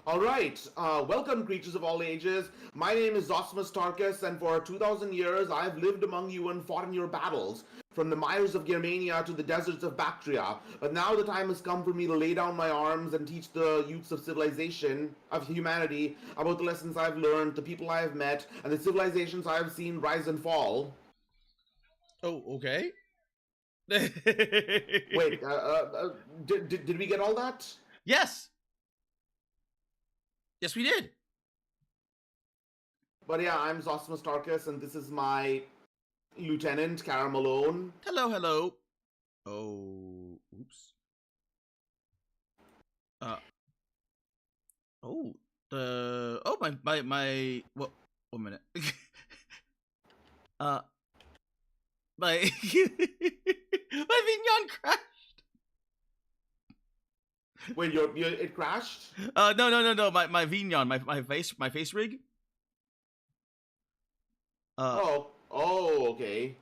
All right, welcome, creatures of all ages. My name is Zosmus Tarkus, and for 2,000 years I've lived among you and fought in your battles, from the mires of Germania to the deserts of Bactria. But now the time has come for me to lay down my arms and teach the youths of civilization, of humanity, about the lessons I've learned, the people I have met, and the civilizations I have seen rise and fall. Oh, okay. Wait, did we get all that? Yes. Yes, we did. But yeah, I'm Zosmus Tarkus, and this is my Lieutenant, Cara Malone. Hello, hello. Oh, oops. Oh, my, what, 1 minute. My, my Vignon crashed. Wait, it crashed? No, my Vignon, my face rig. Oh, okay.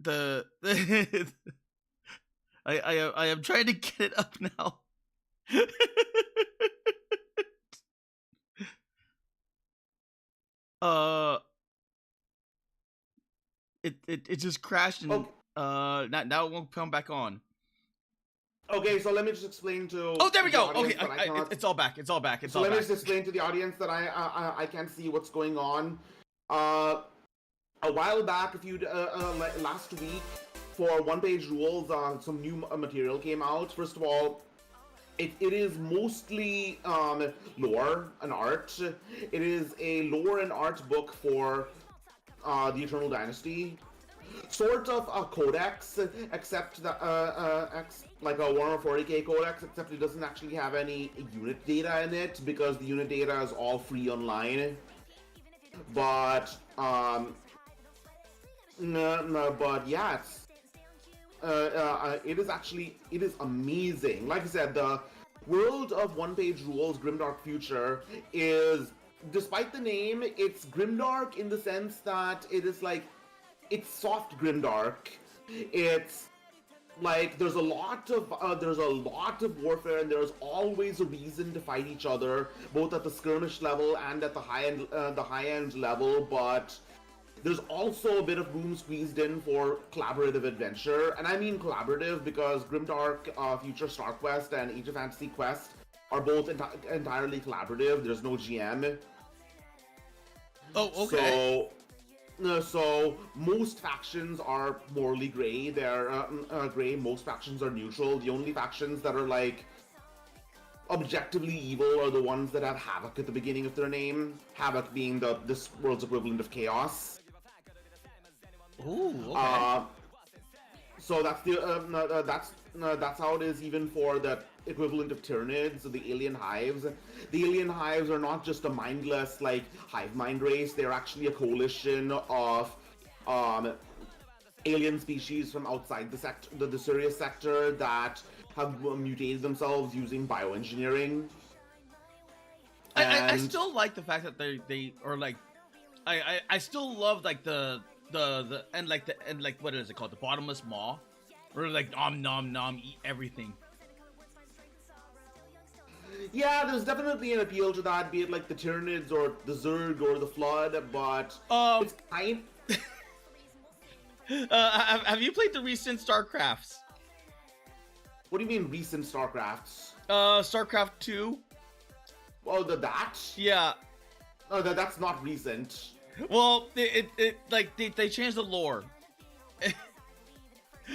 I am trying to get it up now. It just crashed and now it won't come back on. Okay, so let me just explain to. Oh, there we go. Okay, it's all back. It's all back. Let me just explain to the audience that I can't see what's going on. A while back, last week, for one-page rules, some new material came out. First of all, it is mostly lore and art. It is a lore and art book for the Eternal Dynasty. Sort of a codex, except that like a Warhammer 40k codex, except it doesn't actually have any unit data in it because the unit data is all free online. But but yeah, it is amazing. Like I said, the world of one-page rules, Grimdark Future, is, despite the name, it's grimdark in the sense that it is like, it's soft grimdark. It's like there's a lot of warfare, and there's always a reason to fight each other, both at the skirmish level and at the high end level. But there's also a bit of room squeezed in for collaborative adventure, and I mean collaborative because Grimdark Future Star Quest and Age of Fantasy Quest are both entirely collaborative. There's no GM. Oh, okay. So most factions are morally gray. They're gray. Most factions are neutral. The only factions that are like objectively evil are the ones that have Havoc at the beginning of their name. Havoc being this world's equivalent of Chaos. Ooh, okay. So that's the that's how it is even for the equivalent of Tyranids, the alien hives. The alien hives are not just a mindless like hive mind race. They're actually a coalition of alien species from outside the Sirius sector that have mutated themselves using bioengineering. I still like the fact that they are like, I still love like the what is it called, the bottomless maw, where like nom eat everything. Yeah, there's definitely an appeal to that, be it like the Tyranids or the Zerg or the Flood, but it's kind. Have you played the recent StarCrafts? What do you mean recent StarCrafts? StarCraft 2. Oh, that? Yeah. Oh, that's not recent. Well, they changed the lore.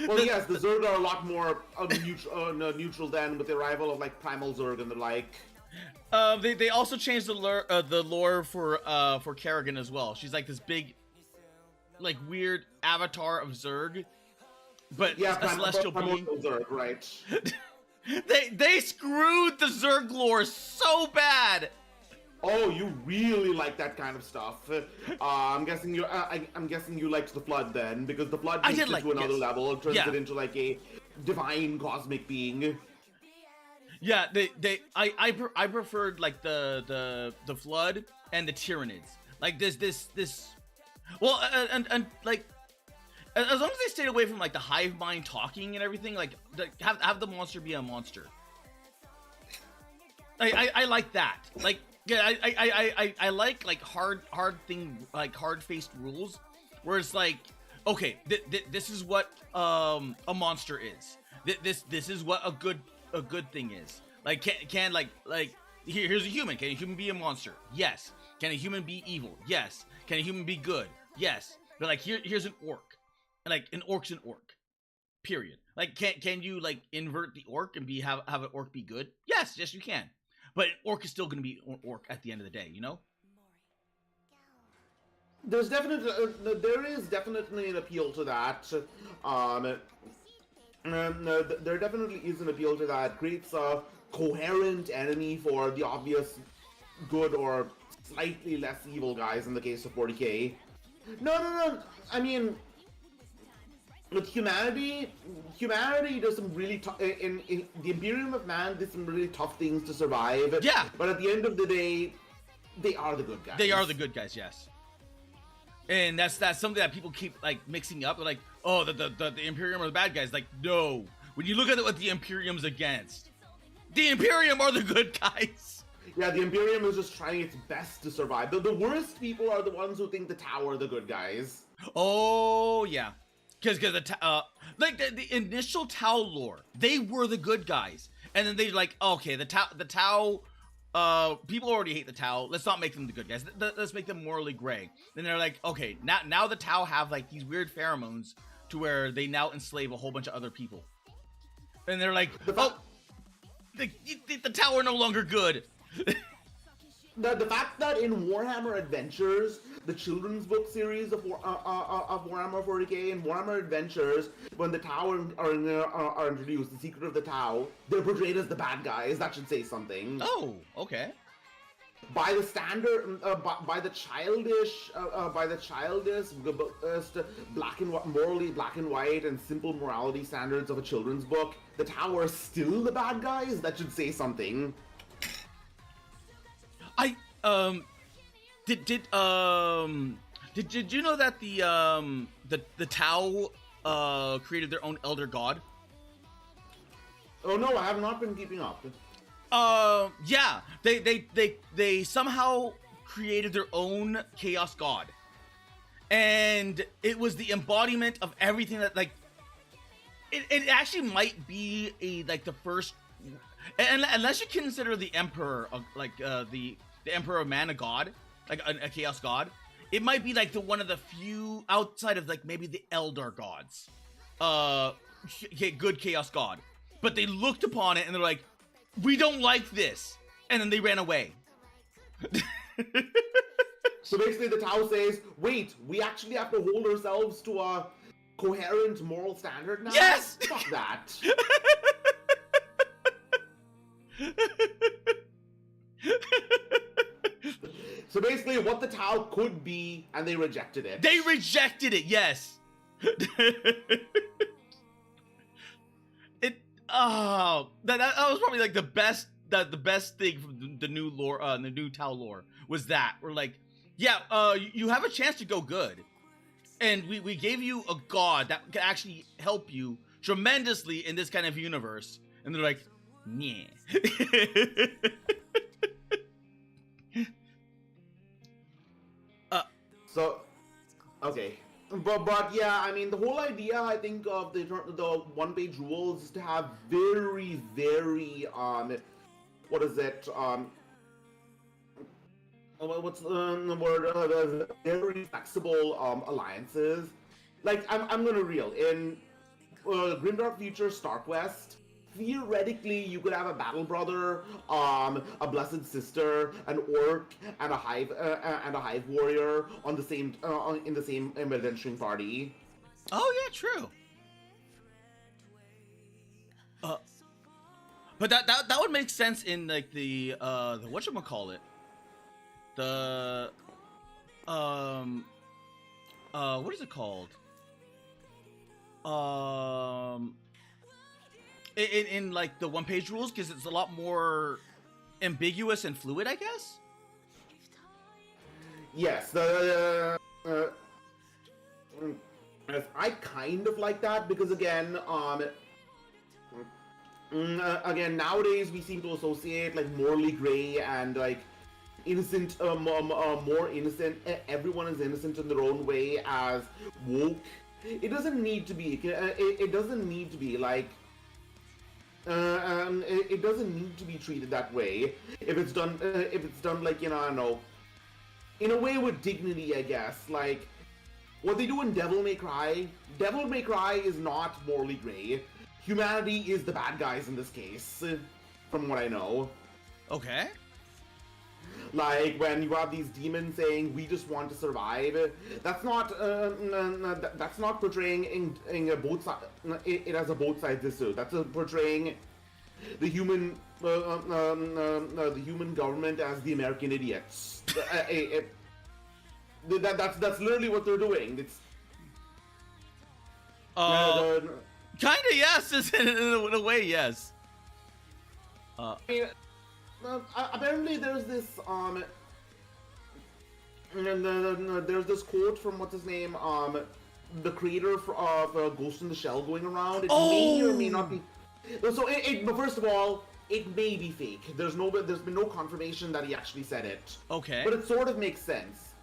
Well, yes, the Zerg are a lot more neutral than with the arrival of like Primal Zerg and the like. They also changed the lore for Kerrigan as well. She's like this big, like weird avatar of Zerg, but yeah, a celestial being. Zerg, right? they screwed the Zerg lore so bad. Oh, you really like that kind of stuff. I'm guessing you liked the Flood then, because the Flood takes it to another level. It turns it into like a divine cosmic being. Yeah, I preferred like the Flood and the Tyranids. Like this. Well, and like, as long as they stayed away from like the hive mind talking and everything, like have the monster be a monster. I like that. Like, yeah, I like hard faced rules, where it's like, okay, this is what a monster is. This is what a good thing is. Like, can here's a human. Can a human be a monster? Yes. Can a human be evil? Yes. Can a human be good? Yes. But like, here's an orc, and like an orc's an orc. Period. Like, can you like invert the orc and have an orc be good? Yes, you can. But an orc is still going to be an orc at the end of the day, you know? There is definitely an appeal to that. There definitely is an appeal to that. Creates a coherent enemy for the obvious good or slightly less evil guys in the case of 40k. No. I mean, with humanity does some really tough. In the Imperium of Man did some really tough things to survive. Yeah. But at the end of the day, they are the good guys. They are the good guys, yes. And that's something that people keep like mixing up. They're like, oh, the Imperium are the bad guys. Like, no. When you look at what the Imperium's against, the Imperium are the good guys. Yeah, the Imperium is just trying its best to survive. The worst people are the ones who think the Tau are the good guys. Oh yeah, because the initial Tau lore, they were the good guys, and then they're like, okay, the Tau. People already hate the Tau. Let's not make them the good guys. Let's make them morally gray. Then they're like, okay, now the Tau have like these weird pheromones to where they now enslave a whole bunch of other people. And they're like, the Tau are no longer good. The fact that in Warhammer Adventures, the children's book series of Warhammer 40k and Warhammer Adventures, when the Tau are introduced, the Secret of the Tau, they're portrayed as the bad guys. That should say something. Oh, okay. By the standard, by the childish, morally black and white and simple morality standards of a children's book, the Tau are still the bad guys. That should say something. Did you know that the Tau created their own elder god? Oh no, I have not been keeping up. Yeah, they somehow created their own chaos god, and it was the embodiment of everything that like. It actually might be the first, and unless you consider the Emperor the Emperor of Man a god, like a chaos god, it might be like one of the few outside of like maybe the Eldar gods, good chaos god. But they looked upon it and they're like, we don't like this, and then they ran away. So basically, the Tau says, "Wait, we actually have to hold ourselves to a coherent moral standard now." Yes. Fuck that. So basically, what the Tau could be, and they rejected it. They rejected it, yes. That was probably like the best thing from the new lore, the new Tau lore was that we're like, yeah, you have a chance to go good, and we gave you a god that can actually help you tremendously in this kind of universe, and they're like, yeah. So, okay. But yeah, I mean, the whole idea, I think, of the one-page rules is to have very, very, what is it, what's the word, very flexible, alliances. Like, I'm gonna reel, in Grimdark Future StarQuest, theoretically, you could have a battle brother, a blessed sister, an orc, and a hive warrior on the same in the same adventuring party. Oh yeah, true. But that would make sense in like the whatchamacallit, the what is it called? In like the one-page rules, because it's a lot more ambiguous and fluid, I guess. Yes, I kind of like that because again, Again, nowadays we seem to associate like morally gray and like innocent, more innocent. Everyone is innocent in their own way as woke. It doesn't need to be. It doesn't need to be like. It doesn't need to be treated that way if it's done. If it's done like I don't know, in a way with dignity, I guess. Like what they do in Devil May Cry. Devil May Cry is not morally gray. Humanity is the bad guys in this case, from what I know. Okay. Like when you have these demons saying we just want to survive, that's not portraying in a both side. It has a both sides issue. That's portraying the human government as the American idiots. That's literally what they're doing. It's kind of yes, in a way, yes. I mean, apparently there's this there's this quote from what's his name the creator of Ghost in the Shell going around. It may or may not be. So but first of all, it may be fake. There's been no confirmation that he actually said it. Okay. But it sort of makes sense.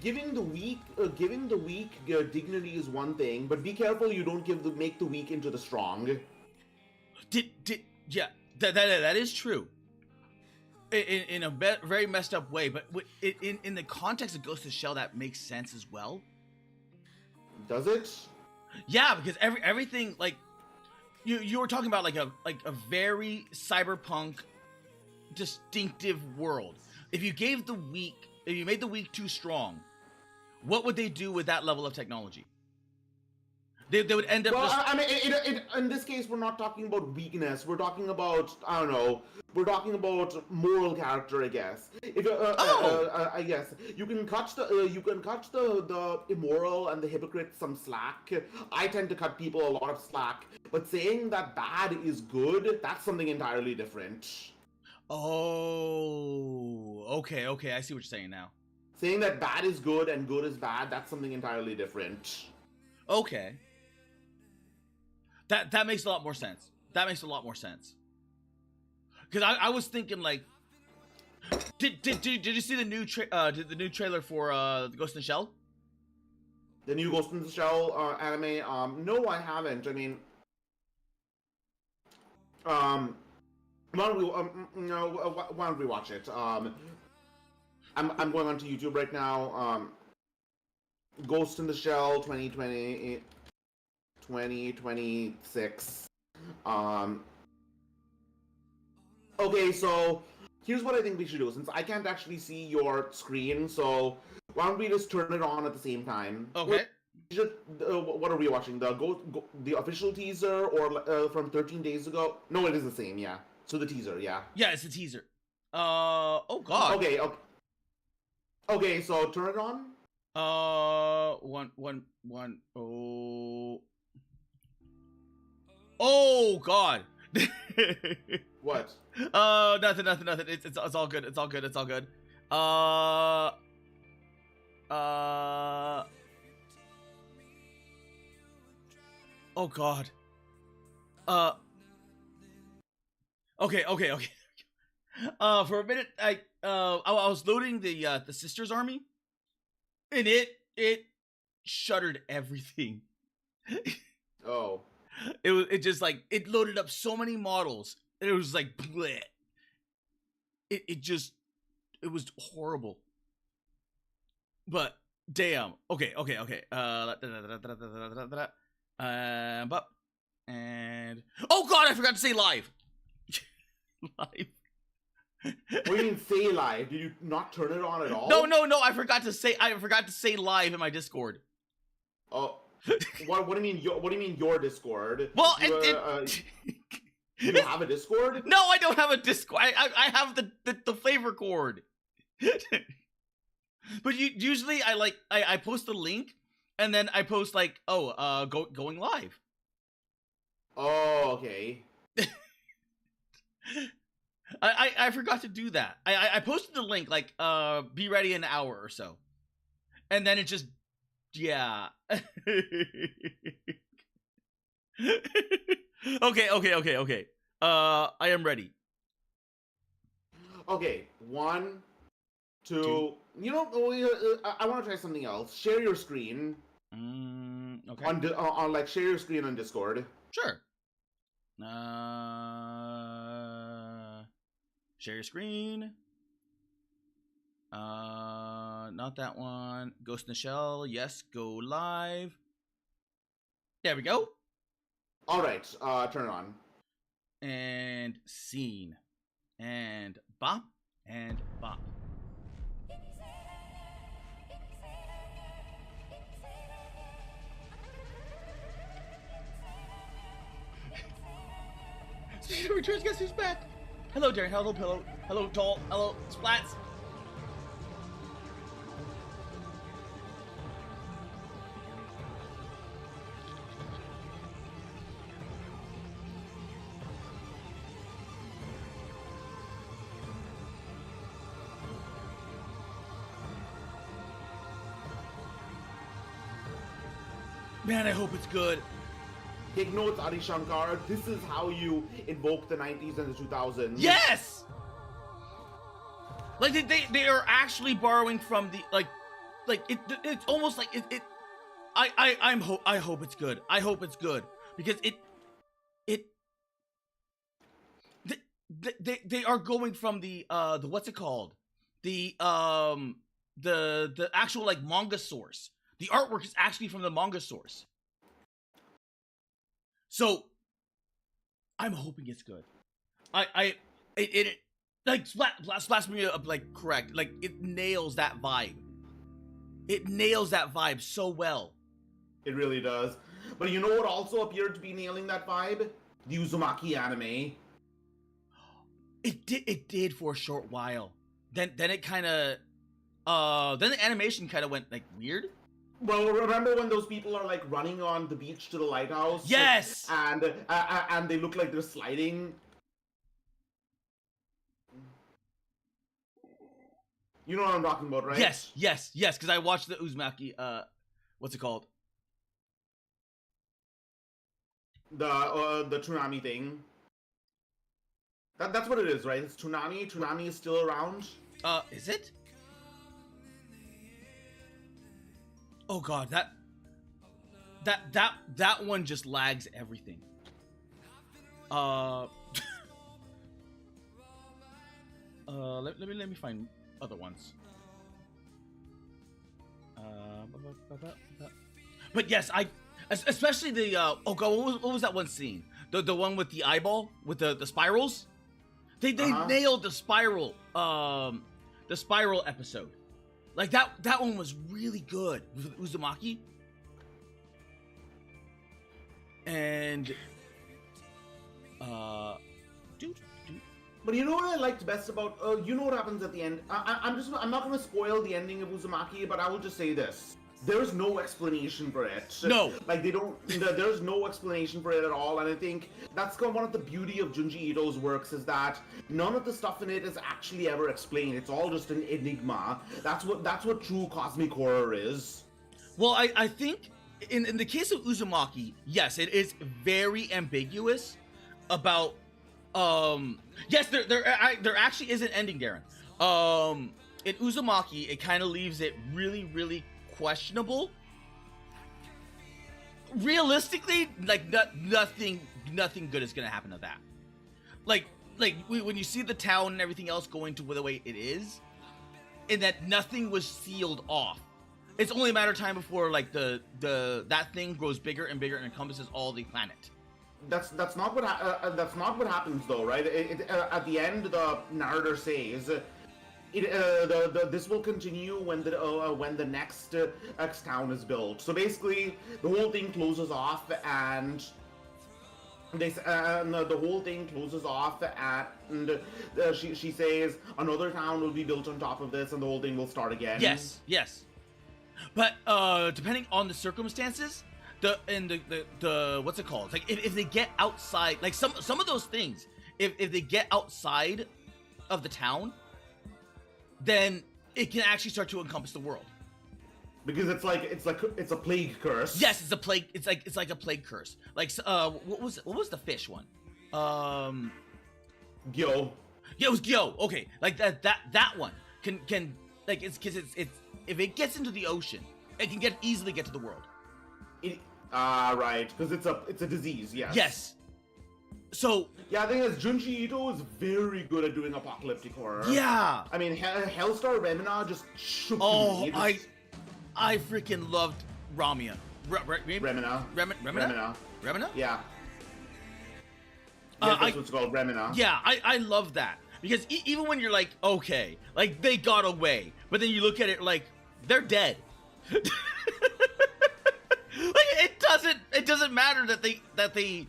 Giving the weak dignity is one thing, but be careful you don't make the weak into the strong. Yeah, that is true. In a very messed up way, but in the context of Ghost of Shell, that makes sense as well. Does it? Yeah, because everything like you were talking about like a very cyberpunk distinctive world. If you made the weak too strong, what would they do with that level of technology? They would end up. Well, I mean, in this case, we're not talking about weakness. We're talking about We're talking about moral character, I guess. If I guess you can cut the immoral and the hypocrite some slack. I tend to cut people a lot of slack, but saying that bad is good, that's something entirely different. Oh, okay, I see what you're saying now. Saying that bad is good and good is bad, that's something entirely different. Okay. That makes a lot more sense. Because I was thinking like, did you see the new trailer for the Ghost in the Shell? The new Ghost in the Shell anime? No, I haven't. I mean, why don't we watch it? I'm going onto YouTube right now. Ghost in the Shell 2026. Okay, so here's what I think we should do. Since I can't actually see your screen, so why don't we just turn it on at the same time? Okay. What are we watching? The official teaser or from 13 days ago? No, it is the same. Yeah. So the teaser. Yeah. Yeah, it's the teaser. Oh God. Okay. Okay. So turn it on. One. Oh God. What? Nothing. It's all good. Oh God. Okay. For a minute, I was loading the Sisters Army, and it shuttered everything. Oh. It just like it loaded up so many models, and it was like bleh. It was horrible. But damn. Okay. But and oh God, I forgot to say live. Live. What do you mean say live? Did you not turn it on at all? No. I forgot to say live in my Discord. Oh. What do you mean? What do you mean your Discord? Well, do you have a Discord? No, I don't have a Discord. I have the FlaVR cord. But usually I post the link and then I post like going live. Oh, okay. I forgot to do that. I posted the link like be ready in an hour or so, and then it just Okay. I am ready. Okay, 1, Two. 2. I want to try something else. Share your screen Okay. on like share your screen on Discord. Sure. Share your screen. Not that one. Ghost in the Shell. Yes, go live. There we go. All right, turn it on. And scene. And bop. And bop. Returns, guess who's back? Hello, Darren. Hello, Pillow. Hello, Doll. Hello, Splats. Man, I hope it's good. Take notes, Adi Shankar. This is how you invoke the 90s and the 2000s. Yes! Like they are actually borrowing from the it's almost like I hope it's good. I hope it's good because they are going from the what's it called? The actual like manga source. The artwork is actually from the manga source. So I'm hoping it's good. It like Splash me up like correct. Like it nails that vibe. It nails that vibe so well. It really does. But you know what also appeared to be nailing that vibe? The Uzumaki anime. It did for a short while. Then it kind of then the animation kind of went like weird. Well, remember when those people are like running on the beach to the lighthouse? Yes. And they look like they're sliding. You know what I'm talking about, right? Yes. Because I watched the Uzumaki. What's it called? The Tsunami thing. That's what it is, right? It's Tsunami. Tsunami is still around. Is it? Oh god, that one just lags everything. Let me find other ones. But yes, especially the oh god, what was that one scene? The one with the eyeball with the spirals. They nailed the spiral episode. Like that one was really good with Uzumaki. And dude. But you know what I liked best about you know what happens at the end? I'm not gonna spoil the ending of Uzumaki, but I will just say this. There's no explanation for it. No. Like there's no explanation for it at all, and I think that's one of the beauty of Junji Ito's works is that none of the stuff in it is actually ever explained. It's all just an enigma. That's what true cosmic horror is. Well, I think in the case of Uzumaki, yes, it is very ambiguous about yes, there actually is an ending, Darren. In Uzumaki, it kind of leaves it really, really questionable. Realistically, like nothing good is gonna happen to that. Like when you see the town and everything else going to the way it is, and that nothing was sealed off. It's only a matter of time before like that thing grows bigger and bigger and encompasses all the planet. That's not what happens though, right? At the end, the narrator says. This will continue when the next X town is built. So basically, the whole thing closes off, and the whole thing closes off, and she says another town will be built on top of this, and the whole thing will start again. Yes. But depending on the circumstances, the what's it called? Like if they get outside, like some of those things, if they get outside of the town, then it can actually start to encompass the world. Because it's a plague curse. Yes, it's a plague. It's like a plague curse. Like what was the fish one? Gyo. Yeah, it was Gyo. Okay, like that one can like it's because it's if it gets into the ocean, it can easily get to the world. Right, because it's a disease. Yes. Yes. So yeah, I think as Junji Ito is very good at doing apocalyptic horror. Yeah. I mean, Hellstar Remina just shook Oh, me. I freaking loved Remina. Remina? Yeah. Yes, that's what's called Remina. Yeah, I love that. Because even when you're like, okay, like they got away, but then you look at it like, they're dead. Like it doesn't matter that they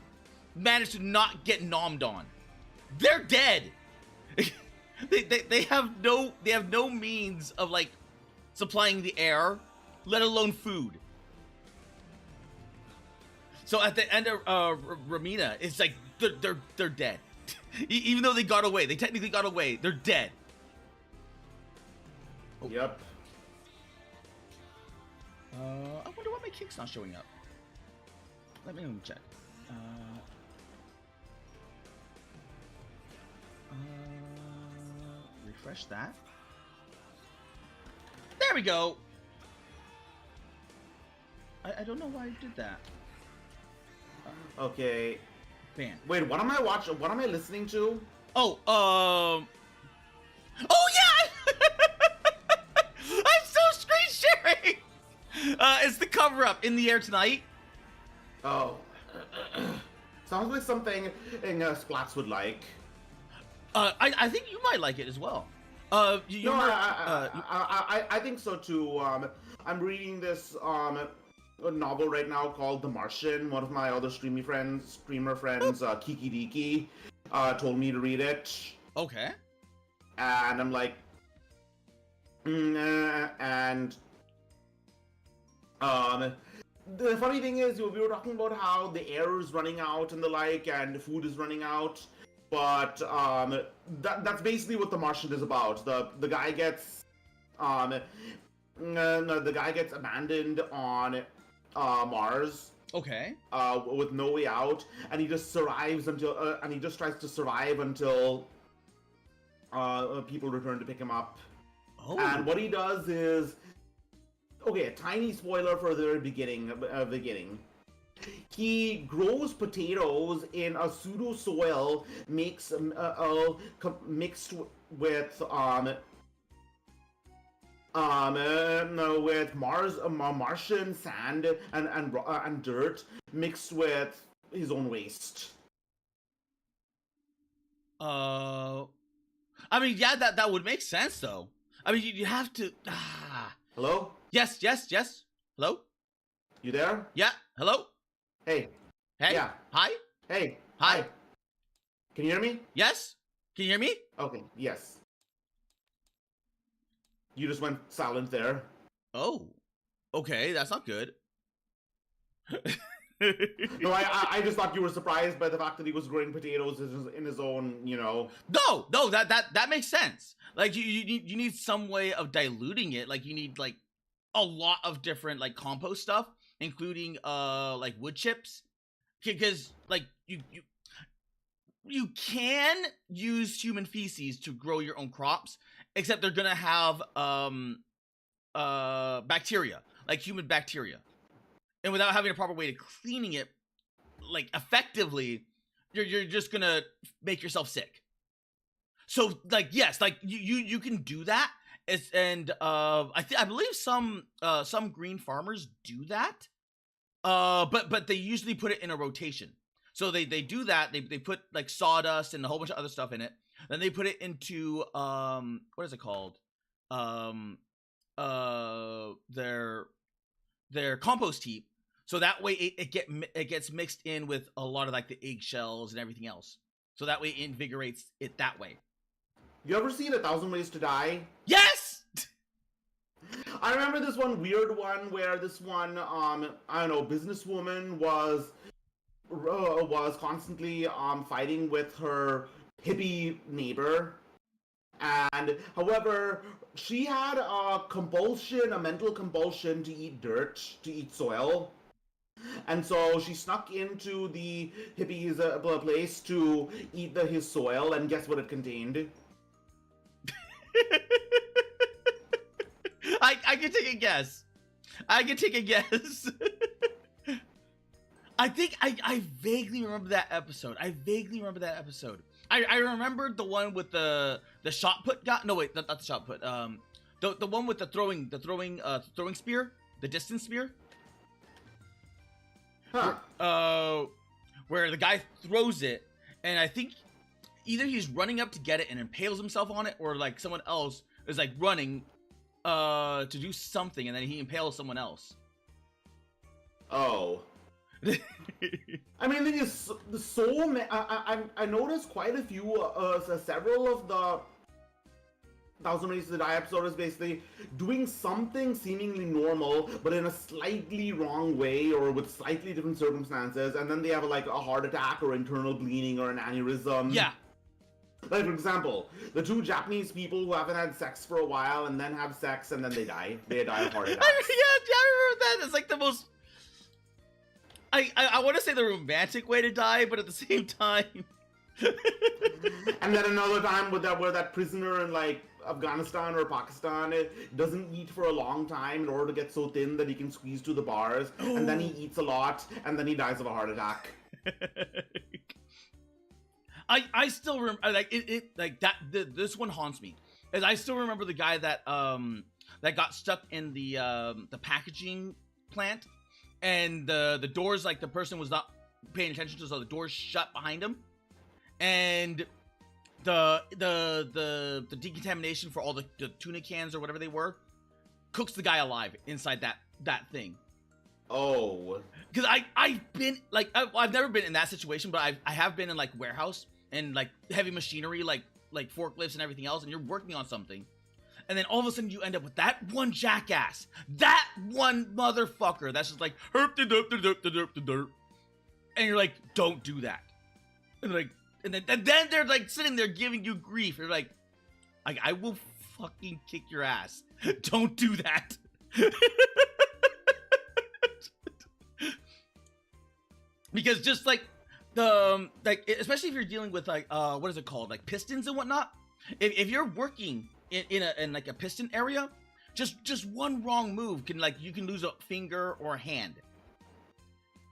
managed to not get nommed on. They're dead. they have no means of like supplying the air, let alone food. So at the end of Remina, it's like they're dead. Even though they got away, they technically got away. They're dead. Oh. Yep. I wonder why my kick's not showing up. Let me check. Refresh that. There we go. I don't know why I did that. Okay. Ban. Wait, what am I watching? What am I listening to? Oh, oh yeah! I'm so screen sharing! It's the cover up In the Air Tonight. Oh. Sounds like something Splats would like. I think you might like it as well. I think so too. I'm reading this a novel right now called The Martian. One of my other streamer friends, Kiki Diki, told me to read it. Okay. And I'm like, the funny thing is, we were talking about how the air is running out and the like, and the food is running out. But that's basically what The Martian is about. The guy gets abandoned on Mars. Okay. With no way out, and he just survives until and he just tries to survive until people return to pick him up. Oh. And what he does is, okay, a tiny spoiler for the beginning. He grows potatoes in a pseudo soil mixed with Martian sand and dirt mixed with his own waste. I mean, yeah, that would make sense though. I mean, you have to. Hello? Yes. Hello? You there? Yeah. Hello? Hey. Hey. Yeah. Hi? Hey. Hi. Can you hear me? Yes? Can you hear me? Okay, yes. You just went silent there. Oh. Okay, that's not good. No, I just thought you were surprised by the fact that he was growing potatoes in his own, No, that makes sense. Like you need some way of diluting it. Like you need like a lot of different like compost stuff, including like wood chips, because like you can use human feces to grow your own crops, except they're gonna have bacteria, like human bacteria. And without having a proper way to cleaning it, like effectively, you're just gonna make yourself sick. So like yes, like you can do that. I believe some green farmers do that. But they usually put it in a rotation. So they do that. They put like sawdust and a whole bunch of other stuff in it. Then they put it into what is it called? Their compost heap. So that way it gets mixed in with a lot of like the eggshells and everything else. So that way it invigorates it that way. You ever seen 1,000 Ways to Die? Yes! I remember this one weird one where this one, I don't know, businesswoman was constantly fighting with her hippie neighbor. And however, she had a mental compulsion to eat dirt, to eat soil. And so she snuck into the hippies' place to eat his soil, and guess what it contained? I can take a guess. I can take a guess. I think I vaguely remember that episode. I remembered the one with the shot put guy. No wait, not the shot put. The one with the throwing spear, the distance spear. Huh. Where the guy throws it, and I think either he's running up to get it and impales himself on it, or like someone else is like running to do something, and then he impales someone else. Oh. I mean, the thing is, I noticed quite a few, several of the Thousand Ways to Die episode is basically doing something seemingly normal, but in a slightly wrong way or with slightly different circumstances, and then they have like a heart attack or internal bleeding or an aneurysm. Yeah. Like, for example, the two Japanese people who haven't had sex for a while and then have sex and then they die. They die of heart attacks. I remember that. It's like the most... I want to say the romantic way to die, but at the same time... And then another time where that prisoner in, like, Afghanistan or Pakistan doesn't eat for a long time in order to get so thin that he can squeeze through the bars, and then he eats a lot, and then he dies of a heart attack. I still remember, like, this one haunts me. As I still remember the guy that got stuck in the packaging plant, and the doors, like, the person was not paying attention to, so the doors shut behind him, and the decontamination for all the tuna cans or whatever they were cooks the guy alive inside that thing. Oh, because I've been like, I've never been in that situation, but I have been in like warehouse and like heavy machinery, like forklifts and everything else, and you're working on something, and then all of a sudden you end up with that one jackass, that one motherfucker that's just like herp de derp de derp de derp de derp, and you're like, don't do that, and like, and then they're like sitting there giving you grief. They're like, I will fucking kick your ass. Don't do that. Because just like especially if you're dealing with like what is it called, like pistons and whatnot, if you're working in like a piston area, just one wrong move can, like, you can lose a finger or a hand.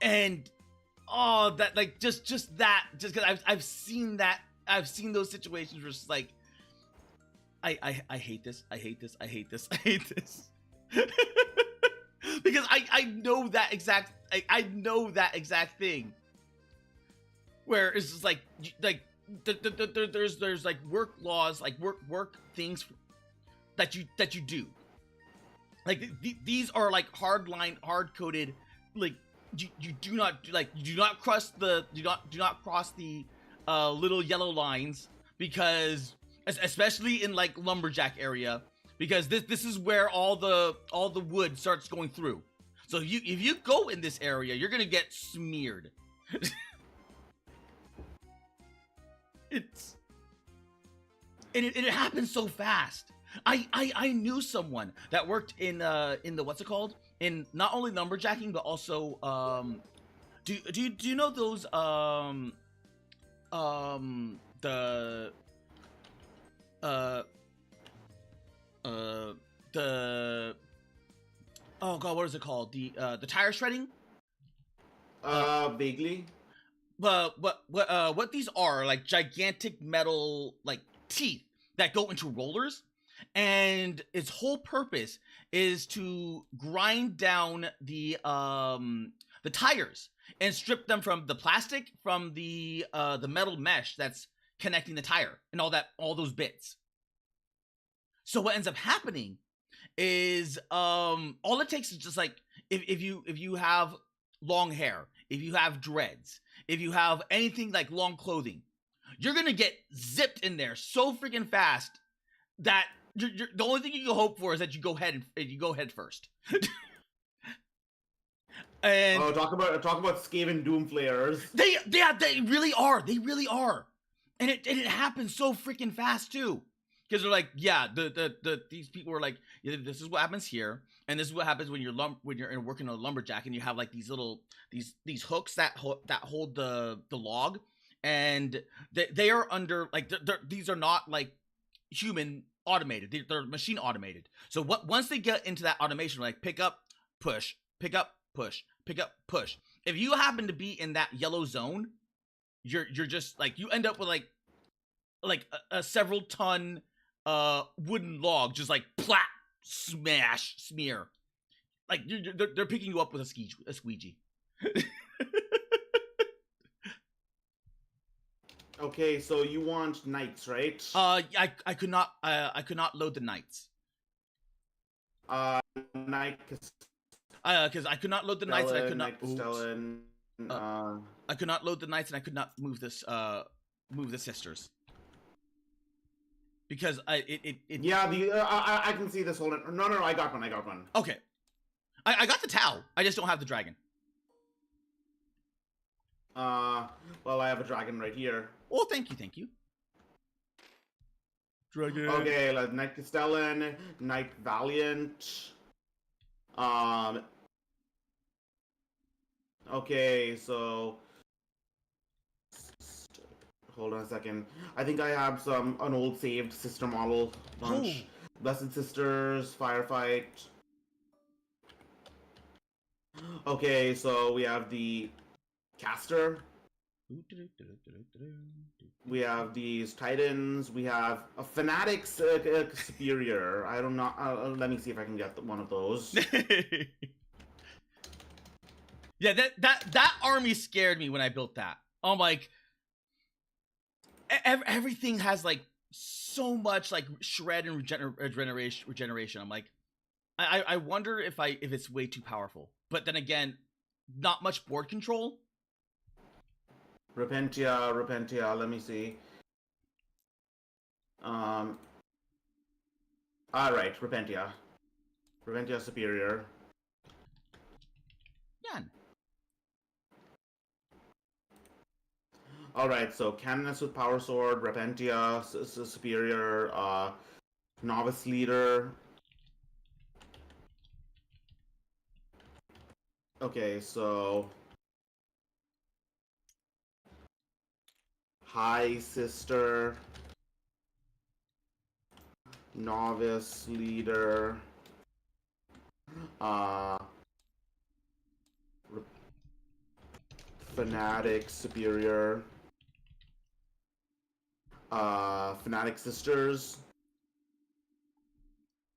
And oh, that, like, just because I've seen those situations where it's just like, I hate this, because I know that exact thing where it's just like there's like work laws, like work things that you do, like these are like hard coded, like you do not cross the little yellow lines, because especially in like lumberjack area, because this is where all the wood starts going through. So if you go in this area, you're gonna get smeared. It happens so fast. I knew someone that worked in the what's it called, in not only lumberjacking but also do you know those the oh god, what is it called, the tire shredding? Vaguely. But what these are, like gigantic metal like teeth that go into rollers, and its whole purpose is to grind down the tires and strip them from the plastic, from the metal mesh that's connecting the tire and all those bits. So what ends up happening is all it takes is just like, if you have long hair, if you have dreads, if you have anything like long clothing, you're gonna get zipped in there so freaking fast that you're the only thing you can hope for is that you go head first. And talk about Skaven doom flayers. They really are, and it happens so freaking fast too. because they're like, yeah, these people are like, yeah, this is what happens here, and this is what happens when you're working a lumberjack, and you have like these little these hooks that hold the log, and they are under like these are not like human automated, they're machine automated. So once they get into that automation, like pick up, push, pick up, push, pick up, push. If you happen to be in that yellow zone, you're just like, you end up with like a several ton wooden log, just like plat, smash, smear. Like they're picking you up with a squeegee. Okay, so you want knights, right? I could not load the knights. Knight Because I could not load the knights, and I could not. Castellan, I could not load the knights, and I could not move this. Move the sisters. Because yeah, I can see this whole. No, I got one. Okay, I got the Tau. I just don't have the dragon. Well, I have a dragon right here. Oh, thank you. Dragon. Okay, like Knight Castellan, Knight Valiant. Okay, so hold on a second. I think I have an old saved sister model bunch. Oh. Blessed Sisters, Firefight. Okay, so we have the Caster. We have these Titans. We have a Fanatics Superior. I don't know. Let me see if I can get one of those. Yeah, that army scared me when I built that. I'm like, everything has like so much like shred and regeneration. I'm like, I wonder if it's way too powerful. But then again, not much board control. Repentia, let me see. Alright, Repentia. Repentia Superior. Yan. Alright, so Canoness with Power Sword, Repentia Superior, Novice Leader. Okay, so High Sister, Novice Leader, Fanatic Superior, Fanatic Sisters.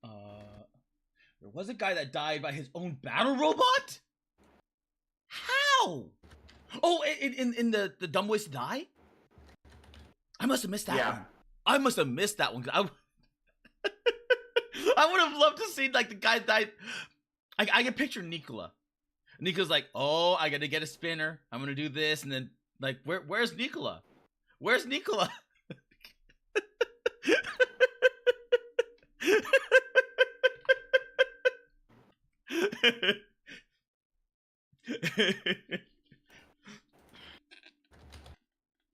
There was a guy that died by his own battle robot? How? Oh, in the Dumb Ways to Die? I must have missed that one. I must have missed that one. I would have loved to see like the guy died. I can picture Nicola. Nicola's like, oh, I gotta get a spinner. I'm gonna do this, and then like, where's Nicola? Where's Nicola?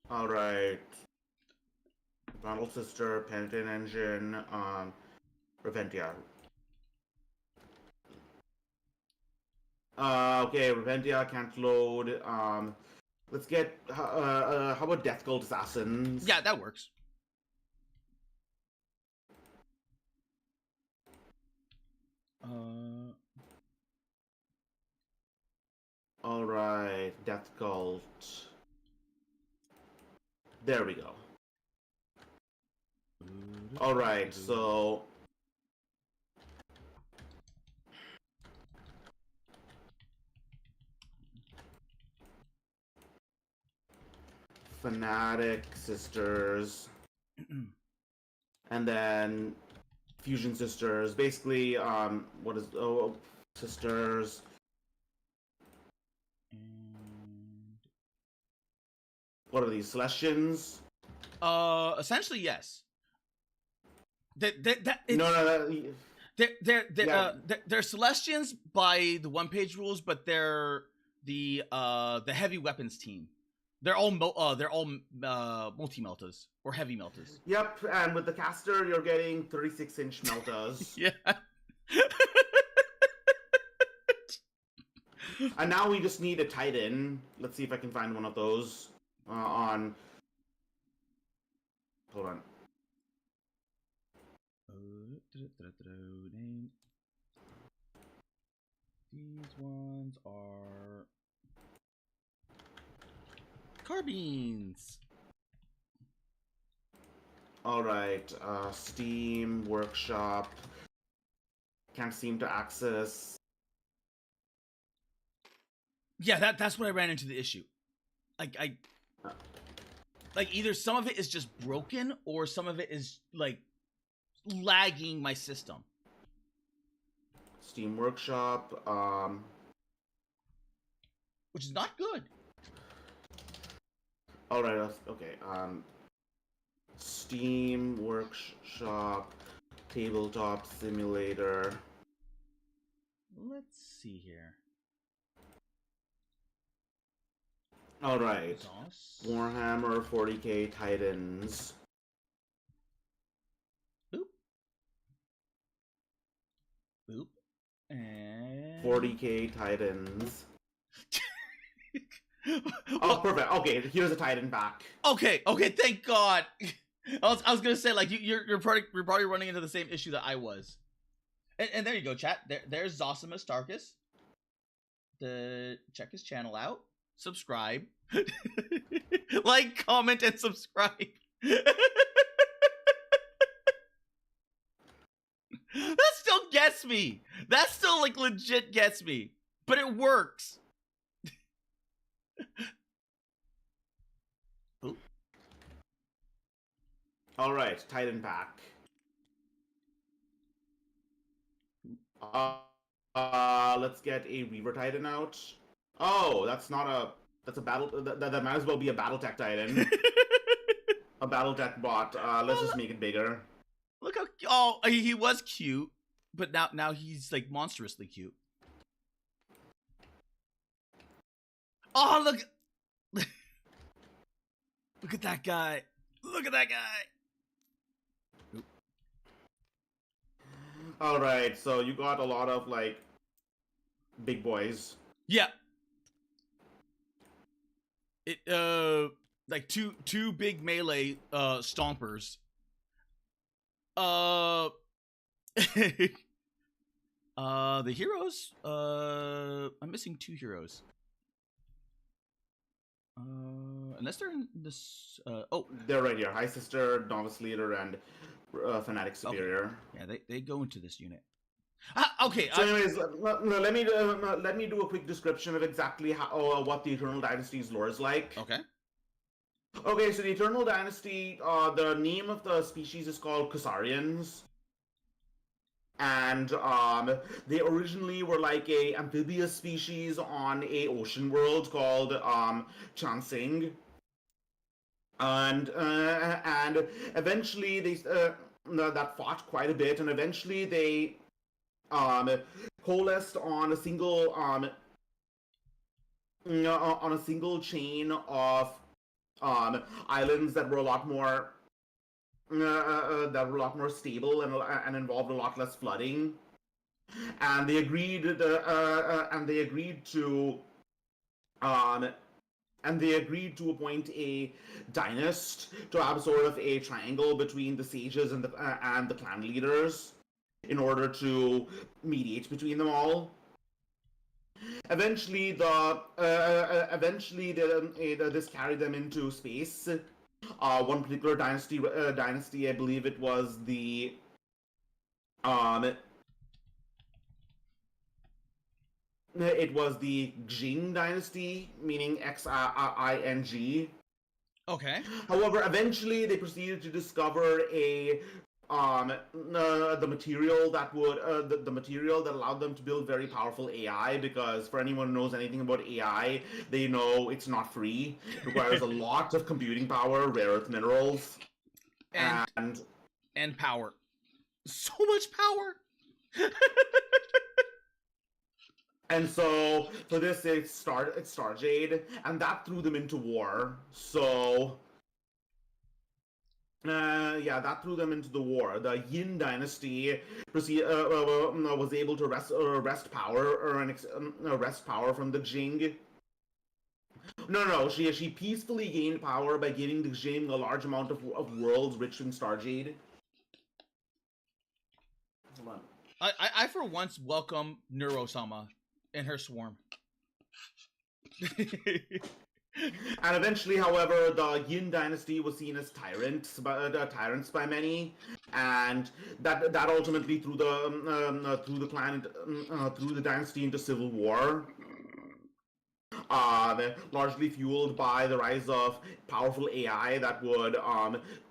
All right. Battle Sister, Penitent Engine, Repentia. Okay, Repentia can't load. Let's get, how about Death Cult Assassins? Yeah, that works. Alright, Death Cult. There we go. Alright, so Fanatic Sisters. And then Fusion Sisters. Basically, what is Sisters? What are these, Celestians? Essentially, yes. No. They're Celestians by the one-page rules, but they're the heavy weapons team. They're all multi meltas or heavy meltas. Yep, and with the caster, you're getting 36-inch meltas. Yeah. And now we just need a Titan. Let's see if I can find one of those on. Hold on. These ones are carbines. Alright, Steam, Workshop. Can't seem to access. Yeah, that's what I ran into the issue. Like either some of it is just broken or some of it is like lagging my system. Steam Workshop, which is not good. Alright, okay, Steam Workshop, Tabletop Simulator. Let's see here. Alright, Warhammer 40k Titans. Boop. Boop. And 40k Titans. Oh, perfect. Okay, here's a Titan back. Okay, thank God. I was gonna say, like, you're probably running into the same issue that I was. And there you go, chat. There's Zosimus Tarkus. Check his channel out. Subscribe. Like, comment, and subscribe. That still gets me. That still, like, legit gets me. But it works. Alright, Titan pack. Let's get a Reaver Titan out. Oh, that's not a... That's a battle... That might as well be a Battletech Titan. A Battletech bot. Let's just make it bigger. Look how... Oh, he was cute. But now he's, like, monstrously cute. Oh, look... Look at that guy. Look at that guy. Alright, so you got a lot of, like, big boys. Yeah. It, like, two big melee, stompers. The heroes, I'm missing 2 heroes. Unless they're in this, oh. They're right here. High Sister, Novice Leader, and Fanatic Superior. Okay. Yeah, they go into this unit. Okay. So, anyways, let me do a quick description of exactly how what the Eternal Dynasty's lore is like. Okay. Okay, so the Eternal Dynasty, the name of the species is called Kusarians. And they originally were like a amphibious species on a ocean world called Chansing. And eventually they that fought quite a bit, and eventually they coalesced on a single chain of islands that were a lot more stable and involved a lot less flooding. And they agreed to appoint a dynast to have sort of a triangle between the sages and the clan leaders in order to mediate between them all. Eventually, this carried them into space. One particular dynasty, I believe it was the Xing dynasty, meaning Xing. Okay. However, eventually they proceeded to discover the material that allowed them to build very powerful AI, because for anyone who knows anything about AI, they know it's not free. It requires a lot of computing power, rare earth minerals, and power. So much power. And so for this, it's Starjade, and that threw them into war. So yeah, that threw them into the war. The Yin dynasty was able to wrest power wrest power from the Jing. No. She peacefully gained power by giving the Jing a large amount of worlds rich in Starjade. Hold on. I for once welcome Neurosama and her swarm. And eventually, however, the Yin dynasty was seen as tyrants by many, and that ultimately threw the clan threw the dynasty into civil war. Largely fueled by the rise of powerful AI that would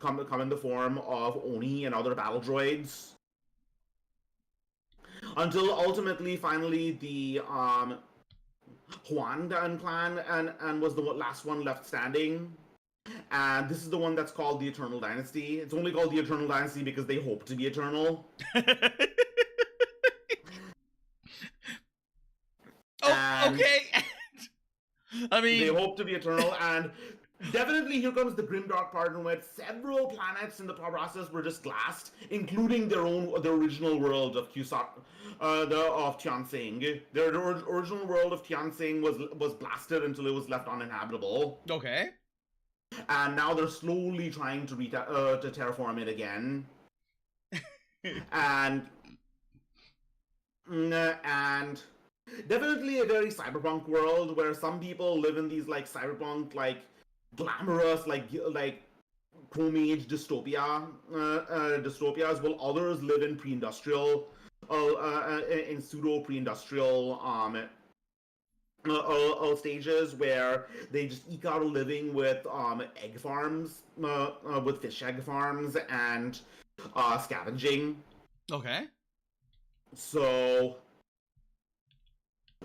come in the form of Oni and other battle droids. Until ultimately, finally, the Huandan clan and was the last one left standing. And this is the one that's called the Eternal Dynasty. It's only called the Eternal Dynasty because they hope to be eternal. Okay. I mean, they hope to be eternal, and definitely here comes the grimdark part in which several planets in the process were just glassed, including the original world of of Tianxing. The original world of Tianxing was blasted until it was left uninhabitable. Okay. And now they're slowly trying to terraform it again. and definitely a very cyberpunk world where some people live in these like cyberpunk, like glamorous, like chrome age dystopias, while others live in pre-industrial, in pseudo pre-industrial stages where they just eke out a living with egg farms, with fish egg farms and scavenging. Okay. So,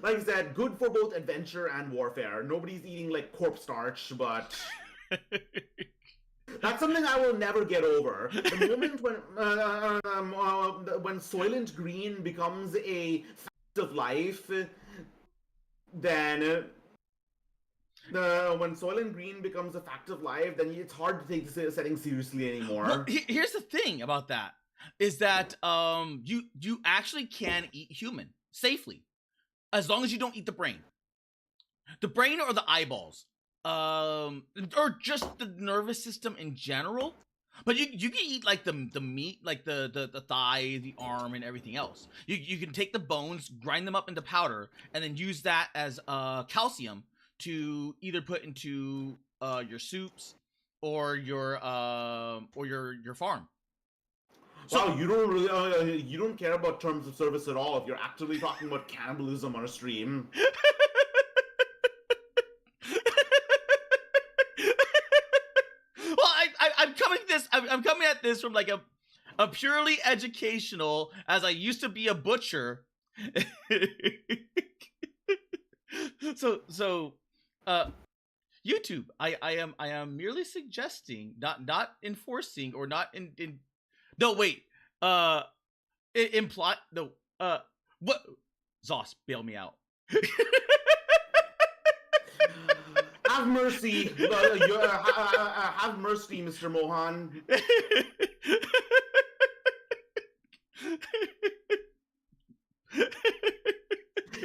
like I said, good for both adventure and warfare. Nobody's eating like corpse starch, but that's something I will never get over. The moment when Soylent Green becomes a fact of life, then when Soylent Green becomes a fact of life, then it's hard to take the setting seriously anymore. Well, here's the thing about that is that you actually can eat human safely. As long as you don't eat the brain or the eyeballs, or just the nervous system in general. But you can eat like the meat, like the thigh, the arm, and everything else. You can take the bones, grind them up into powder, and then use that as calcium to either put into your soups or your farm. So, wow, you don't really you don't care about terms of service at all if you're actively talking about cannibalism on a stream. Well, I'm coming at this from like a purely educational, as I used to be a butcher. so YouTube, I am merely suggesting, not enforcing or not in no, wait. Imply no. What? Zos, bail me out. Have mercy, have mercy, Mr. Mohan.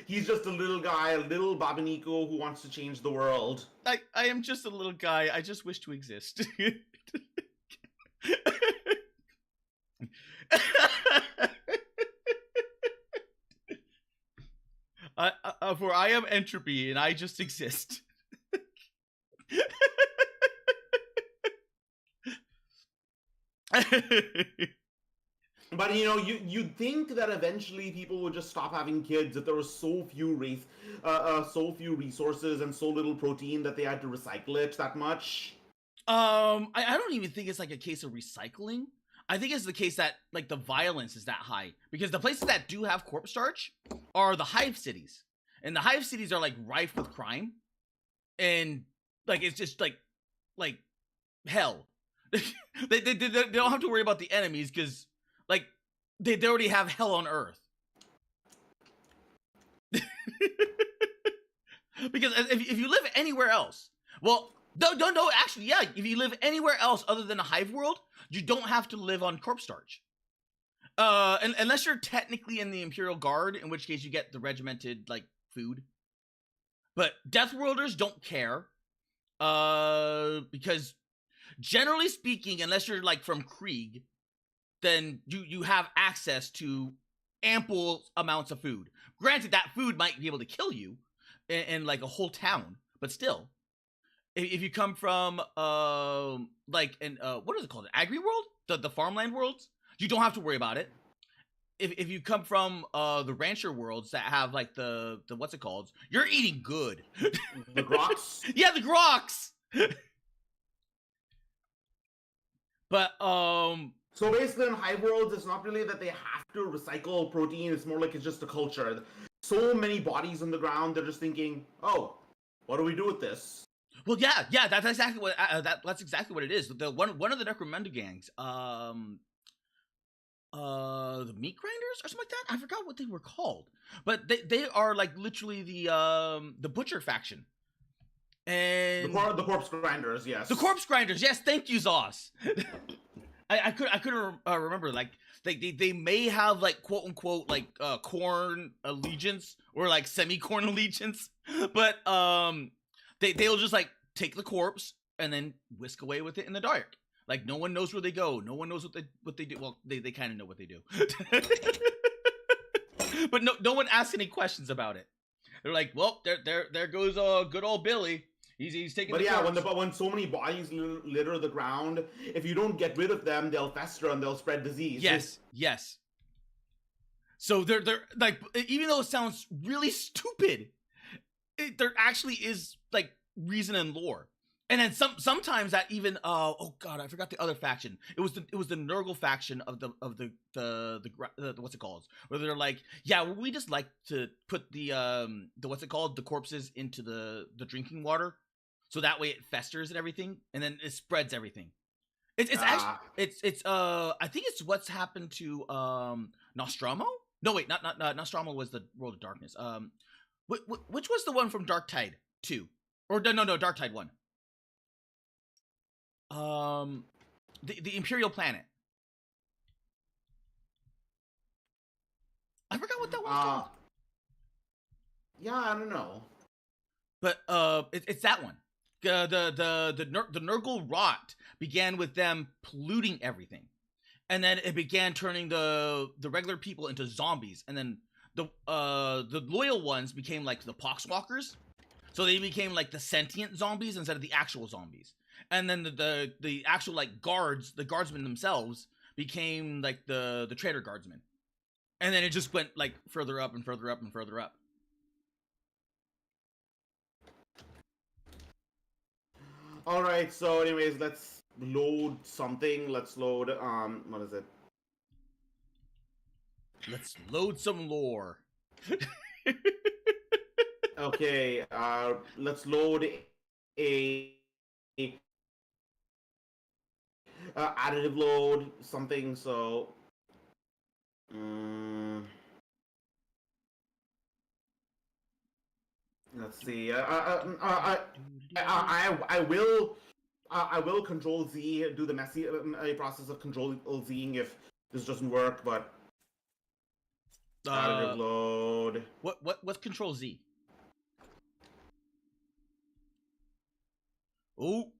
He's just a little guy, a little Babanico who wants to change the world. I am just a little guy. I just wish to exist. For I am entropy and I just exist. But you know, you'd think that eventually people would just stop having kids if there was so few resources and so little protein that they had to recycle it that much. I don't even think it's like a case of recycling. I think it's the case that like the violence is that high because the places that do have corpse starch are the hive cities, and the hive cities are like rife with crime, and like it's just like hell. they don't have to worry about the enemies because like they already have hell on earth. Because if you live anywhere else, well, no, actually, yeah, if you live anywhere else other than a hive world, you don't have to live on corpse starch. Unless you're technically in the Imperial Guard, in which case you get the regimented like food. But Death Worlders don't care, because generally speaking, unless you're like from Krieg, then you have access to ample amounts of food. Granted, that food might be able to kill you in like a whole town, but still, if you come from like an what is it called, Agri World, the farmland worlds, you don't have to worry about it. If you come from the rancher worlds that have like the what's it called, you're eating good. The groks. Yeah, the groks. But So basically, in hive worlds, it's not really that they have to recycle protein. It's more like it's just a culture. So many bodies on the ground. They're just thinking, "Oh, what do we do with this?" well, yeah, that's exactly what that's exactly what it is. The one of the Necromunda gangs, the meat grinders or something like that. I forgot what they were called, but they are like literally the butcher faction. And The corpse grinders, yes. The corpse grinders, yes. Thank you, Zoss. I couldn't remember. Like they may have like quote unquote like corn allegiance or like semi-corn allegiance, but they'll just like take the corpse and then whisk away with it in the dark. Like no one knows where they go. No one knows what they do. Well, they kind of know what they do, but no one asks any questions about it. They're like, well, there goes good old Billy. He's taking. But yeah, when so many bodies litter the ground, if you don't get rid of them, they'll fester and they'll spread disease. Yes. So they're like, even though it sounds really stupid, there actually is like reason and lore. And then sometimes that even oh god, I forgot the other faction. It was the Nurgle faction of the what's it called? Where they're like, yeah, we just like to put the what's it called, the corpses into the drinking water, so that way it festers and everything, and then it spreads everything. It's actually it's I think it's what's happened to Nostromo. No wait, not Nostromo was the World of Darkness. Which was the one from Dark Tide 2, or no Dark Tide 1. The Imperial planet. I forgot what that one's called. Yeah, I don't know. But it's that one. The Nurgle rot began with them polluting everything, and then it began turning the regular people into zombies, and then the loyal ones became like the poxwalkers, so they became like the sentient zombies instead of the actual zombies. And then the actual like the guardsmen themselves became like the traitor guardsmen, and then it just went like further up and further up and further up. All right, so anyways, let's load something. Let's load what is it? Let's load some lore. Okay, let's load a additive load something. So let's see. I will Control Z, do the messy process of Control Zing if this doesn't work, but additive load. What's Control Z? Oh,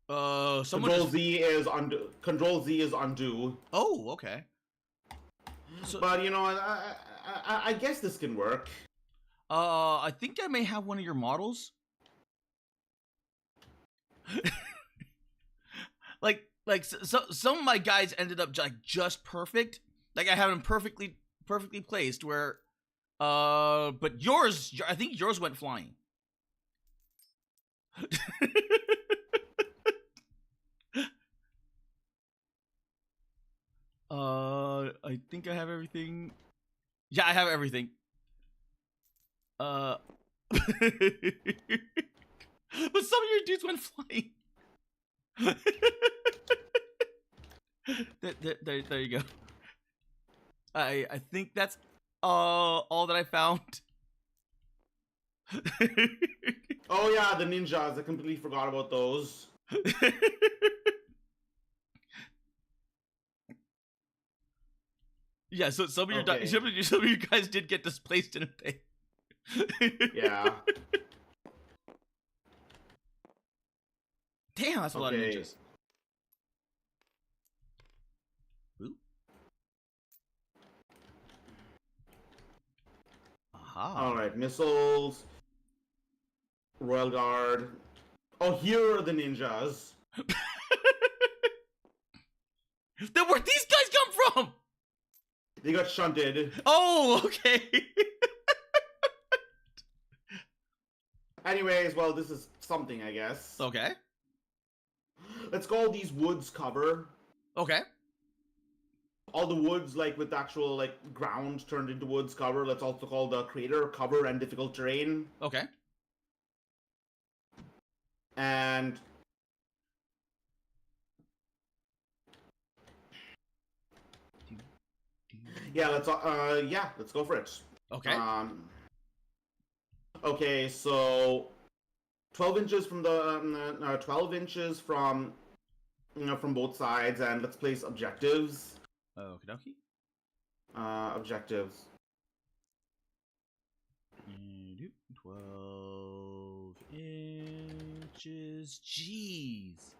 Control Z is undo. Control Z is undo. Oh, okay. So, but you know, I guess this can work. I think I may have one of your models. like so some of my guys ended up like just perfect. Like I have them perfectly placed where but yours, I think yours went flying. I think I have everything. Yeah, I have everything. But some of your dudes went flying. There you go. I think that's all that I found. Oh yeah, the ninjas. I completely forgot about those. Yeah, so some of Okay. some of you guys did get displaced, didn't they? Yeah. Damn, that's a lot of Okay. ninjas. Ooh. Aha. All right, missiles, Royal Guard. Oh, here are the ninjas. Then where'd these guys come from? They got shunted. Oh, okay. Anyways, well, this is something, I guess. Okay. Let's call these woods cover. Okay. All the woods, like, with actual, like, ground turned into woods cover. Let's also call the crater cover and difficult terrain. Okay. And... yeah, let's go for it. Okay. Okay, so 12 inches from the 12 inches from both sides, and let's place objectives. Okie dokie. Objectives. 12 inches. Jeez.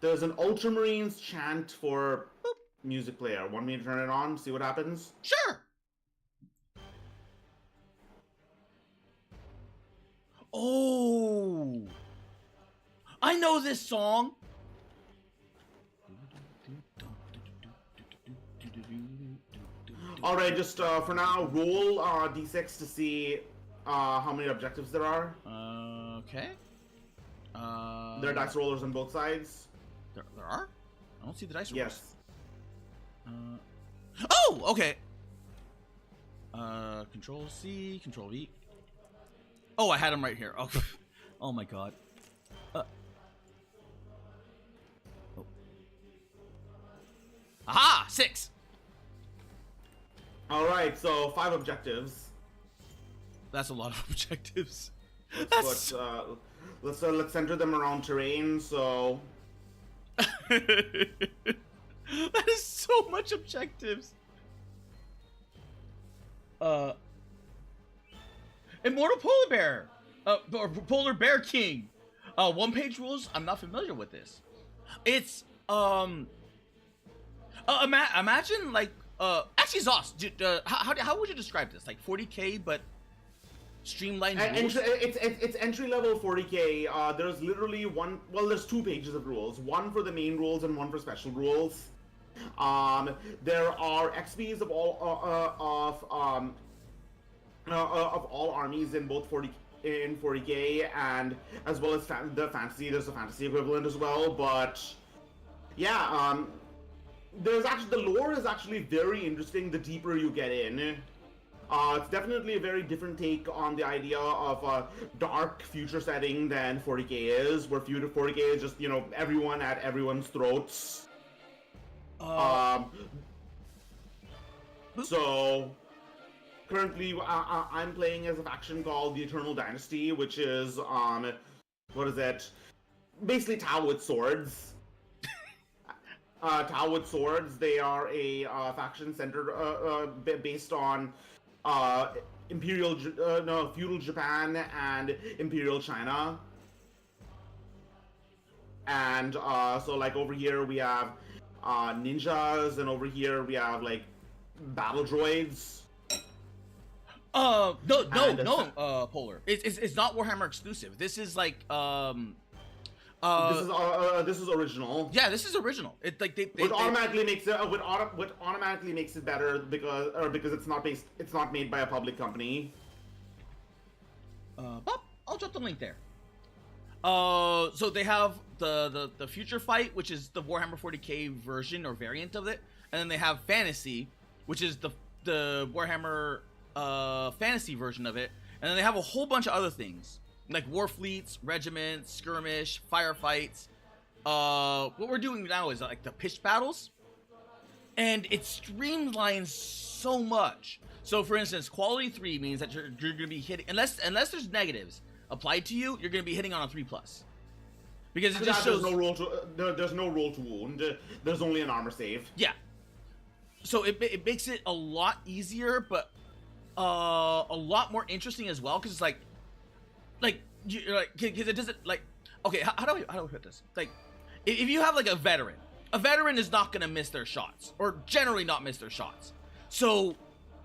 There's an Ultramarines chant for music player. Want me to turn it on? See what happens? Sure. Oh, I know this song. All right, just for now, roll d6 to see how many objectives there are. Okay. There are dice rollers on both sides. There are? I don't see the dice rollers. Yes. Oh, okay. Control C, Control V. Oh, I had him right here. Oh, oh my god. Oh. Aha! 6. All right, so 5 objectives. That's a lot of objectives. Let's center them around terrain. So that is so much objectives. Immortal Polar Bear, or Polar Bear King. 1-page rules. I'm not familiar with this. It's imagine like actually Zoss. How would you describe this? Like 40K, but streamlined rules? It's entry level 40K. There's literally one. Well, there's 2 pages of rules. One for the main rules and one for special rules. There are XPs of all armies in both 40K, and as well as the fantasy. There's a fantasy equivalent as well. But yeah, there's actually the lore is actually very interesting the deeper you get in. It's definitely a very different take on the idea of a dark future setting than 40K is, where 40K is just, everyone at everyone's throats. So, currently, I'm playing as a faction called the Eternal Dynasty, which is, what is it? Basically Tau with swords. Tau with swords, they are a faction centered, based on feudal Japan and Imperial China. And so like over here we have ninjas, and over here we have like battle droids. No, Polar. It's not Warhammer exclusive. This is like this is original. Yeah, this is original. It like which automatically makes it better because it's not made by a public company. I'll drop the link there. So they have the Future Fight, which is the Warhammer 40K version or variant of it, and then they have Fantasy, which is the Warhammer fantasy version of it, and then they have a whole bunch of other things like war fleets, regiments, skirmish, firefights. What we're doing now is like the pitched battles. and it streamlines so much. So for instance, quality 3 means that you're going to be hitting, unless there's negatives applied to you, you're going to be hitting on a 3+. Because it just shows there's no roll to wound. There's only an armor save. Yeah. So it makes it a lot easier, but a lot more interesting as well, because it's like because it doesn't, like, okay, how do I put this? Like, if you have like a veteran is not gonna miss their shots, or generally not miss their shots. So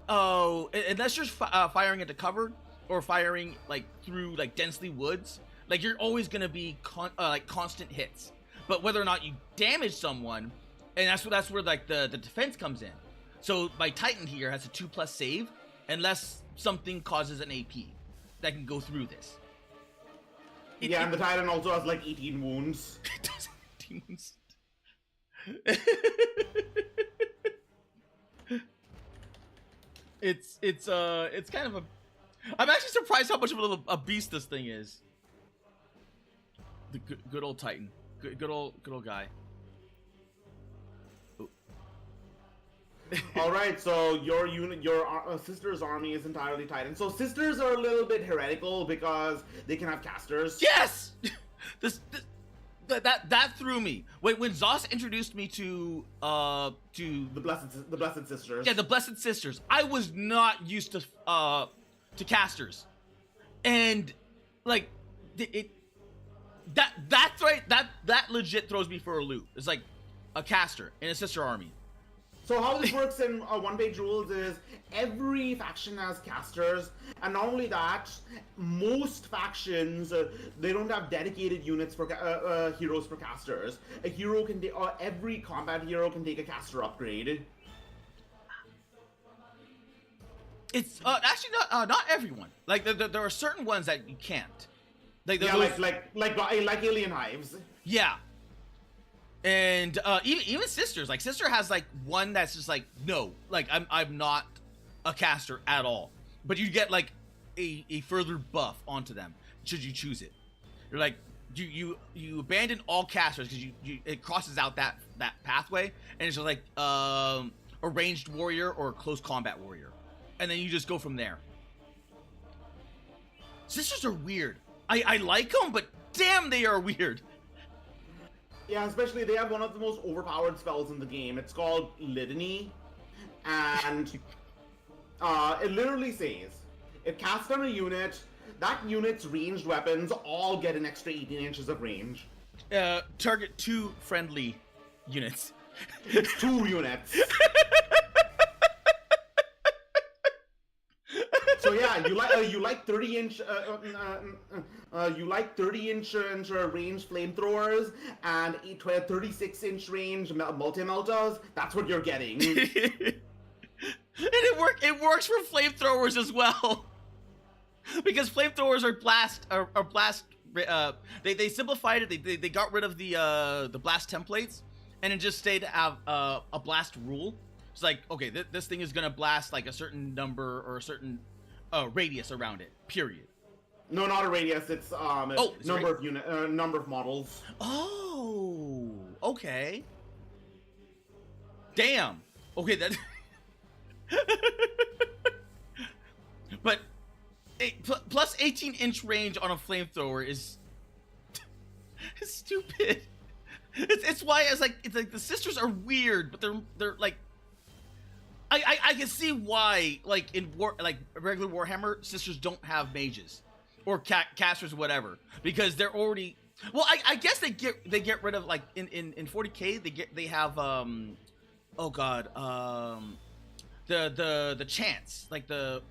unless you're firing into cover or firing like through like densely woods, like you're always gonna be constant hits. But whether or not you damage someone, and that's where like the defense comes in. So my Titan here has a 2+ save unless something causes an AP that can go through this. And the Titan also has like 18 wounds. It does have 18 wounds. It's kind of a. I'm actually surprised how much of a beast this thing is. The good old Titan, good old guy. All right, so your sister's army is entirely Titan. So sisters are a little bit heretical because they can have casters. Yes, that threw me. When Zos introduced me to the blessed sisters. Yeah, the Blessed Sisters. I was not used to casters, and like that's right. That legit throws me for a loop. It's like a caster in a sister army. So how this works in one-page rules is every faction has casters, and not only that, most factions they don't have dedicated units for heroes for casters. A hero can every combat hero can take a caster upgrade. It's actually not everyone. Like there are certain ones that you can't. Like like alien hives. Yeah. And even sisters, like sister has like one that's just like, no, like I'm not a caster at all, but you get like a further buff onto them should you choose it. You're like you abandon all casters because it crosses out that pathway, and it's just like a ranged warrior or a close combat warrior, and then you just go from there. Sisters are weird. I like them, but damn, they are weird. Yeah, especially they have one of the most overpowered spells in the game. It's called Litany, and it literally says, if cast on a unit, that unit's ranged weapons all get an extra 18 inches of range. Target 2 friendly units. It's 2 units. So yeah, you like 30-inch range flamethrowers and 36-inch range multi-meltas. That's what you're getting. And it works for flamethrowers as well, because flamethrowers are blast. They simplified it. They got rid of the blast templates, and it just stayed a blast rule. It's like, okay, this thing is gonna blast like a certain number or a certain radius around it. Period. No, not a radius. It's number of models. Oh, okay. Damn. Okay, that. But plus 18-inch range on a flamethrower is stupid. It's why it's like the sisters are weird, but they're like. I can see why, like in regular Warhammer, sisters don't have mages or casters or whatever, because they're already. Well, I guess they get rid of, like in 40k they have the chants, like the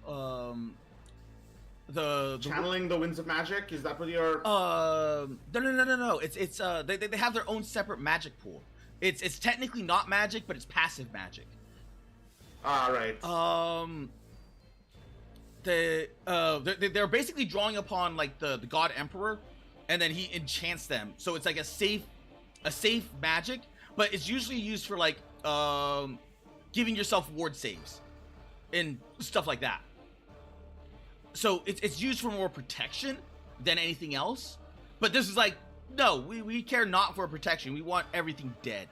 channeling the winds of magic. Is that what you're? No. It's they have their own separate magic pool. It's technically not magic, but it's passive magic. Right. They're basically drawing upon like the God Emperor, and then he enchants them. So it's like a safe magic, but it's usually used for like giving yourself ward saves and stuff like that. So it's used for more protection than anything else. But this is like, no, we care not for protection. We want everything dead.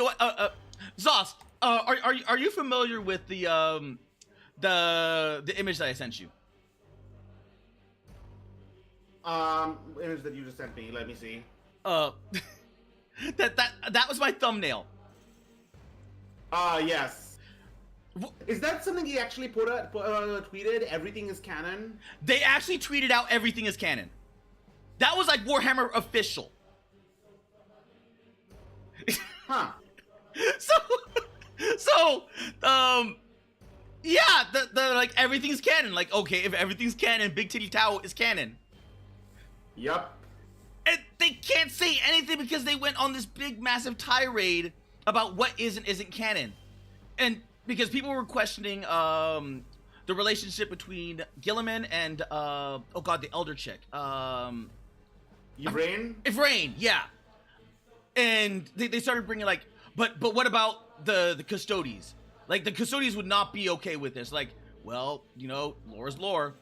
know what? Zost, are you familiar with the image that I sent you? Image that you just sent me. Let me see. That was my thumbnail. Yes. Is that something he actually tweeted? Everything is canon? They actually tweeted out everything is canon. That was like Warhammer official. Huh. So, yeah, the like everything's canon. Like, okay, if everything's canon, Big Titty Tao is canon. Yep. And they can't say anything because they went on this big, massive tirade about what is and isn't canon. And because people were questioning the relationship between Gilliman and oh god, the elder chick. Yvrain? Yvrain, yeah. And they started bringing like, but what about the Custodes? Like, the Custodes would not be okay with this. Like, well, you know, lore is lore.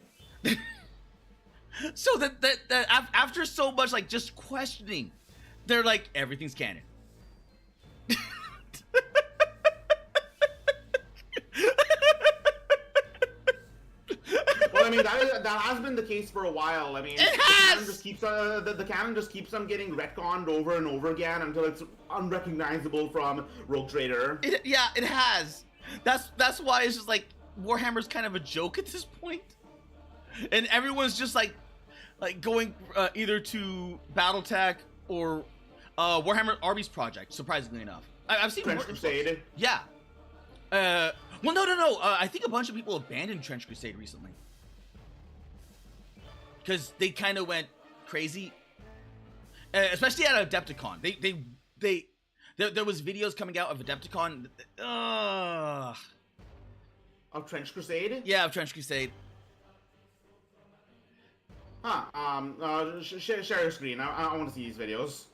So that after so much like just questioning, they're like, everything's canon. Well, I mean, that has been the case for a while. I mean, it has! The canon just keeps on getting retconned over and over again until it's unrecognizable from Rogue Trader. Yeah, it has. That's why it's just like Warhammer's kind of a joke at this point, and everyone's just like going either to BattleTech or Warhammer Arby's project. Surprisingly enough, I've seen Trench Crusade. Yeah. Well, no. I think a bunch of people abandoned Trench Crusade recently because they kind of went crazy, especially at Adepticon. There was videos coming out of Adepticon. Of Trench Crusade? Yeah, of Trench Crusade. Huh. Share your screen. I want to see these videos.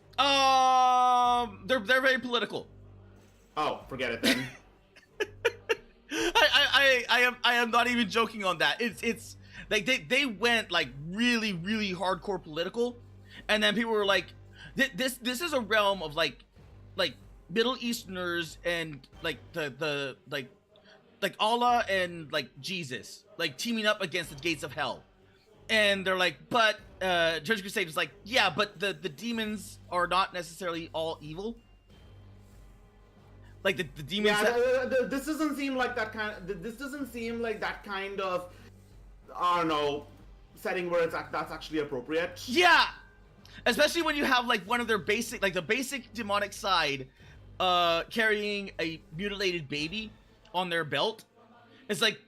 They're very political. Oh, forget it then. I am not even joking on that. It's like they went like really hardcore political, and then people were like, this is a realm of like Middle Easterners and like the like Allah and like Jesus like teaming up against the gates of hell, and they're like, but Trench Crusade is like, yeah, but the demons are not necessarily all evil. Like the demons. Yeah, this doesn't seem like that kind. This doesn't seem like that kind of, I don't know, setting where that's actually appropriate. Yeah, especially when you have like one of their basic, like the basic demonic side, carrying a mutilated baby on their belt. It's like,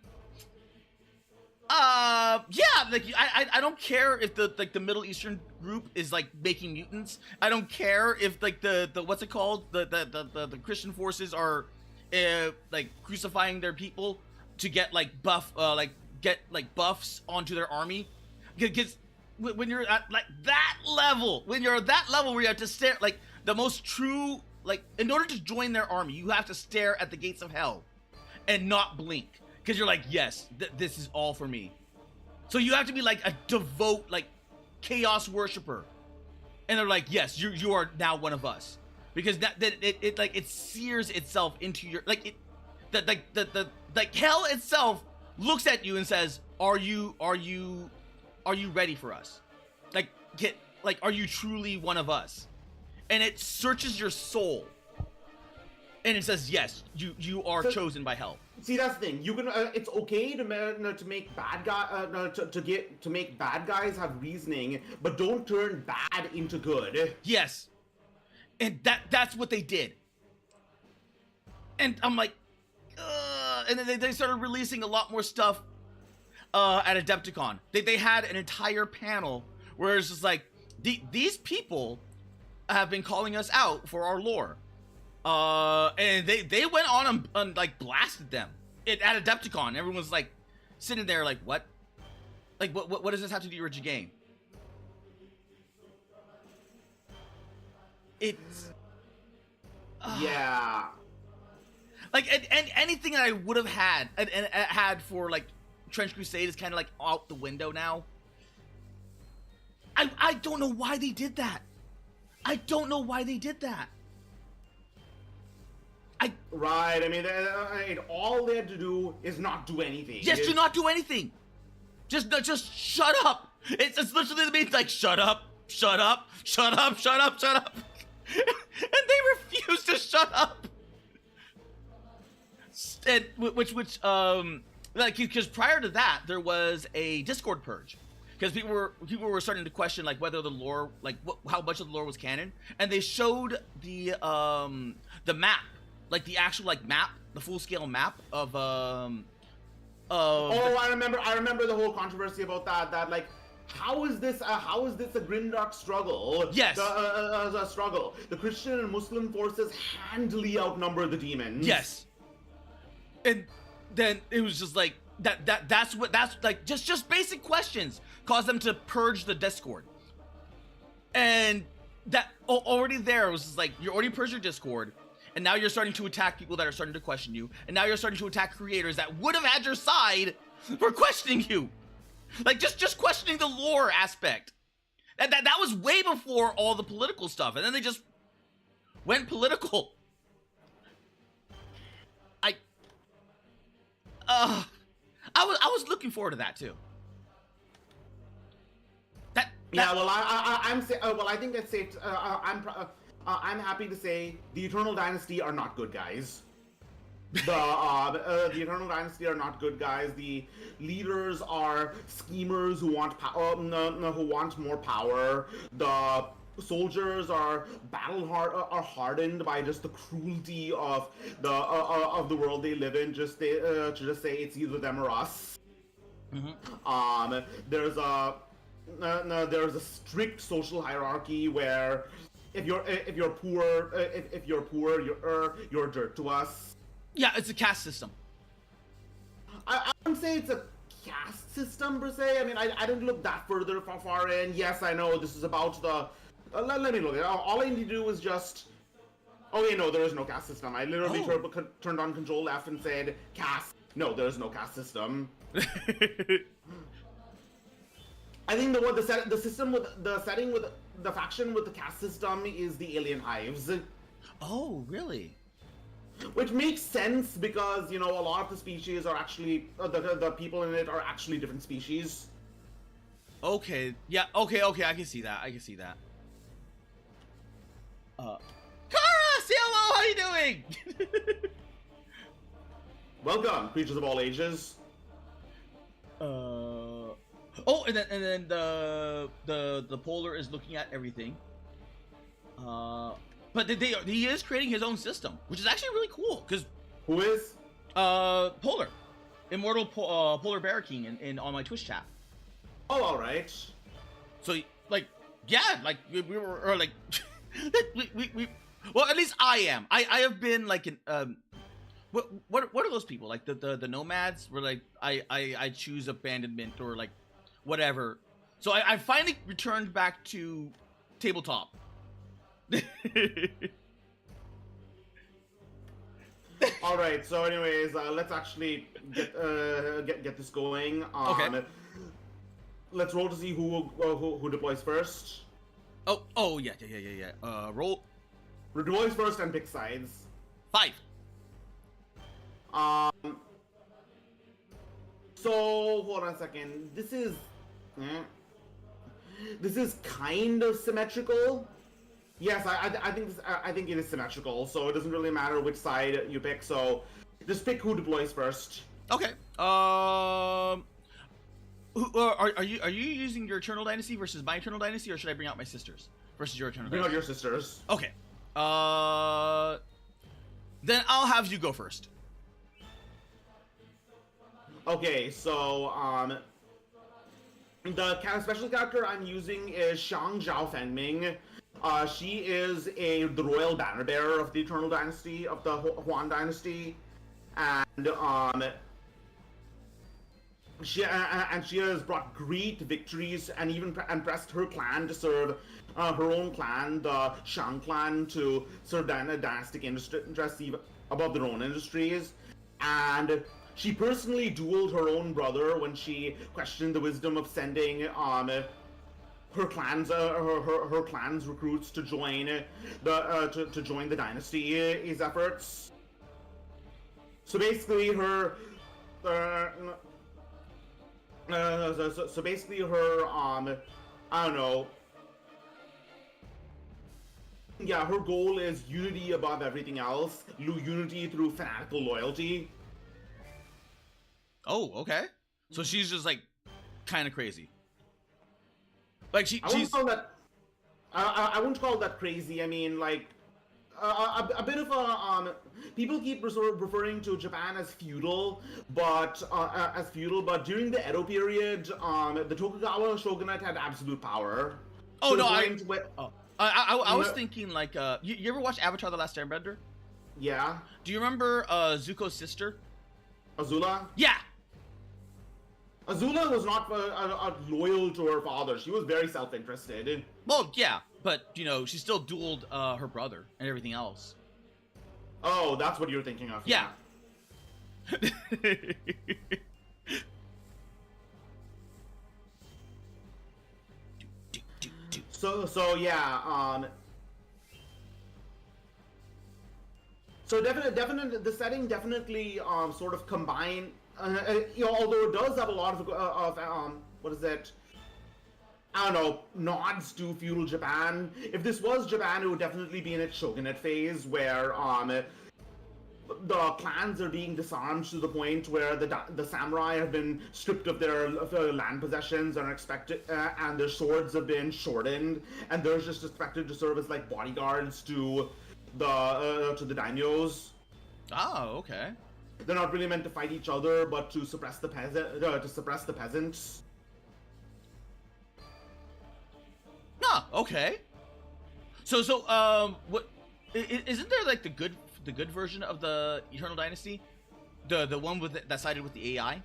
yeah, like I don't care if the Middle Eastern group is like making mutants. I don't care if like the what's it called, the Christian forces are like crucifying their people to get like get buffs onto their army. Because when you're at like that level, where you have to stare, like the most true, like in order to join their army, you have to stare at the gates of hell and not blink. Because you're like, yes, this is all for me. So you have to be like a devout, like chaos worshiper, and they're like, yes, you are now one of us, because it sears itself into your like hell itself looks at you and says, are you ready for us? Are you truly one of us? And it searches your soul, and it says, yes, you are chosen by hell. See, that's the thing. You can. It's okay to make bad guy to make bad guys have reasoning, but don't turn bad into good. Yes, and that's what they did. And I'm like, and then they started releasing a lot more stuff at Adepticon. They had an entire panel where it's just like, these people have been calling us out for our lore. And they went on and like blasted them at Adepticon. Everyone's like sitting there like, what? Like, what does this have to do with your game? It's yeah. Like, and anything that I would have had for like Trench Crusade is kind of like out the window now. I don't know why they did that. I don't know why they did that. Right. I mean, all they had to do is not do anything. Just do not do anything. Just shut up. It's literally the means like shut up, shut up, shut up, shut up, shut up, and they refuse to shut up. And which like because prior to that there was a Discord purge. Because people were starting to question like whether the lore, like how much of the lore was canon, and they showed the map, like the actual like map, the full scale map of I remember the whole controversy about that. That like, how is this a grimdark struggle? Yes. A struggle. The Christian and Muslim forces handily outnumber the demons. Yes. And then it was just like that's like just basic questions caused them to purge the Discord. And that already there was just like you already purged your Discord, and now you're starting to attack people that are starting to question you, and now you're starting to attack creators that would have had your side for questioning you. Like just questioning the lore aspect. That was way before all the political stuff, and then they just went political. I was looking forward to that too. Yeah, well, I think it's safe. I'm happy to say the Eternal Dynasty are not good guys. The Eternal Dynasty are not good guys. The leaders are schemers who want who want more power. The soldiers are hardened by just the cruelty of the world they live in. To just say it's either them or us. Mm-hmm. There's a strict social hierarchy where if you're poor, you're dirt to us. Yeah, it's a caste system. I wouldn't say it's a caste system per se. I mean, I didn't look that far in. Yes, I know this is about the. Let me look. All I need to do is just. Oh yeah, no, there is no caste system. I literally turned on Control F and said caste. No, there is no caste system. I think the faction with the caste system is the alien hives. Oh, really? Which makes sense because, you know, a lot of the species are actually, the people in it are actually different species. Okay, yeah, okay, I can see that, Kara, CLO, how you doing? Welcome, creatures of all ages. Oh, and then the Polar is looking at everything. But he is creating his own system, which is actually really cool. Cause who is? Polar, Immortal Polar Bear King in on my Twitch chat. Oh, all right. So like, yeah, like we were or like we well, at least I am. I have been like an what are those people like the nomads where like I choose abandonment or like whatever. So I finally returned back to tabletop. All right. So, anyways, let's actually get this going. Okay. Let's roll to see who deploys first. Oh yeah. Roll. Deploys first and pick sides. 5. So hold on a second. This is kind of symmetrical. Yes, I think it is symmetrical. So it doesn't really matter which side you pick. So just pick who deploys first. Okay. Are you using your Eternal Dynasty versus my Eternal Dynasty, or should I bring out my sisters versus your Eternal Dynasty? Bring out your sisters. Okay. Then I'll have you go first. Okay, so the special character I'm using is Shang Zhao Fengming. She is the royal banner bearer of the Eternal Dynasty, of the Huan Dynasty, and she has brought great victories and even pressed her clan to serve her own clan, the Shang clan, to serve dynastic interests above their own industries, and she personally dueled her own brother when she questioned the wisdom of sending her clan's recruits to join the dynasty his efforts. So basically, her. So basically, her. I don't know. Yeah, her goal is unity above everything else. Unity through fanatical loyalty. Oh, okay. So she's just like kind of crazy. Like I wouldn't she's call that. I wouldn't call that crazy. I mean, like a bit of a people keep referring to Japan as feudal, but during the Edo period, the Tokugawa shogunate had absolute power. Oh To no, the point where, I was thinking like you ever watch Avatar: The Last Airbender? yeah, Do you remember Zuko's sister? Azula. Yeah. Azula was not loyal to her father. She was very self-interested. Well, yeah, but you know she still dueled her brother and everything else. Oh, that's what you're thinking of. Yeah. So yeah. So definitely, the setting definitely sort of combine. Although it does have a lot of what is it? I don't know, nods to feudal Japan. If this was Japan, it would definitely be in its shogunate phase, where the clans are being disarmed to the point where the samurai have been stripped of their land possessions and are expected, and their swords have been shortened, and they're just expected to serve as like bodyguards to the daimyos. Oh, okay. They're not really meant to fight each other, but to suppress the peasants. Ah, okay. So what? Isn't there like the good version of the Eternal Dynasty, the one that sided with the AI?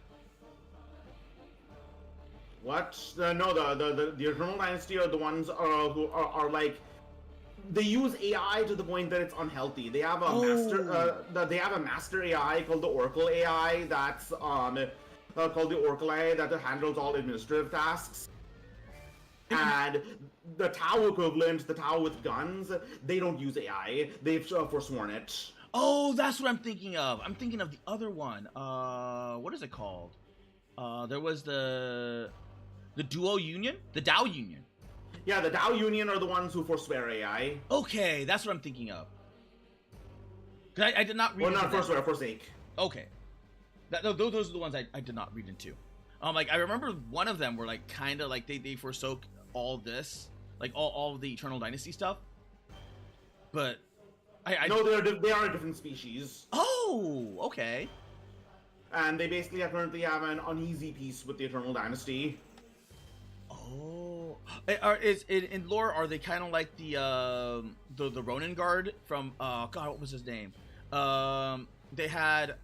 What? No, the Eternal Dynasty are the ones who are like. They use AI to the point that it's unhealthy. They have a master AI called the Oracle AI that's called the Oracle AI that handles all administrative tasks. And the Tau equivalent, the Tau with guns, they don't use AI. They've forsworn it. Oh, that's what I'm thinking of. I'm thinking of the other one. What is it called? There was the Duo Union, the Dao Union. Yeah, the Dao Union are the ones who forswear AI. Okay, that's what I'm thinking of. I did not read. Well, not forswear, forsake. Okay, those are the ones I did not read into. Like I remember one of them were like kind of like they forsook all this, like all of the Eternal Dynasty stuff. But no, they are a different species. Oh, okay. And they basically currently have an uneasy peace with the Eternal Dynasty. Oh, in lore are they kind of like the Ronin Guard from God, what was his name? They had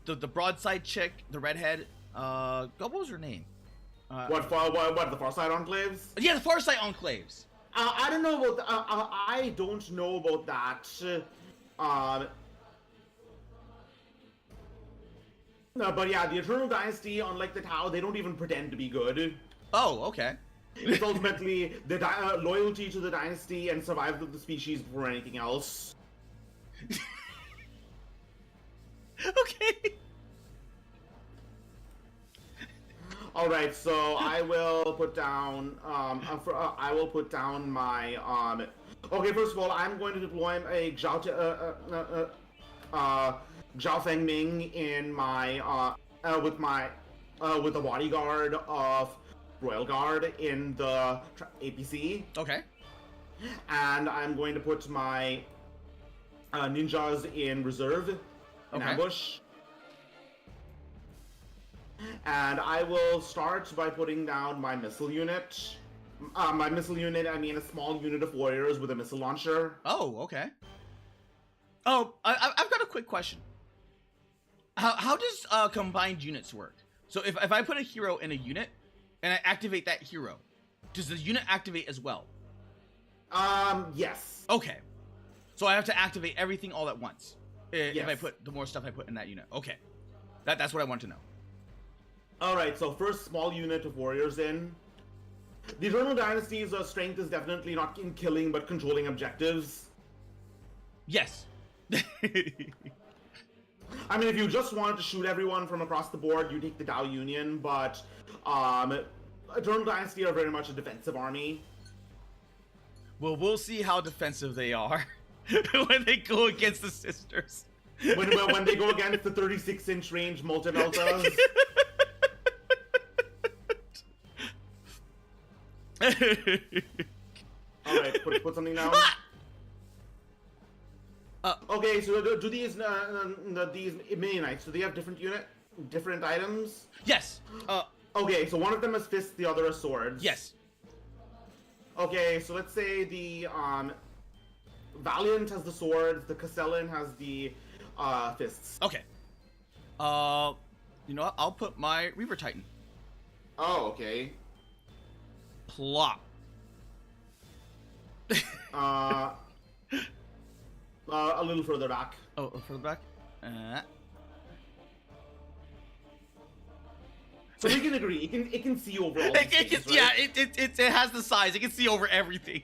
the broadside chick, the redhead. God, what was her name? What the Farside Enclaves? Yeah, the Farside Enclaves. I don't know about. I don't know about that. No, but yeah, the Eternal Dynasty, unlike the Tau, they don't even pretend to be good. Oh, okay. It's ultimately the loyalty to the dynasty and survival of the species before anything else. Okay. All right, so I will put down. I will put down my. Okay, first of all, I'm going to deploy a Zhao Fengming in my with the bodyguard of Royal Guard in the APC. Okay. And I'm going to put my ninjas in reserve in ambush. And I will start by putting down my missile unit. My missile unit, I mean a small unit of warriors with a missile launcher. Oh, okay. Oh, I've got a quick question. How does combined units work? So if I put a hero in a unit and I activate that hero, does the unit activate as well? Yes. Okay. So I have to activate everything all at once. Yes. If I put the more stuff I put in that unit. Okay. That's what I want to know. Alright, so first small unit of warriors in. The Eternal Dynasty's strength is definitely not in killing, but controlling objectives. Yes. I mean, if you just wanted to shoot everyone from across the board, you take the Dao Union, but Eternal Dynasty are very much a defensive army. Well, we'll see how defensive they are when they go against the sisters. When they go against the 36-inch range multi-meltas. Alright, put something down. Okay, so do these mini knights, do they have different items? Yes. Okay, so one of them has fists, the other has swords. Yes. Okay, so let's say the Valiant has the swords, the Castellan has the fists. Okay. You know what? I'll put my Reaver Titan. Oh, okay. Plop. A little further back. Oh, further back? So we can agree. It can see over all It things, right? Yeah, it has the size. It can see over everything.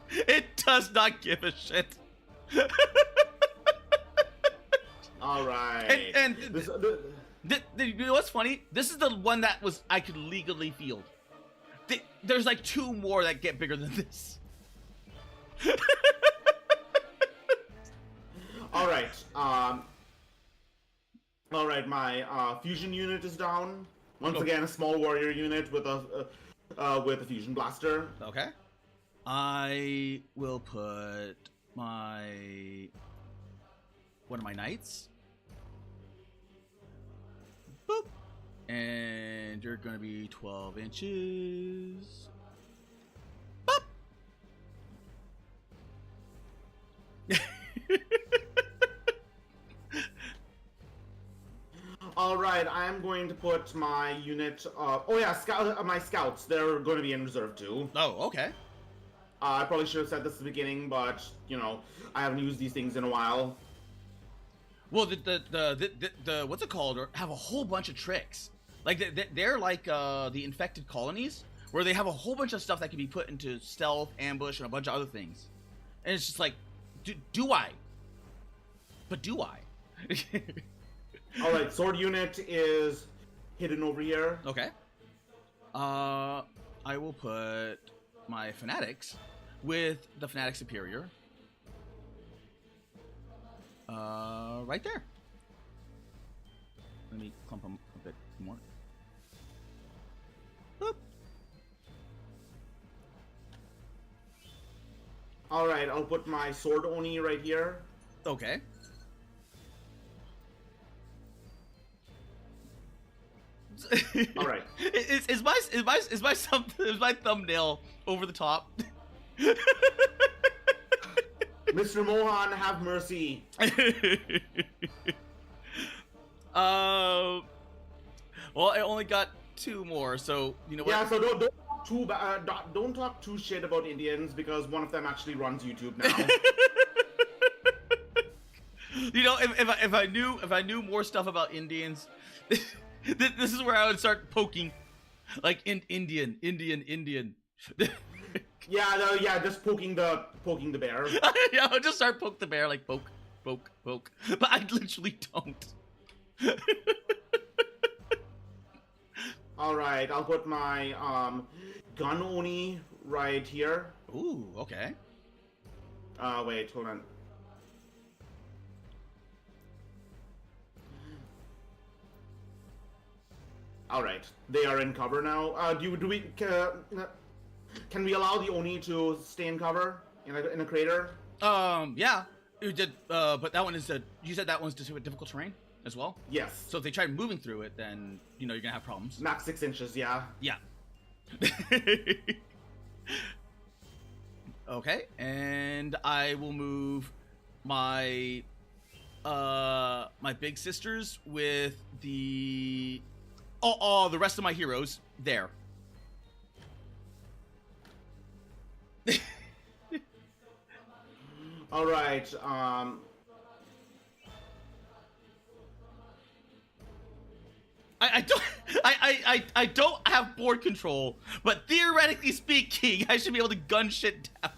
It does not give a shit. All right. And you know what's funny? This is the one that I could legally field. There's like 2 more that get bigger than this. All right. All right. My fusion unit is down. Once again, a small warrior unit with a fusion blaster. Okay. I will put one of my knights. Boop. And you're gonna be 12 inches. Boop. All right, I'm going to put my unit. Oh yeah, my scouts. They're going to be in reserve too. Oh, okay. I probably should have said this at the beginning, but you know, I haven't used these things in a while. Well, the what's it called? Have a whole bunch of tricks. Like they're like the infected colonies, where they have a whole bunch of stuff that can be put into stealth, ambush, and a bunch of other things. And it's just like, do I? But do I? All right, sword unit is hidden over here. Okay. I will put my fanatics with the fanatic superior. Right there. Let me clump them a bit more. Boop. All right, I'll put my sword oni right here. Okay. All right. Is my thumbnail over the top? Mr. Mohan, have mercy. Well, I only got 2 more, so you know what? Yeah, so don't talk too shit about Indians because one of them actually runs YouTube now. You know, if I knew more stuff about Indians, this is where I would start poking, like Indian. Yeah, just poking the bear. Yeah, I'll just start poke the bear, like poke. But I literally don't. All right, I'll put my gun oni right here. Ooh, okay. Wait, hold on. All right, they are in cover now. Can we allow the oni to stay in cover in a crater? Yeah. You did, but that one is you said that one's difficult terrain as well? Yes. So if they try moving through it, then, you know, you're gonna have problems. Max 6 inches, yeah. Yeah. Okay, and I will move my my big sisters with the the rest of my heroes there. All right. I don't have board control, but theoretically speaking, I should be able to gun shit down.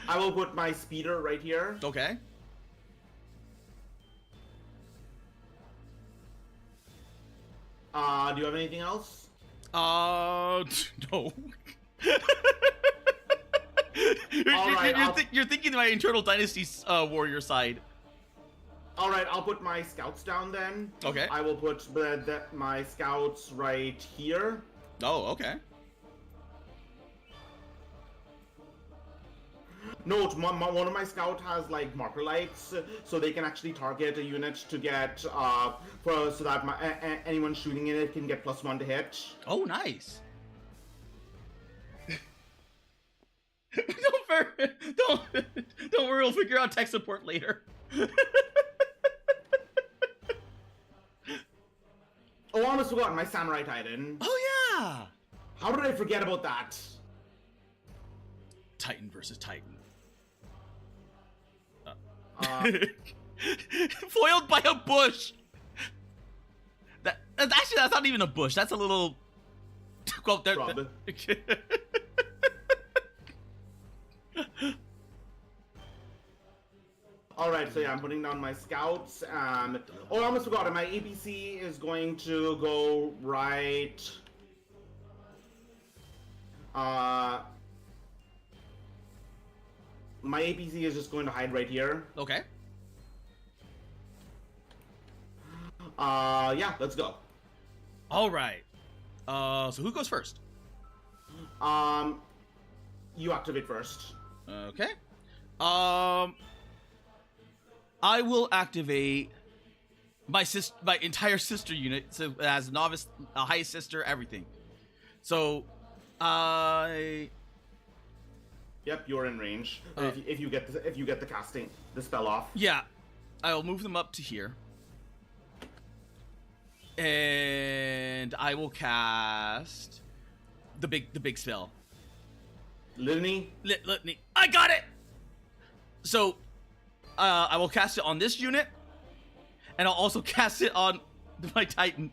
I will put my speeder right here. Okay. Do you have anything else? No. You're thinking my Internal Dynasty warrior side. All right, I'll put my scouts down then. Okay. I will put my scouts right here. Oh, okay. Note, one of my scout has like marker lights, so they can actually target a unit to get so that anyone shooting in it can get +1 to hit. Oh, nice. Don't worry, we'll figure out tech support later. Oh, I almost forgot my Samurai Titan. Oh yeah. How did I forget about that? Titan versus Titan. Foiled by a bush. Actually, that's not even a bush. That's a little. Well, All right, so yeah, I'm putting down my scouts. Oh, I almost forgot it. My APC is going to go right. My APC is just going to hide right here. Okay. Yeah, let's go. All right. So who goes first? You activate first. Okay. I will activate my entire sister unit, so as novice, high sister, everything. So, Yep, you're in range. If you get the casting, the spell off. Yeah, I will move them up to here, and I will cast the big spell. Litany. Litany. I got it. So, I will cast it on this unit, and I'll also cast it on my Titan.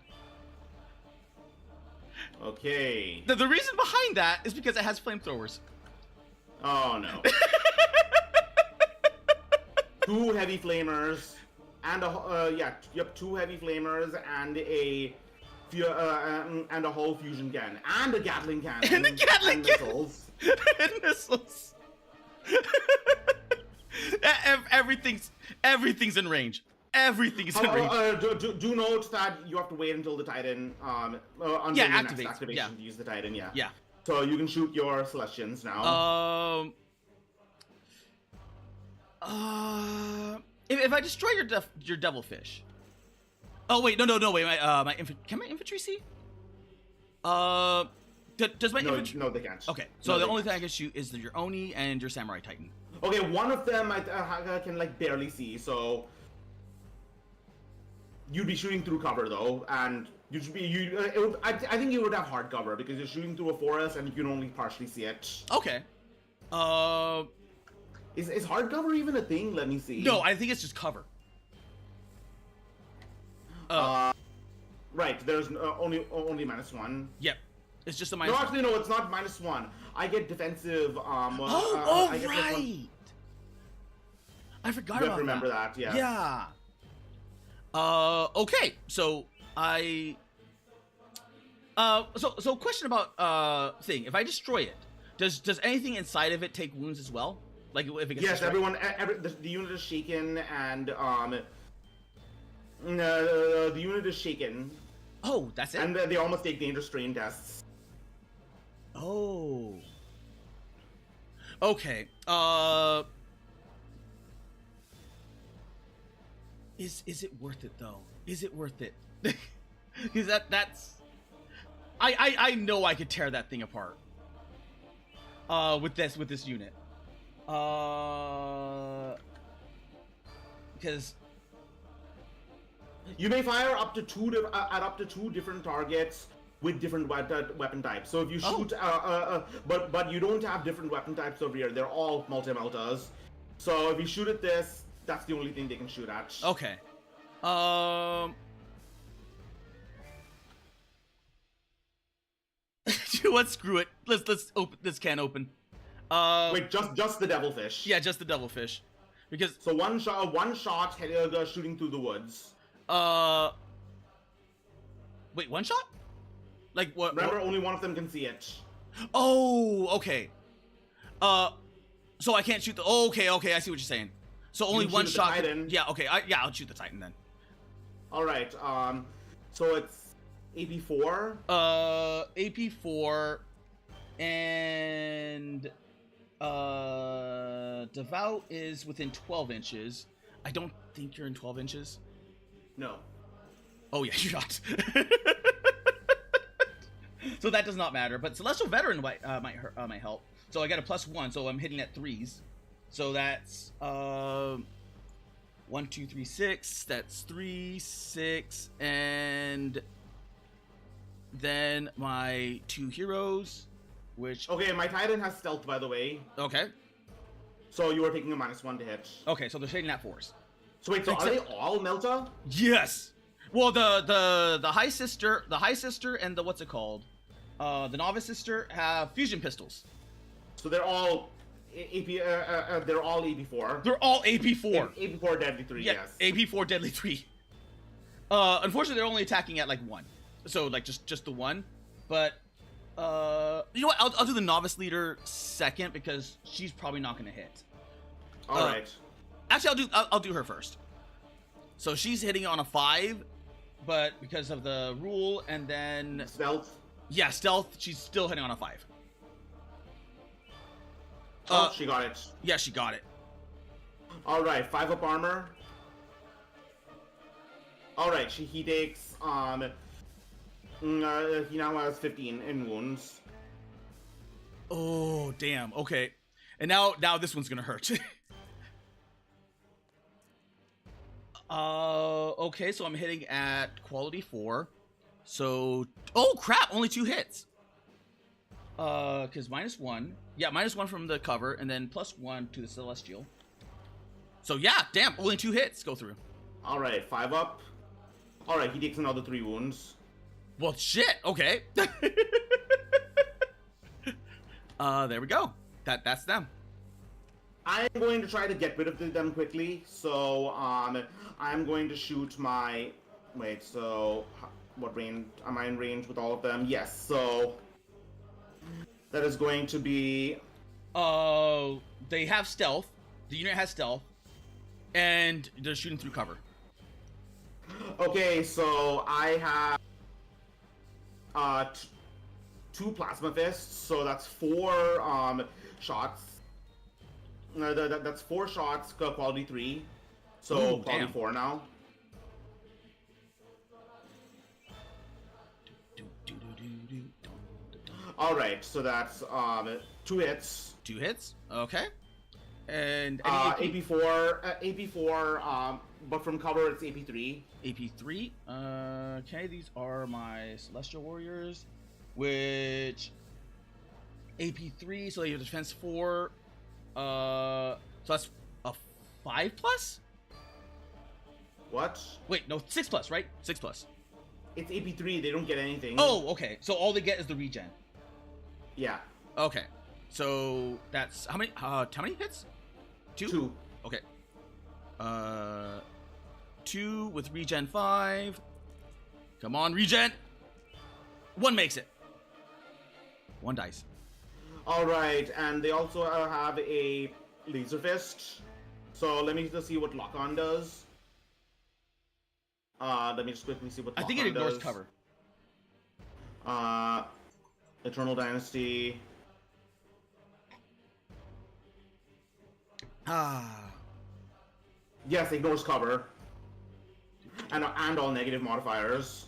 Okay. The reason behind that is because it has flamethrowers. Oh no. 2 heavy flamers and two heavy flamers and a whole fusion cannon and a Gatling cannon And a Gatling cannon. Missiles. And missiles. Everything's in range. Everything's in range. Do note that you have to wait until the Titan until your next activation to use the Titan. Yeah. So you can shoot your Celestians now. If I destroy your devilfish. Oh wait, no wait. Can my infantry see? Does my infantry? No, they can't. Okay, so the only thing I can shoot is your Oni and your Samurai Titan. Okay, one of them I can like barely see, so you'd be shooting through cover though, and I think you would have hard cover because you're shooting through a forest and you can only partially see it. Okay. Is hard cover even a thing? Let me see. No, I think it's just cover. Right. There's only -1. Yep. It's just a -1. No, actually, no. It's not -1. I get defensive. I get right. I forgot about that. Remember that? Yeah. Yeah. Okay. So So question about thing. If I destroy it, does anything inside of it take wounds as well? Like if it gets destroyed? The unit is shaken and the unit is shaken. Oh, that's it. And they almost take danger strain tests. Oh. Okay. Is it worth it though? Is it worth it? Because that's. I know I could tear that thing apart. With this unit. Because you may fire up to two different targets with different weapon types. So if you shoot, but you don't have different weapon types over here. They're all multi-meltas. So if you shoot at this, that's the only thing they can shoot at. Okay. You know what? Screw it. Let's open this can open. Wait, just the devilfish. Yeah, just the devilfish. Because so one shot, shooting through the woods. Wait, one shot? Like what? Remember, only one of them can see it. Oh, okay. So I can't shoot the. Oh, okay, I see what you're saying. So only one shot. Yeah, okay. I'll shoot the Titan then. All right. So it's AP4. AP4, and Devout is within 12 inches. I don't think you're in 12 inches. No. Oh yeah, you're not. So that does not matter. But Celestial Veteran might help. So I got a +1, so I'm hitting at 3s. So that's 1, 2, 3, 6. That's 3, 6, and then my 2 heroes, which. Okay, my Titan has stealth, by the way. Okay. So you are taking a -1 to hit. Okay, so they're hitting at 4s. So wait, so are they all Melta? Yes. Well, the High Sister, and the what's it called? The Novice Sister have fusion pistols. So they're all they're all AP4. They're all AP4. AP4 Deadly 3, yeah, yes. AP4 Deadly 3. Unfortunately, they're only attacking at like 1. So like just the 1. But you know what? I'll do the Novice Leader second because she's probably not going to hit. All right. Actually, I'll do her first. So she's hitting on a 5, but because of the rule, and then stealth. Yeah, stealth. She's still hitting on a 5. Oh, she got it. Yeah, she got it. All right, 5 up armor. All right, he takes he now has 15 in wounds. Oh damn. Okay, and now this one's gonna hurt. Okay, so I'm hitting at quality 4. So, oh crap, only 2 hits. Because -1. Yeah, -1 from the cover, and then +1 to the Celestial. So yeah, damn, only 2 hits go through. All right, 5 up. All right, he takes another 3 wounds. Well, shit. Okay. There we go. That's them. I'm going to try to get rid of them quickly. So, I'm going to shoot my. Wait. So, what range am I in range with all of them? Yes. So, that is going to be. They have stealth. The unit has stealth, and they're shooting through cover. Okay, so I have 2 plasma fists, so that's 4 shots. That's 4 shots, quality 3. So ooh, quality damn. 4 now. All right, so that's 2 hits. 2 hits. Okay. And AP4, but from cover it's AP3. AP3. Okay, these are my Celestial Warriors, which AP3. So you have defense 4. So that's a 5+. What? Wait, no, 6+, right? 6+. It's AP3. They don't get anything. Oh, okay. So all they get is the regen. Yeah. Okay. So that's how many hits? 2? 2. Okay. 2 with regen 5. Come on, regen. 1 makes it. 1 dice. All right, and they also have a laser fist. So let me just see what lock-on does. Let me just quickly see what. I think it ignores cover. Eternal Dynasty. Yes, ignores cover. And all negative modifiers.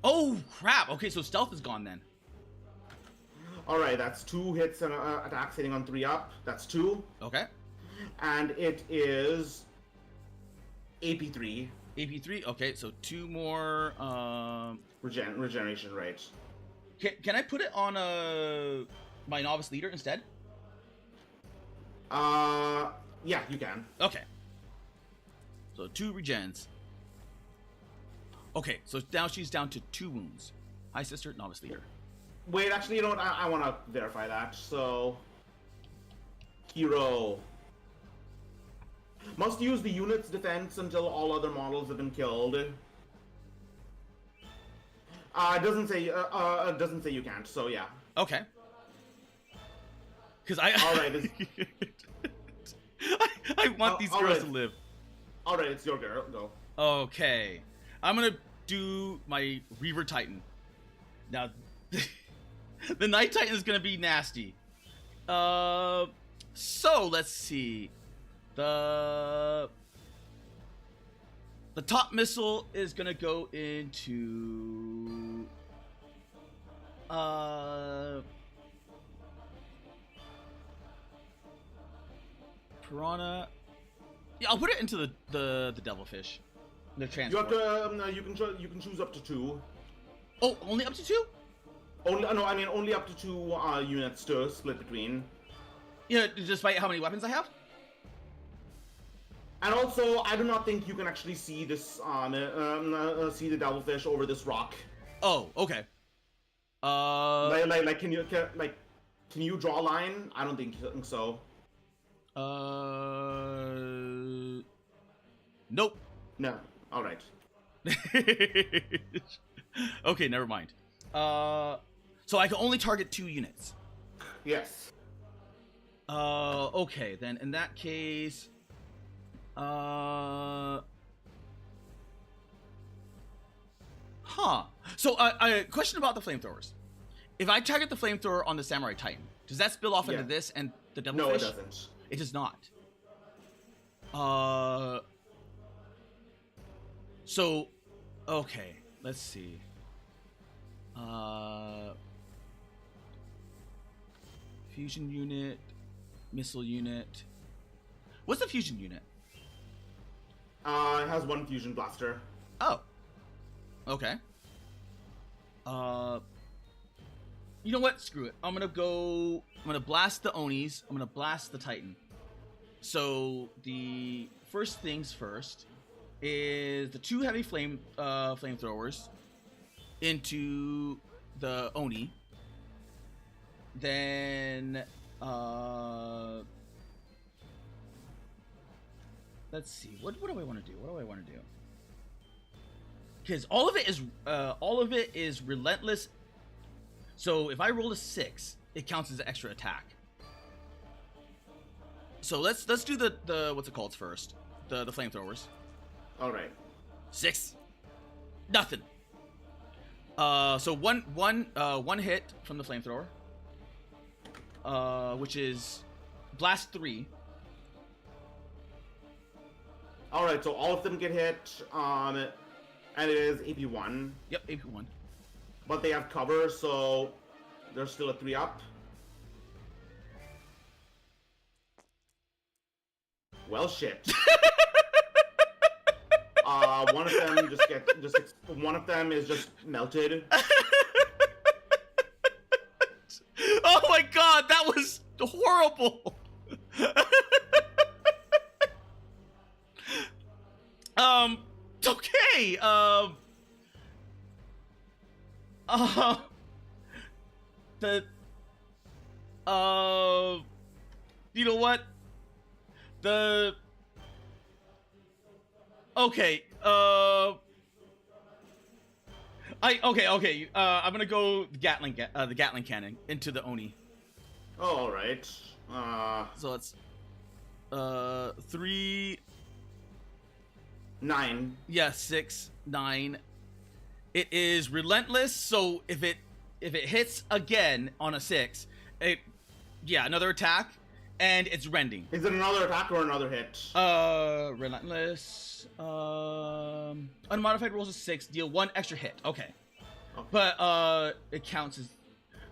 Oh crap! Okay, so stealth is gone then. All right, that's 2 hits and attacks hitting on 3 up. That's 2. Okay. And it is AP3. AP3. Okay, so 2 more. Regeneration rate. Can I put it on my Novice Leader instead? Yeah, you can. Okay. So 2 regens. Okay, so now she's down to 2 wounds. High Sister, Novice Leader. Wait, actually, you know what? I want to verify that. So, Hero. Must use the unit's defense until all other models have been killed. It doesn't say you can't. So yeah. Okay. Because I. All right. I want these girls to live. All right, it's your girl. Go. Okay, I'm gonna do my Reaver Titan. Now, the Night Titan is gonna be nasty. So let's see. The top missile is gonna go into Piranha. Yeah, I'll put it into the Devilfish. The transport. You have to. You can choose up to 2. Oh, only up to 2? Only up to 2 units to split between. Yeah, despite how many weapons I have. And also, I do not think you can actually see this. See the Devilfish over this rock. Oh, okay. Can you draw a line? I don't think so. Nope. No. All right. Okay, never mind. So I can only target 2 units. Yes. Okay, then in that case, huh. So, a question about the flamethrowers. If I target the flamethrower on the Samurai Titan, does that spill off into this and the Devilfish? No, it doesn't. It does not. So, okay, let's see. Fusion unit, missile unit. What's the fusion unit? It has 1 fusion blaster. Oh. Okay. You know what? Screw it. I'm gonna blast the Onis. I'm gonna blast the Titan. So the first things first is the 2 heavy flamethrowers into the Oni. Then let's see. What do I want to do? Because all of it is relentless. So if I roll a 6, it counts as an extra attack. So let's do the what's it called first? The flamethrowers. All right. 6. Nothing. So one hit from the flamethrower. Which is blast 3. All right. So all of them get hit. And it is AP1. Yep, AP1. But they have cover, so there's still a 3 up. Well, shit. One of them one of them is just melted. Oh my god, that was horrible. Okay. You know what? Okay. I'm gonna go the Gatling cannon into the Oni. Oh, all right. So it's 3. 9. Yeah, 6, 9. It is relentless. So if it hits again on a 6, another attack, and it's rending. Is it another attack or another hit? Relentless. Unmodified rolls a 6, deal 1 extra hit. Okay. But it counts as.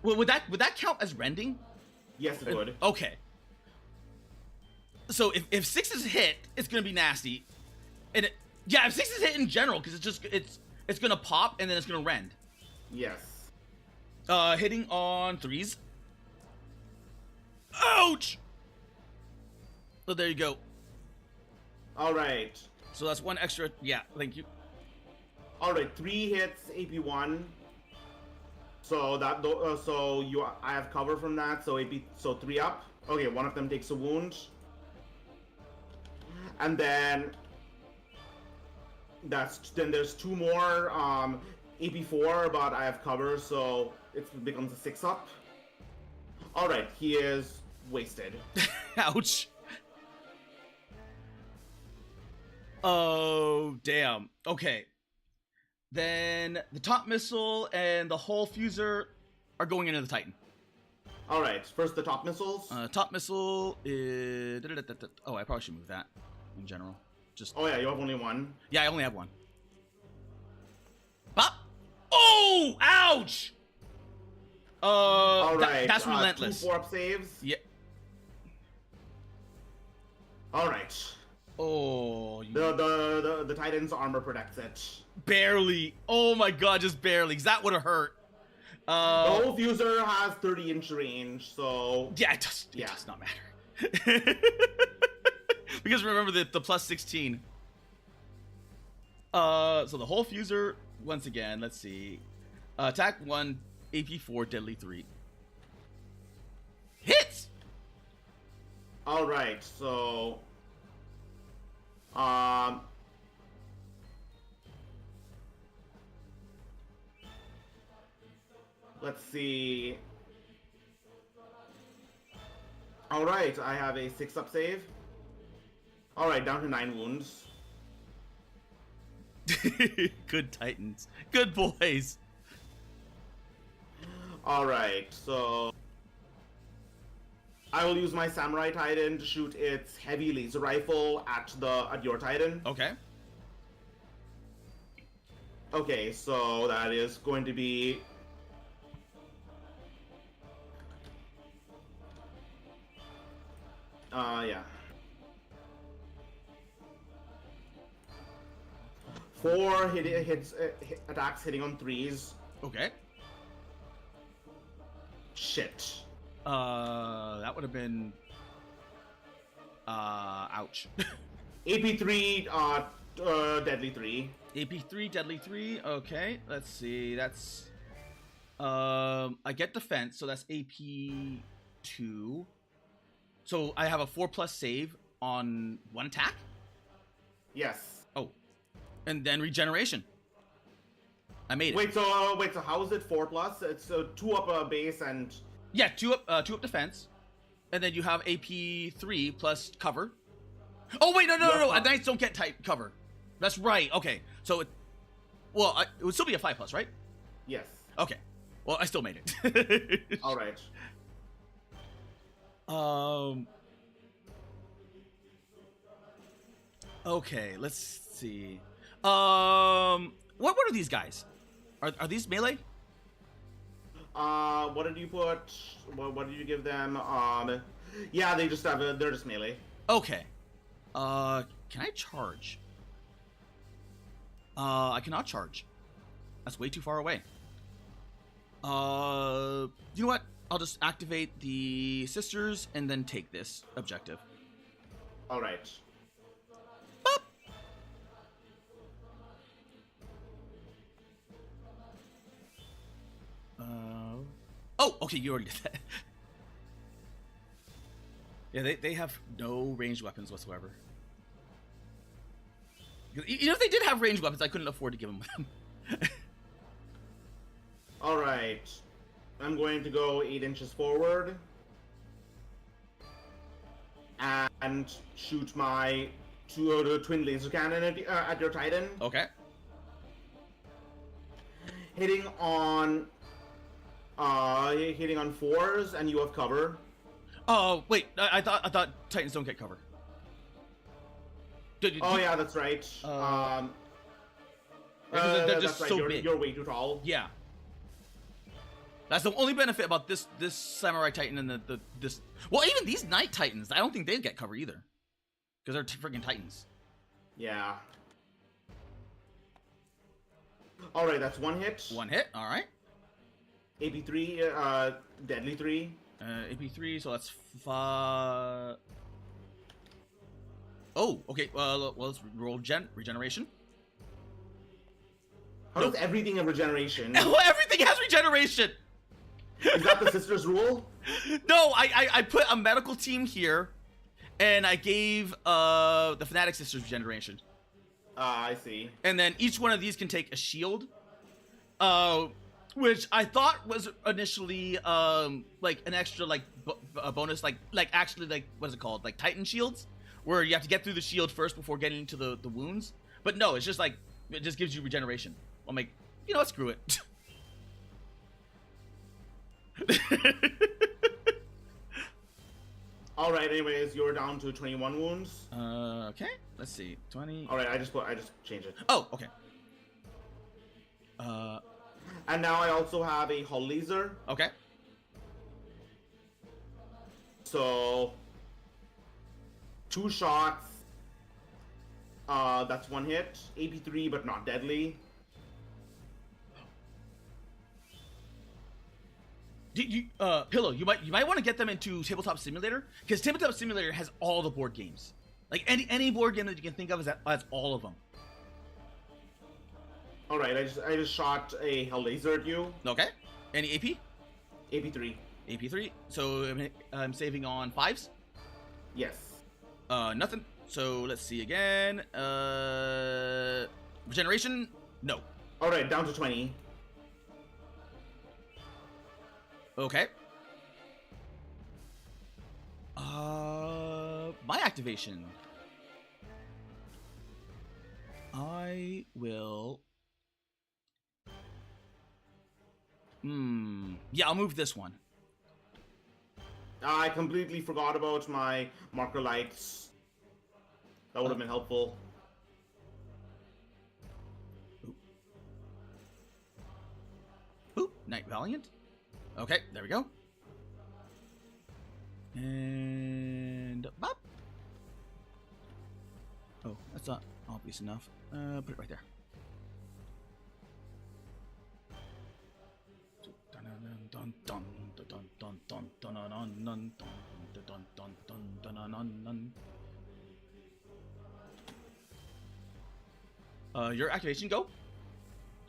Would that count as rending? Yes, it would. Okay. So if 6 is hit, it's gonna be nasty, and if 6 is hit in general, because it's gonna pop and then it's gonna rend. Yes. Hitting on 3s. Ouch! So there you go. All right. So that's 1 extra. Yeah, thank you. All right, 3 hits, AP1. So I have cover from that. So 3 up. Okay, one of them takes a wound. And then there's 2 more AP4, but I have cover, so it becomes a 6-up. Alright, he is wasted. Ouch. Oh, damn. Okay. Then the top missile and the hull fuser are going into the Titan. Alright, first the top missiles. Top missile is... Oh, I probably should move that in general. Just... Oh yeah, you have only one. Yeah, I only have one. Bop! Oh! Ouch! Alright, that's relentless. 2 4-up saves. Yeah. Alright. Oh, The Titan's armor protects it. barely. Oh my god, just barely. Cause that would have hurt. The whole fuser has 30-inch range, so Yeah, it does not matter. Because remember the plus 16. So the whole fuser once again. Let's see. Attack 1, AP 4, deadly 3. Hits. all right. So let's see. All right, I have a 6-up save. All right, down to 9 wounds. Good Titans. Good boys. All right, so I will use my Samurai Titan to shoot its heavy laser rifle at your Titan. Okay. Okay, so that is going to be yeah. 4 attacks hitting on 3s. Okay. Shit. That would have been. Ouch. AP3, deadly 3. AP3, deadly 3. Okay, let's see. That's. I get defense, so that's AP2. So I have a 4+ save on 1 attack? Yes. Oh. And then regeneration. I made it. Wait, so how is it 4+? It's 2 up base and Yeah, 2 up defense. And then you have AP3 plus cover. Oh wait, no, Knights don't get type cover. That's right. Okay. So it would still be a 5+, right? yes. Okay. Well, I still made it. All right. Okay, let's see. What are these guys? Are these melee? What did you put? What did you give them? Yeah, they're just melee. Okay. Can I charge? I cannot charge. That's way too far away. You know what? I'll just activate the sisters and then take this objective. All right. Boop. Oh, okay, you already did that. Yeah, they have no ranged weapons whatsoever. You know, if they did have ranged weapons, I couldn't afford to give them. All right. I'm going to go 8 inches forward and shoot my twin laser cannon at your Titan. Okay. Hitting on 4s, and you have cover. Oh wait, I thought Titans don't get cover. Yeah, that's right. They're just that's right. so big. You're way too tall. Yeah. That's the only benefit about this Samurai Titan and this. Well, even these Knight Titans, I don't think they'd get cover either, because they're freaking Titans. Yeah. All right, that's 1 hit. 1 hit. All right. AP3, deadly 3. AP3, so that's 5. Oh, okay. Well, let's roll regeneration. How does everything have regeneration? Everything has regeneration. Is that the sister's rule? No, I put a medical team here, and I gave the Fnatic Sisters regeneration. I see. And then each one of these can take a shield, which I thought was initially like an extra like a bonus, like actually like what's it called, like Titan shields, where you have to get through the shield first before getting into the wounds. But no, it's just like it just gives you regeneration. I'm like, you know what, screw it. All right. Anyways, you're down to 21 wounds. Okay. Let's see. 20. All right. I just changed it. Oh, okay. And now I also have a hull laser. Okay. So 2 shots. That's 1 hit. AP3, but not deadly. Pillow, you might want to get them into Tabletop Simulator, because Tabletop Simulator has all the board games. Like any board game that you can think of has all of them. All right, I just shot a hell laser at you. Okay. Any AP? AP3. AP3. So I'm saving on 5s. Yes. Nothing. So let's see again. Regeneration? No. All right, down to 20. Okay. My activation. I will. Yeah, I'll move this one. I completely forgot about my marker lights. That would have been helpful. Ooh, Night Valiant. Okay, there we go. And bop. Oh, that's not obvious enough. Put it right there. Your activation go?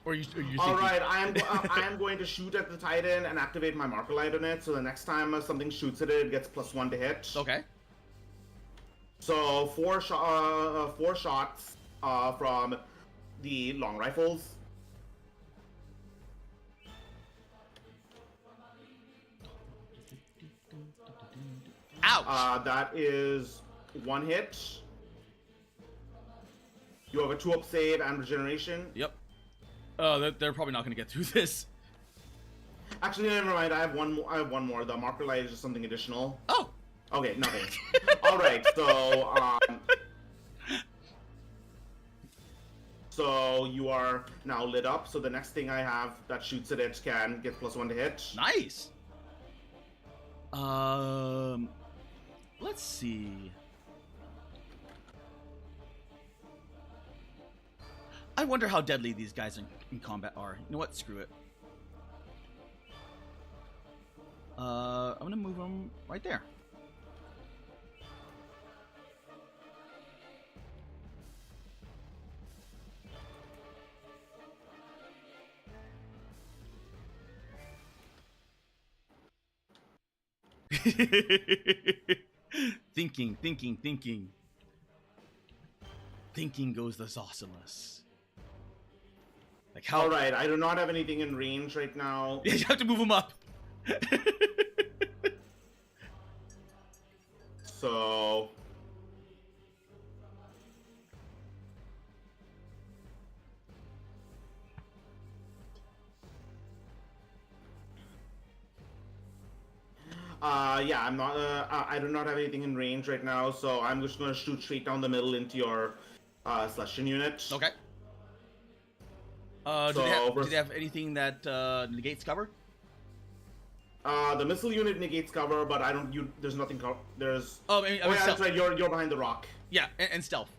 Or you All right, I am going to shoot at the Titan and activate my marker light on it. So the next time something shoots at it, it gets +1 to hit. Okay. So 4 shots from the long rifles. Ouch! That is 1 hit. You have a 2-up save and regeneration. Yep. They're probably not going to get through this. Actually, never mind. I have one more. The marker light is just something additional. Oh. Okay, nothing. All right. So you are now lit up. So the next thing I have that shoots at it can get +1 to hit. Nice. Let's see. I wonder how deadly these guys in combat are. You know what? Screw it. I'm gonna move them right there. Thinking. Thinking goes the Zosimus. Like how? All right, I do not have anything in range right now. Yeah, you have to move them up. So yeah, I'm not. I do not have anything in range right now, so I'm just going to shoot straight down the middle into your Celestian unit. Okay. Do they have anything that negates cover? The missile unit negates cover, but I don't. There's nothing. There's. Oh, I mean, yeah, that's right. You're behind the rock. Yeah, and stealth.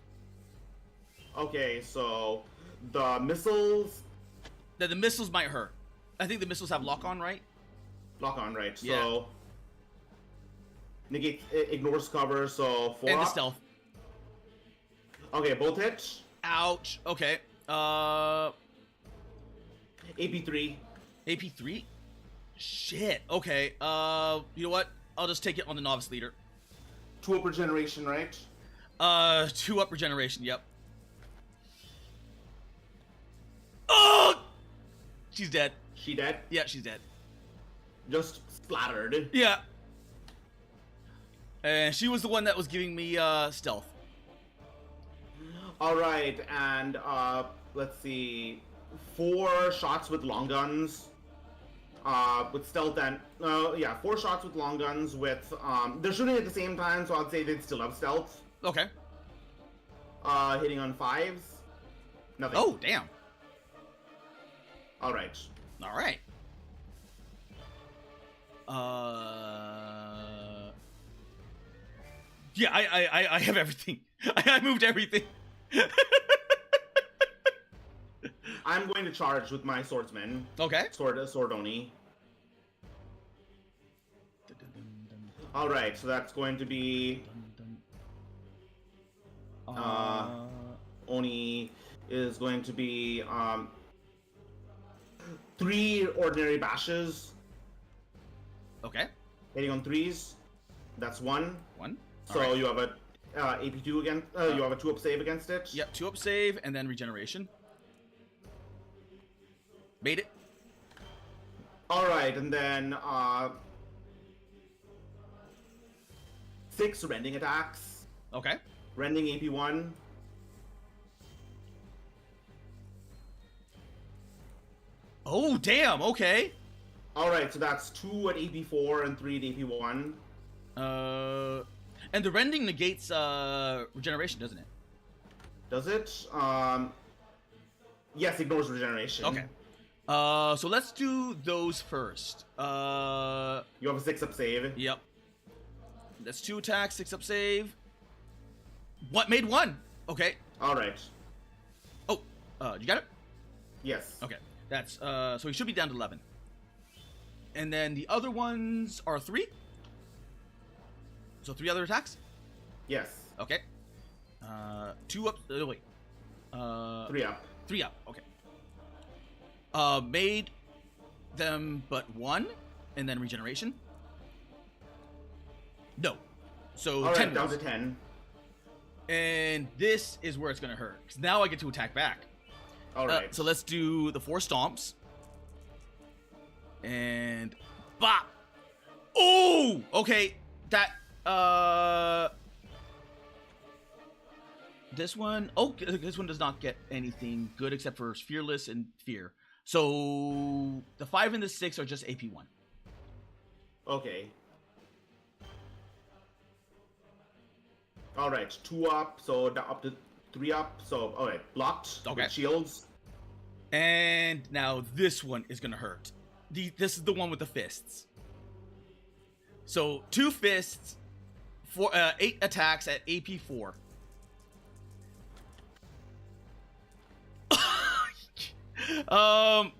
Okay, so the missiles. The missiles might hurt. I think the missiles have lock on, right? Lock on, right? Yeah. So negate ignores cover, so 4 and the up. stealth. Okay, both hit. Ouch. Okay. AP3. AP3. Shit. Okay. You know what? I'll just take it on the novice leader. 2 up regeneration, right? 2 up regeneration. Yep. Oh! She's dead. She dead? Yeah, she's dead. Just splattered. Yeah. And she was the one that was giving me stealth. All right, and let's see, 4 shots with long guns. With stealth and 4 shots with long guns with they're shooting at the same time, so I'd say they'd still have stealth. Okay. Hitting on 5s. Nothing. Oh, damn. All right. All right. Yeah, I have everything. I moved everything. I'm going to charge with my swordsman. Okay. Sword oni. All right, so that's going to be Oni is going to be 3 ordinary bashes. Okay. Hitting on 3s. That's 1. 1. So right. you have a AP2 again. You have a 2 up save against it. Yep, 2 up save and then regeneration. Made it. All right, and then 6 rending attacks. Okay. Rending AP1. Oh, damn. Okay. All right, so that's 2 at AP4 and 3 at AP1. And the rending negates regeneration, doesn't it? Does it? Yes, ignores regeneration. Okay. So let's do those first. You have a 6 up save. Yep. That's 2 attacks, 6 up save. What made 1? Okay. All right. Oh, you got it? Yes. Okay. That's so he should be down to 11. And then the other ones are 3. So 3 other attacks? Yes. Okay. 2 up. Wait. 3 up. 3 up. Okay. Made them but 1, and then regeneration. No. So All 10 right, down rolls. to 10. And this is where it's gonna hurt, because now I get to attack back. All right. So let's do the 4 stomps. And bop. Oh, okay. That this one. Oh, this one does not get anything good except for fearless and fear. So the 5 and the 6 are just AP1. Okay. All right, 2 up, so up to 3 up. So all right, blocked. Okay. With shields. And now this one is gonna hurt. This is the one with the fists. So 2 fists, 8 attacks at AP4.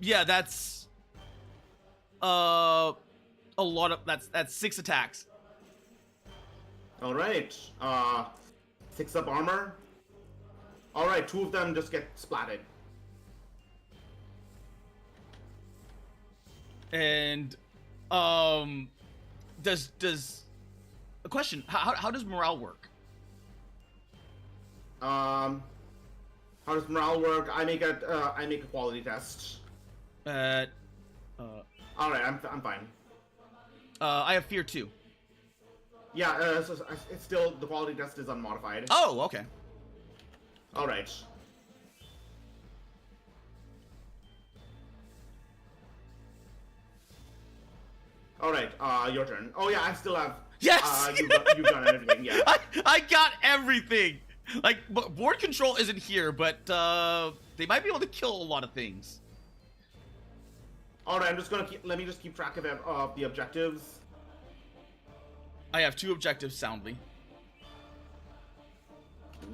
Yeah, that's a lot of that's 6 attacks. All right. 6 up armor. All right, 2 of them just get splatted. And does a question, how does morale work? How does morale work? I make a quality test. All right, I'm fine. I have fear too. Yeah, so it's still the quality test is unmodified. Oh, okay. All right. All right, your turn. Oh yeah, I still have. Yes. You've done everything. Yeah. I got everything. Like board control isn't here, but they might be able to kill a lot of things. All right, I'm just gonna let me just keep track of the objectives. I have 2 objectives soundly.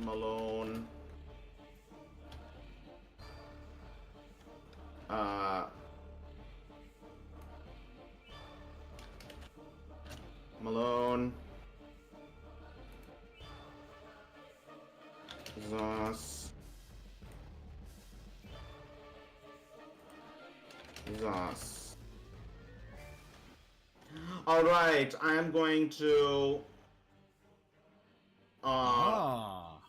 Malone. Malone. Zos. Zos. All right, I am going to. I'm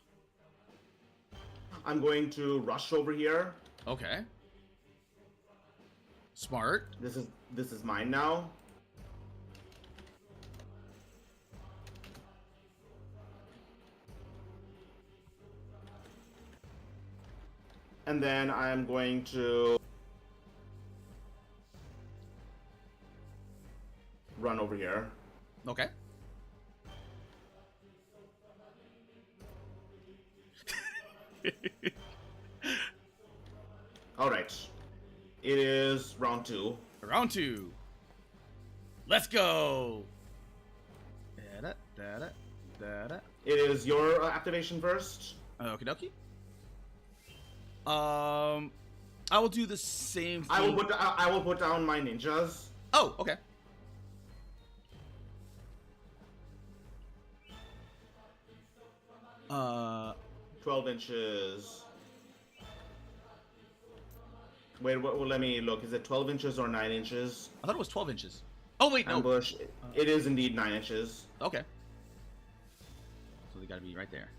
going to rush over here. Okay. Smart. This is mine now. And then I am going to run over here. Okay. All right. It is round 2. Round 2. Let's go. Da-da, da-da, da-da. It is your activation first. Okie dokie. I will do the same thing. I will put down my ninjas. Oh, okay. Uh, 12 inches. Wait, let me look. Is it 12 inches or 9 inches? I thought it was 12 inches. Oh, wait, no. Ambush. It is indeed 9 inches. Okay. So they gotta be right there.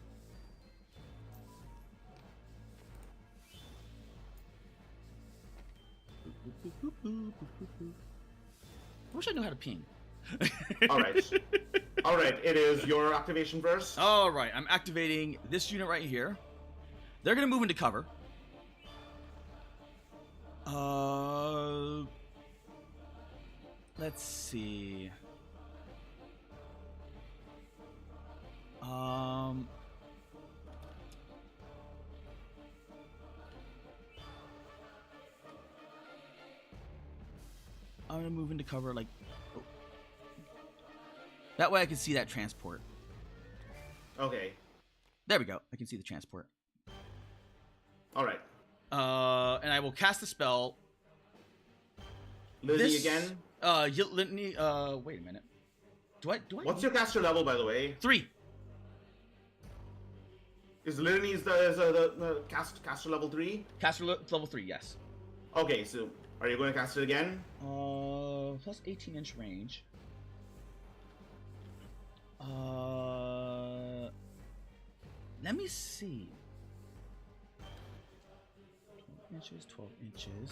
I wish I knew how to ping. Alright. Alright, it is your activation first. Alright, I'm activating this unit right here. They're gonna move into cover. Let's see. I'm gonna move into cover like... Oh. That way I can see that transport. Okay. There we go. I can see the transport. Alright. And I will cast the spell. Lizzie again? Litany, wait a minute. Do I... What's your caster level, by the way? 3. Is Litany's the caster level 3? Caster level 3, yes. Okay, so are you going to cast it again? Plus 18-inch range. Let me see. 12 inches, 12 inches.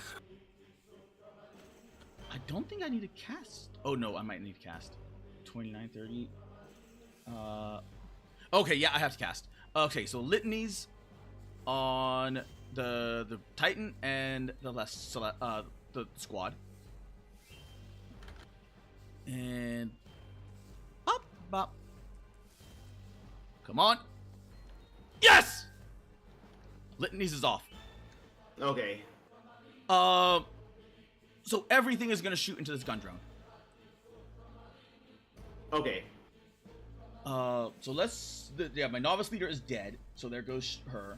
I don't think I need to cast. Oh, no, I might need to cast. 29, 30. Okay, yeah, I have to cast. Okay, so litanies on the Titan and the squad. And up, bop. Come on. Yes! Litanies is off. Okay. So everything is gonna shoot into this gun drone. Okay. So my novice leader is dead, so there goes her.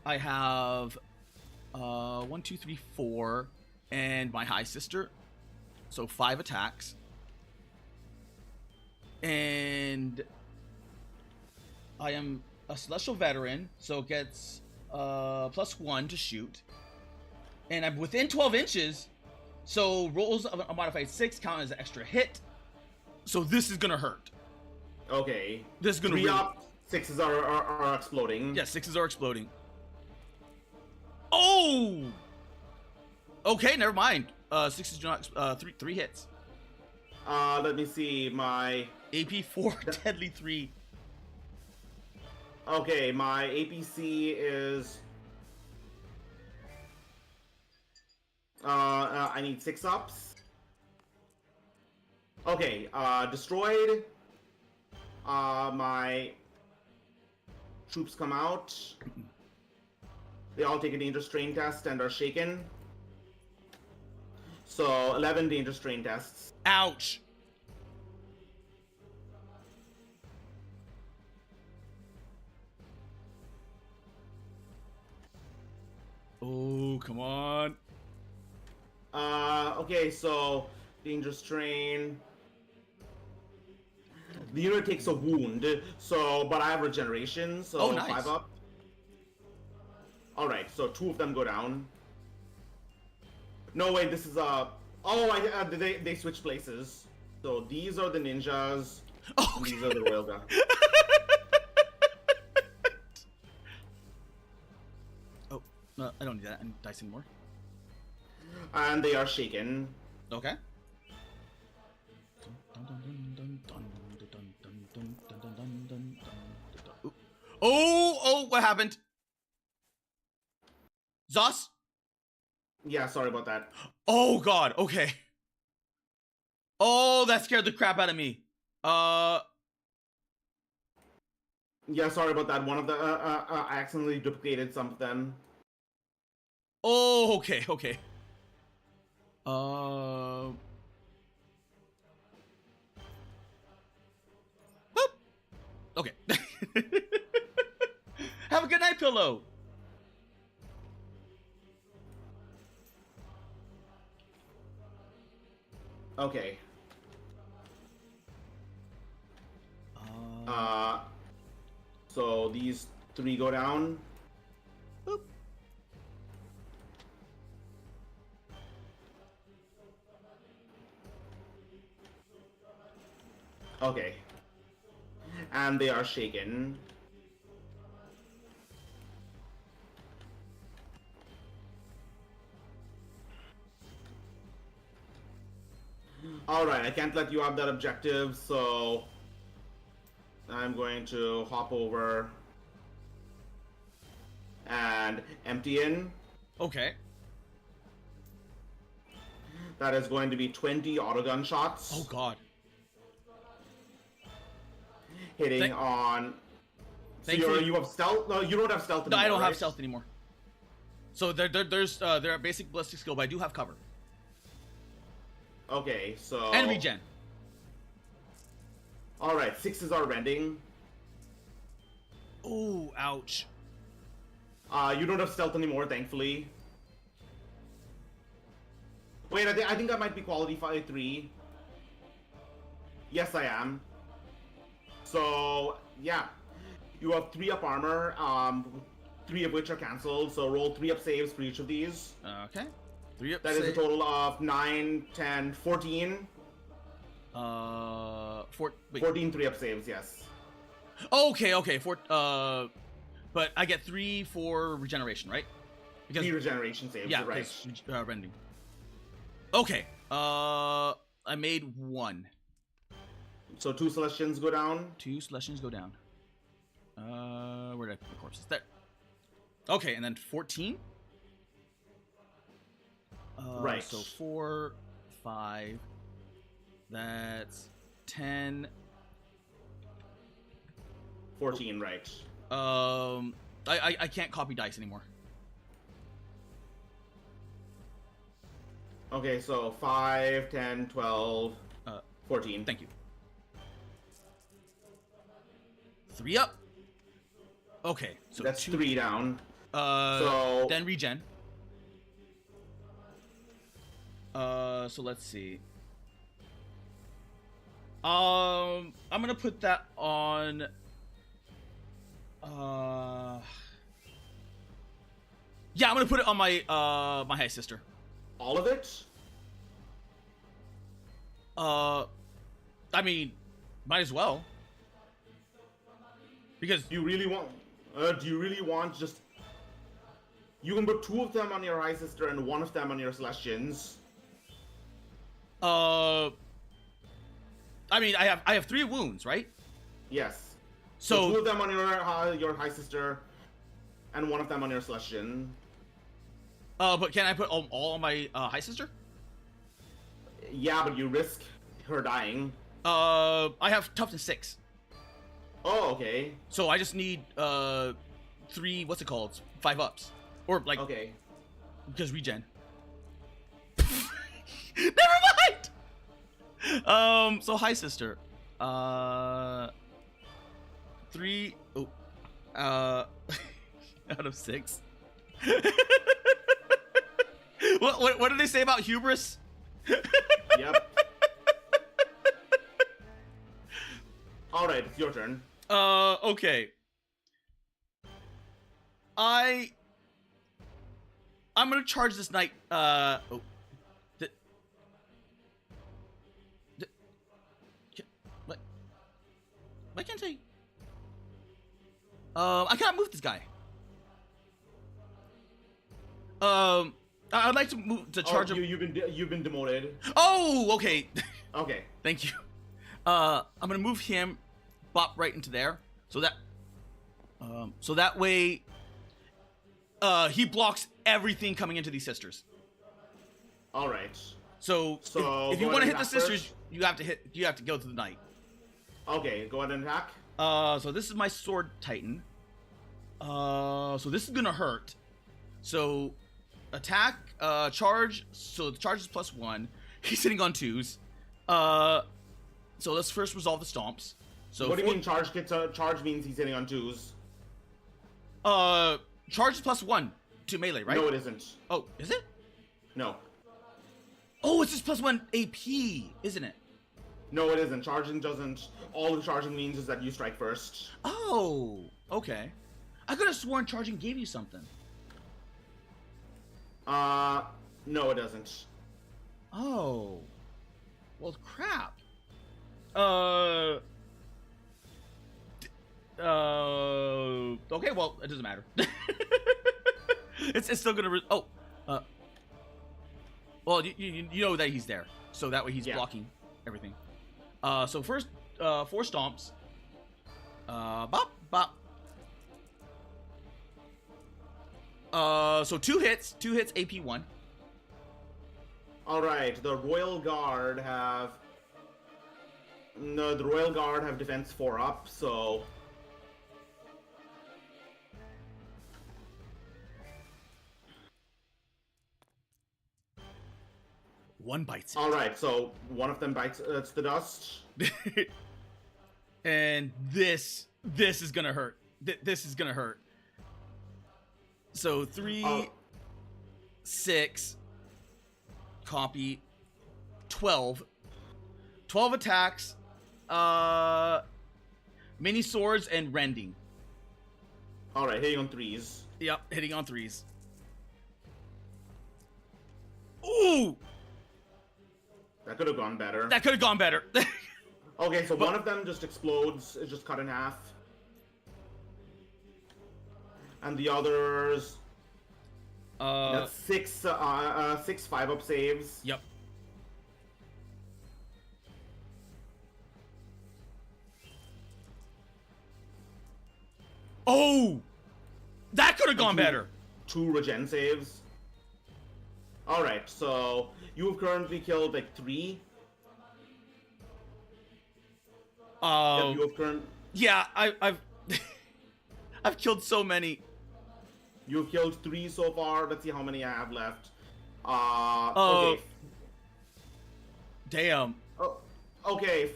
I have 1, 2, 3, 4, and my high sister, so 5 attacks. And I am a celestial veteran, so it gets +1 to shoot, and I'm within 12 inches, so rolls of a modified 6 count as an extra hit. So this is gonna hurt. Okay. This is gonna 3 up, 6s are exploding. Yeah, 6s are exploding. Oh! Okay, never mind. 6s do not, 3 hits. Let me see, my... AP 4, Deadly 3. Okay, my APC is... I need 6 ups. Okay, destroyed. My troops come out. They all take a danger strain test and are shaken. So 11 danger strain tests. Ouch! Oh, come on. Okay, so danger strain. The unit takes a wound, so but I have regeneration, so Oh, nice. 5 up. Alright, so 2 of them go down. No, wait, this is oh, they switch places. So these are the ninjas. Oh, And these are the royal guard. Oh, I don't need that. I need dice anymore. And they are shaken. Okay. Oh, what happened? Zos? Yeah, sorry about that. Oh god, okay. Oh, that scared the crap out of me. Yeah, sorry about that. One of the I accidentally duplicated some of them. Oh, okay. Boop. Okay. Have a good night, pillow. Okay. So these 3 go down. Boop. Okay. And they are shaken. Alright, I can't let you have that objective, so I'm going to hop over and empty in. Okay. That is going to be 20 autogun shots. Oh god. Hitting on. So you have stealth? No, you don't have stealth anymore. No, I don't have right? stealth anymore. So there's a basic ballistic skill, but I do have cover. Okay, so. And regen. Alright, 6s are rending. Oh, ouch. You don't have stealth anymore, thankfully. Wait, I think I might be quality 3. Yes, I am. So, yeah. You have 3 up armor, 3 of which are cancelled, so roll 3 up saves for each of these. Okay. 3 up That is a total of 9, 10, 14. 14 3 up saves, yes. Okay. But I get 3 for regeneration, right? Because 3 regeneration saves, yeah, right. rending. Okay. I made 1. So 2 Celestians go down. 2 Celestians go down. Where did I put the corpses? There. Okay, and then 14. Right. So 4, 5. That's 10. 14, right. I can't copy dice anymore. Okay, so 5, 10, 12, 14. Thank you. 3 up. Okay, so that's 2 3 down. So then regen. So let's see. I'm gonna put that on. Yeah, I'm gonna put it on my my high sister. All of it? I mean, might as well. Because do you really want just? You can put 2 of them on your high sister and 1 of them on your Celestians. I mean, I have 3 wounds, right? Yes. So 2 of them on your high sister, and 1 of them on your Celestian. But can I put all on my high sister? Yeah, but you risk her dying. I have toughness 6. Oh, okay. So I just need 3. What's it called? 5 ups, or like okay. Because regen. Never mind. So high sister. 3. Oh. Out of 6. What did they say about hubris? Yep. All right, it's your turn. Okay. I'm gonna charge this knight. Why can't I? I cannot move this guy. I'd like to move to charge him. You've been demoted. Oh, okay. Okay. Thank you. I'm gonna move him, bop right into there, so that way, he blocks everything coming into these sisters. All right. So if you want to hit the sisters, you have to go to the knight. Okay, go ahead and attack. So this is my sword titan. So this is gonna hurt. So attack, charge. So the charge is +1. He's sitting on 2s. So let's first resolve the stomps. So what do you mean charge charge means he's hitting on 2s? Charge is +1 to melee, right? No, it isn't. Oh, is it? No. Oh, it's just +1 AP, isn't it? No, it isn't. Charging doesn't. All the charging means is that you strike first. Oh, okay. I could have sworn charging gave you something. No, it doesn't. Oh. Well, crap. Okay, well, it doesn't matter. it's still gonna well, you know that he's there, so that way he's blocking everything. So first, 4 stomps. Bop, bop. So 2 hits, AP 1. Alright, the Royal Guard have... No, the Royal Guard have defense 4 up, so... One bites it. Alright, so one of them bites the dust. And this is gonna hurt. This is gonna hurt. So 3, 6, copy, 12. 12 attacks, mini swords and rending. Alright, hitting on 3s. Yep, hitting on 3s. Ooh! That could have gone better. That could have gone better. Okay, so one of them just explodes, is just cut in half. And the others... that's 6 5-up saves. Yep. Oh! That could have gone better. 2 regen saves. Alright, so you have currently killed like 3. Yep, you have yeah, I've I've killed so many. You've killed 3 so far. Let's see how many I have left. Okay. Damn. Okay,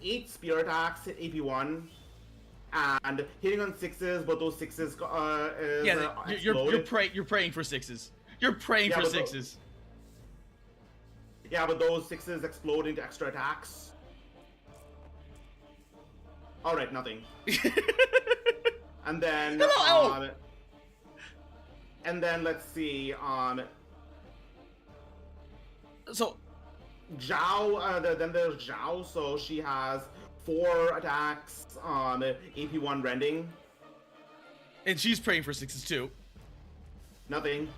8 spear attacks hit AP1. And hitting on 6s, but those 6s you're praying for 6s. You're praying for 6s. Yeah, but those 6s explode into extra attacks. Alright, nothing. And then and then let's see, so Zhao, then there's Zhao, so she has 4 attacks on AP1 rending. And she's praying for 6s too. Nothing.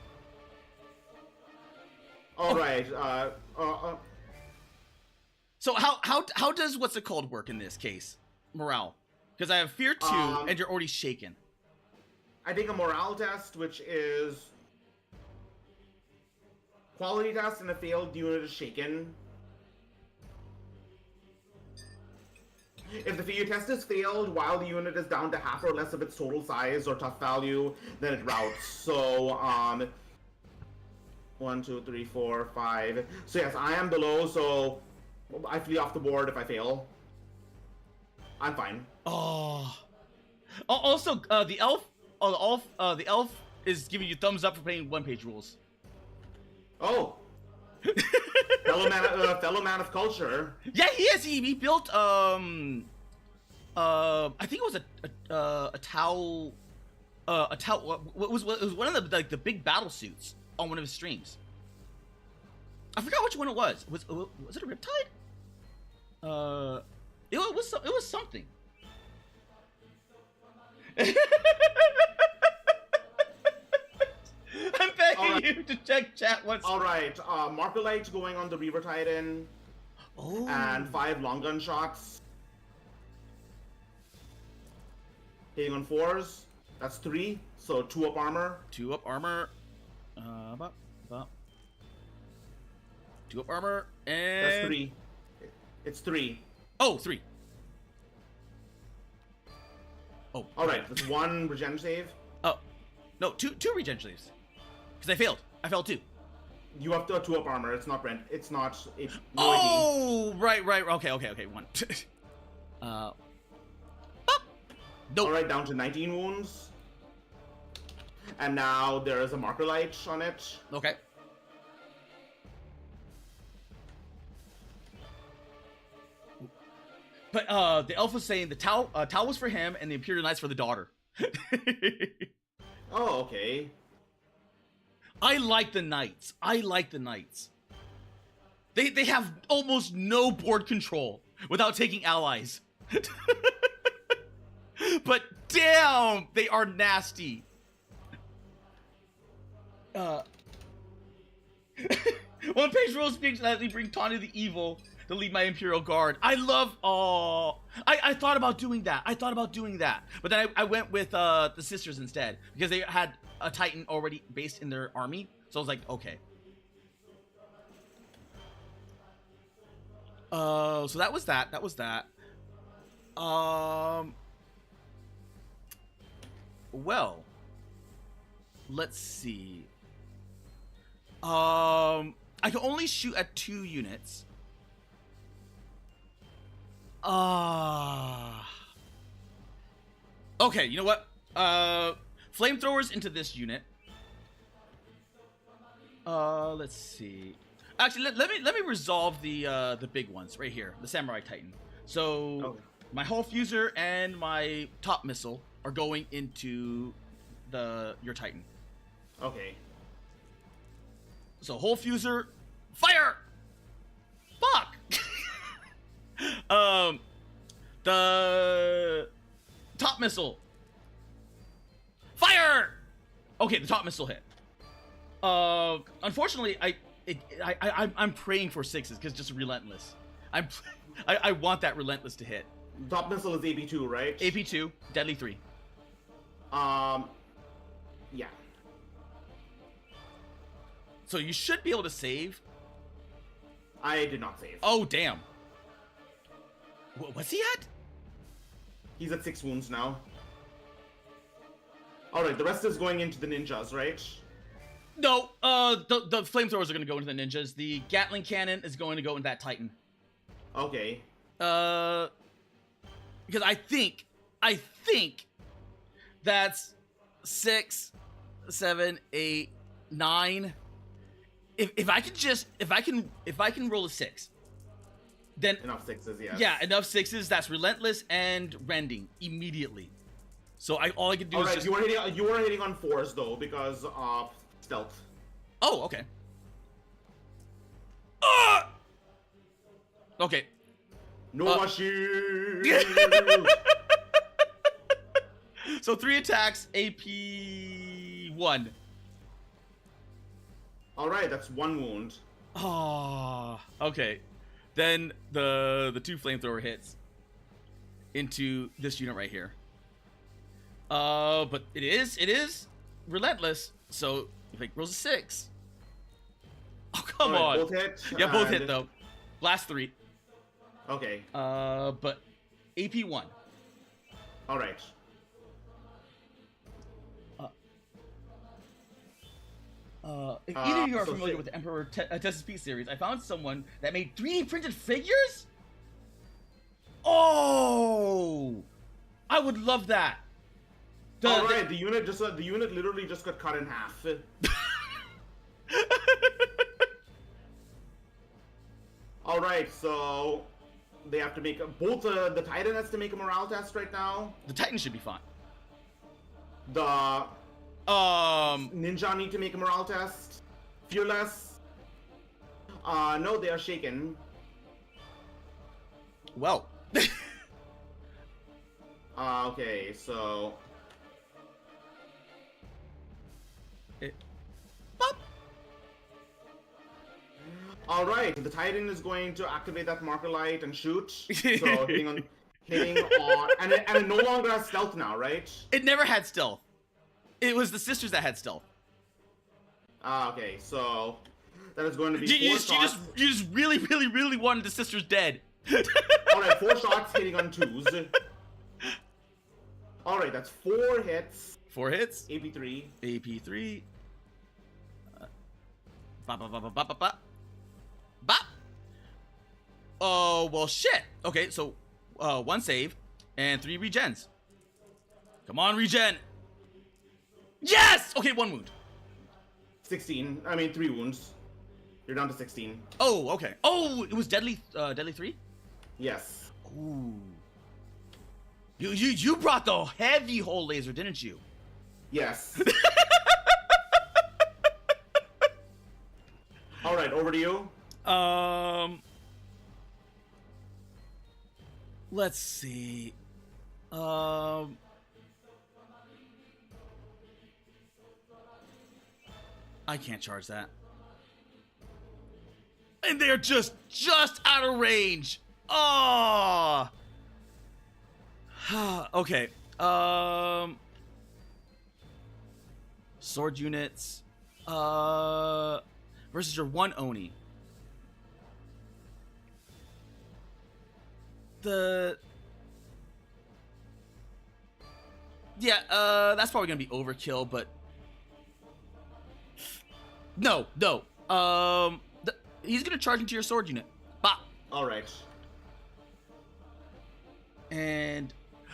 Alright, So how does what's it called work in this case? Morale. Because I have fear 2 and you're already shaken. I take a morale test, which is quality test, and a failed unit is shaken. If the test is failed while the unit is down to half or less of its total size or tough value, then it routs. So, 1, 2, 3, 4, 5. So yes, I am below, so I flee off the board if I fail. I'm fine. Oh. Also, the elf is giving you thumbs up for playing one-page rules. Oh. fellow man of culture. Yeah, he is. He built I think it was a towel. It was one of the big battle suits on one of his streams. I forgot which one it was. Was it a Riptide? It was something. I'm begging you to check chat once. All right, Marker Light going on the Reaver Titan. Oh. And 5 long gun shots. Hitting on 4s. That's 3. So 2 up armor. 2 up armor. 2 up armor. And... That's 3. It's 3. Oh, 3. Oh. Alright, that's 1 regen save. Oh. No, two regen saves. Because I failed. I failed 2. You have to 2 up armor. It's not Brent. It's not. Oh, right. Okay. 1. Nope. Alright, down to 19 wounds. And now there is a marker light on it. Okay. But the elf was saying the Tau was for him and the Imperial Knights for the daughter. Oh, okay. I like the Knights. They have almost no board control without taking allies. But damn, they are nasty. One page rules speaks that they bring Tawny the Evil to lead my Imperial Guard. I love. I thought about doing that. But then I went with the sisters instead because they had a Titan already based in their army. So I was like, okay. So that was that. Well, let's see. I can only shoot at 2 units. Okay, you know what? Flamethrowers into this unit. Let's see. Actually, let me resolve the big ones right here, the Samurai Titan. So Okay. my hull fuser and my top missile are going into your Titan. Okay. So hull fuser, fire! Fuck! The top missile, fire! Okay, the top missile hit. Unfortunately, I'm praying for 6s because just relentless. I want that relentless to hit. Top missile is AP2, right? AP2, deadly 3. Yeah. So you should be able to save. I did not save. Oh damn. What's he at? He's at 6 wounds now. Alright, the rest is going into the ninjas, right? No, the flamethrowers are going to go into the ninjas. The Gatling cannon is going to go into that Titan. Okay. Because I think that's 6, 7, 8, 9. If I can roll a 6, then Enough 6s, yes. yeah, enough 6s. That's relentless and rending immediately. So all I can do is just. You were hitting on 4s though because of stealth. Oh, okay. Okay. No shield. So 3 attacks, AP 1. All right, that's 1 wound. Oh, okay. Then the 2 flamethrower hits into this unit right here. But it is relentless. So if it rolls a 6. Oh come on. Both hit. Yeah, both hit though. Last 3. Okay. But AP 1. All right. If either of you are so familiar with the Emperor Tessus Peace series, I found someone that made 3D printed figures? Oh! I would love that. Alright, the unit literally just got cut in half. Alright, so they have to make both the Titan has to make a morale test right now. The Titan should be fine. The Ninja need to make a morale test. Fearless. No, they are shaken. Well. Okay, so Bop. All right, the Titan is going to activate that marker light and shoot. So hitting on, and it no longer has stealth now, right? It never had stealth. It was the sisters that had stealth. Ah, okay, so that is going to be You four shots. you just really, really, really wanted the sisters dead. All right, 4 shots hitting on 2s. All right, that's 4 hits. 4 hits. AP3. AP3. Bop, bop, bop, bop, bop, bop. Bop. Oh, well, shit. Okay, so 1 save and 3 regens. Come on, regen. Yes! Okay, 1 wound. 16. I mean, 3 wounds. You're down to 16. Oh, okay. Oh, it was deadly 3? Yes. Ooh. You brought the heavy hole laser, didn't you? Yes. All right, over to you. Let's see. I can't charge that. And they're just out of range. Oh. Okay. Sword units. Versus your 1 Oni. Yeah, that's probably gonna be overkill, but no. He's gonna charge into your sword unit. Bop. All right.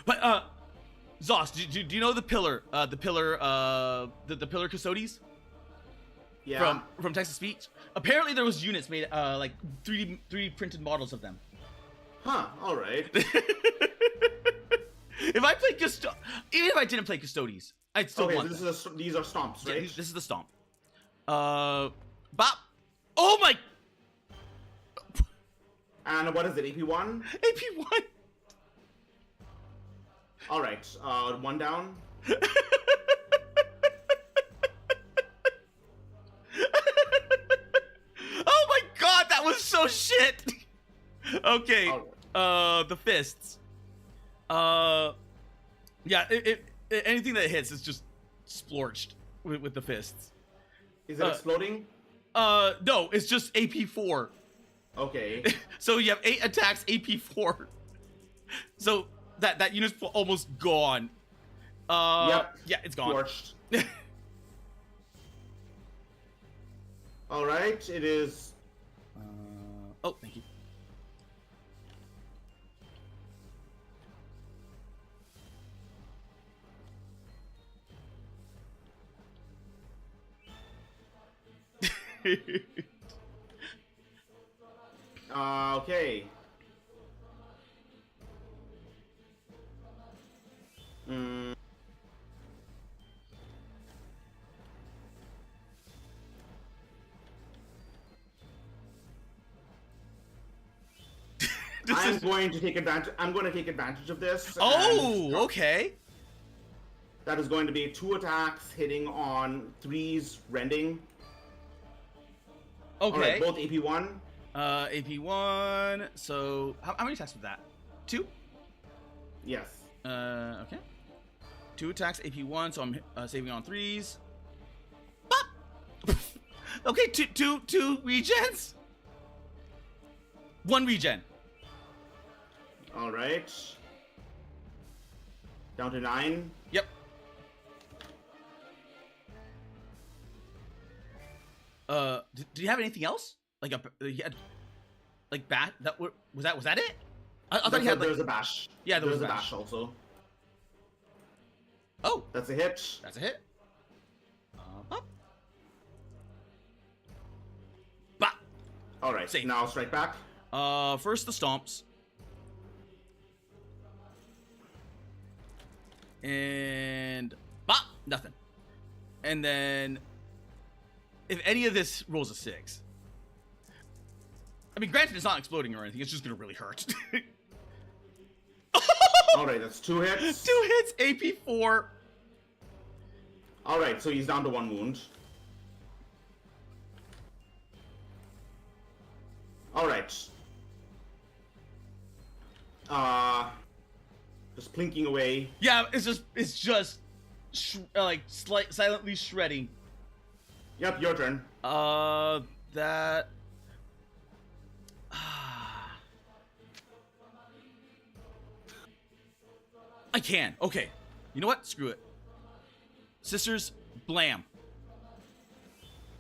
But Zos, do you know the pillar? The pillar Custodes? Yeah. From Texas Speech. Apparently there was units made like 3D printed models of them. Huh. All right. If I played even if I didn't play Custodes, I'd still want them. These are stomps, right? Yeah, this is the stomp. Bop. Oh my. And what is it? AP1? AP1. All right. 1 down. Oh my god, that was so shit. Okay. The fists. Yeah, anything that hits is just splorched with the fists. Is it exploding? No, it's just AP4. Okay. So you have 8 attacks, AP4. So that unit's almost gone. Yep. Yeah, it's gone. Scorched. All right, it is. Oh, thank you. Okay. I'm going to take advantage of this. Oh, okay. That is going to be 2 attacks hitting on 3s rending. Okay. All right, both AP1. AP1. So how many attacks with that? 2? Yes. Okay. 2 attacks, AP1. So I'm saving on 3s. Bop! Okay, two regens. 1 regen. All right. Down to 9. Yep. Do you have anything else? Like you had, like bat? Was that it? I thought you had There's a bash. Yeah, there was a bash also. Oh, that's a hit. That's a hit. Up. Bop. All right. Safe. Now strike back. First the stomps. And bop, nothing. And then if any of this rolls a 6, I mean, granted, it's not exploding or anything. It's just gonna really hurt. All right, that's 2 hits. 2 hits, AP4. Alright, so he's down to 1 wound. Alright. Just plinking away. Yeah, it's just like silently shredding. Yep, your turn. That. I can. Okay. You know what? Screw it. Sisters, blam.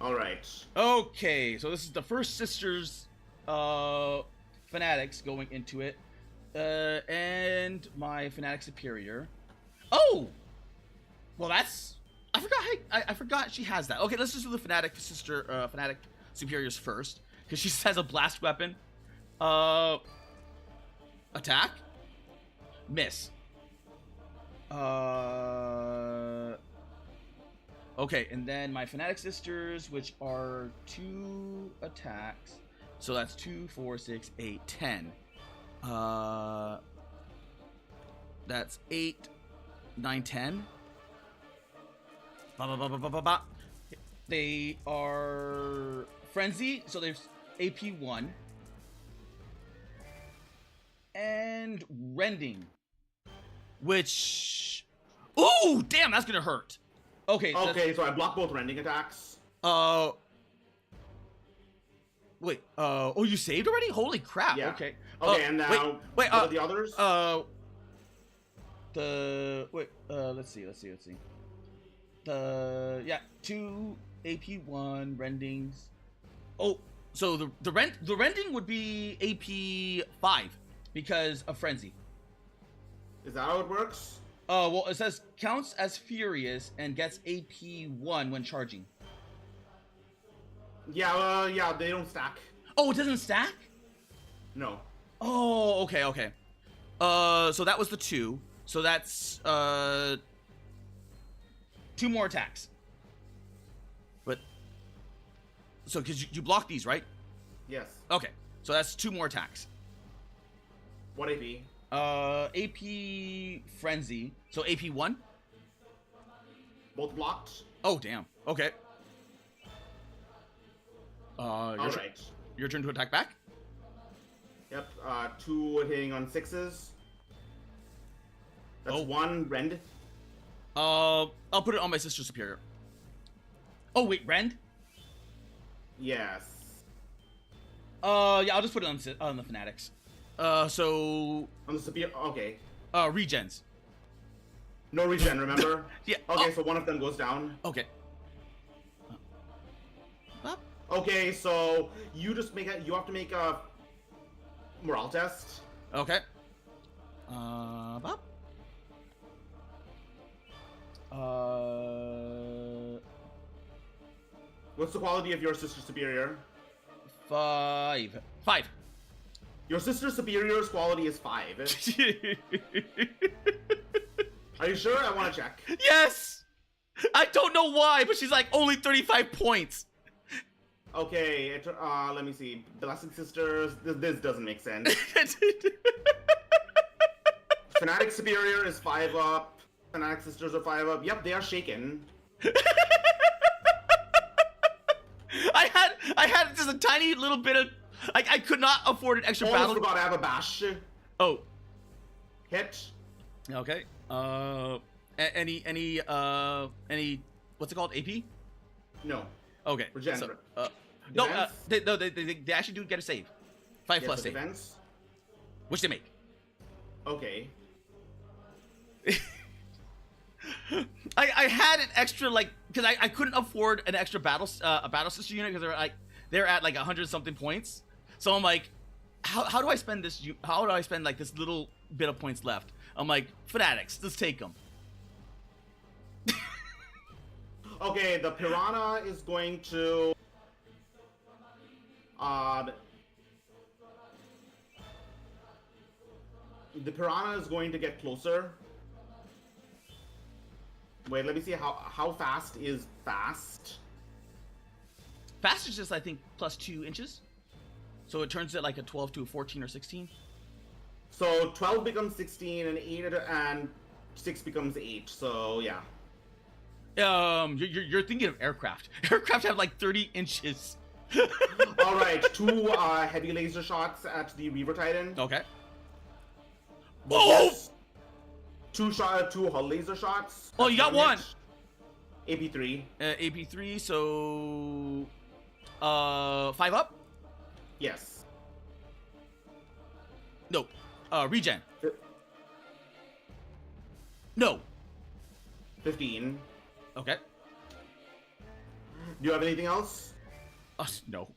Alright. Okay, so this is the first Sisters Fanatics going into it. And my Fanatic Superior. Oh! Well, that's... I forgot she has that. Okay, let's just do the Fanatic Superiors first. Because she has a blast weapon. Attack. Miss. Okay, and then my Fanatic Sisters, which are 2 attacks. So that's 2, 4, 6, 8, 10. That's 8, 9, 10. Ba, ba, ba, ba, ba, ba, ba. They are Frenzy, so there's AP 1. And Rending. Which... Ooh, damn, that's gonna hurt. Okay. Okay, so I block both rending attacks. Wait. Oh, you saved already? Holy crap. Yeah. Okay. Okay, and now wait. What are the others? Let's see. Yeah, 2 AP1 rendings. Oh, so the rending would be AP 5 because of frenzy. Is that how it works? Well, it says counts as furious and gets AP 1 when charging. Yeah, yeah, they don't stack. Oh, it doesn't stack? No. Oh, okay. So that was the 2. So that's 2 more attacks. But so because you block these, right? Yes. Okay. So that's 2 more attacks. What AP? AP Frenzy. So AP 1? Both blocked? Oh, damn. Okay. Alright. Your turn to attack back? Yep, 2 hitting on 6s. That's 1 rend. I'll put it on my Sister Superior. Oh, wait, rend? Yes. Yeah, I'll just put it on the Fanatics. So... On the superior, okay. Regens. No regen, remember? Yeah. Okay, so one of them goes down. Okay. Okay, so you have to make a morale test. Okay. What's the quality of your Sister Superior? 5. Your Sister Superior's quality is 5. Are you sure? I want to check. Yes! I don't know why, but she's like only 35 points. Okay, let me see. Blessed Sisters, this doesn't make sense. Fanatic Superior is 5 up. Fanatic Sisters are 5 up. Yep, they are shaken. I had just a tiny little bit of... I could not afford an extra battle. Forgot I have a bash. Oh. Hit. Okay. Any what's it called? AP? No. Okay. Regenerate. So, no, they actually do get a save. 5 plus save. Defense? Which they make. Okay. I had an extra, like, because I couldn't afford an extra battle sister unit because they're at like 100 something points. So I'm like, how do I spend this? How do I spend like this little bit of points left? I'm like, Fanatics, let's take them. Okay, the Piranha is going to... the Piranha is going to get closer. Wait, let me see how fast is fast. Fast is just, I think, plus 2 inches. So it turns it like a 12 to a 14 or 16. So 12 becomes 16 and 8 and 6 becomes 8. So yeah. You're thinking of aircraft. Aircraft have like 30 inches. All right, 2 heavy laser shots at the Reaver Titan. Okay. Oh! 2 hull laser shots. Oh, you got one. AP3. AP3. So, 5 up. Yes. No. Regen. No. 15. Okay. Do you have anything else? No.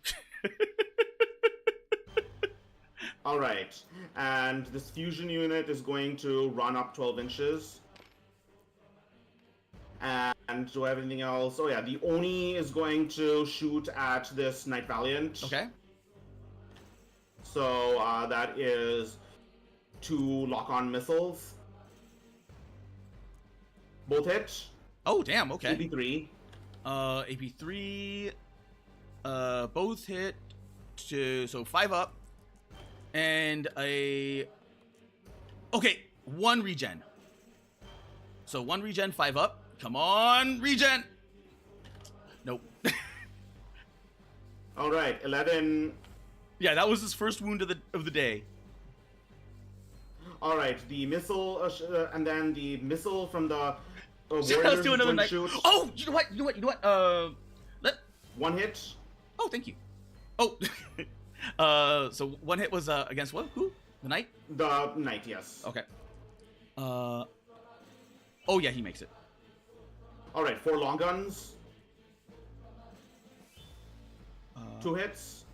All right, and this fusion unit is going to run up 12 inches. And do I have anything else? Oh yeah, the Oni is going to shoot at this Knight Valiant. Okay. So that is 2 lock-on missiles. Both hit. Oh damn. Okay. AP3. AP3. Both hit. So 5 up. And a... Okay, 1 regen. So 1 regen, 5 up. Come on, regen! Nope. All right, 11. Yeah, that was his first wound of the day. All right, the missile, and then the missile from the Let's warriors do another night. shoot. Oh, you know what? Let... 1 hit. Oh, thank you. Oh, so 1 hit was against what? Who? The knight? The Knight, yes. Okay. Oh yeah, he makes it. All right, 4 long guns. 2 hits.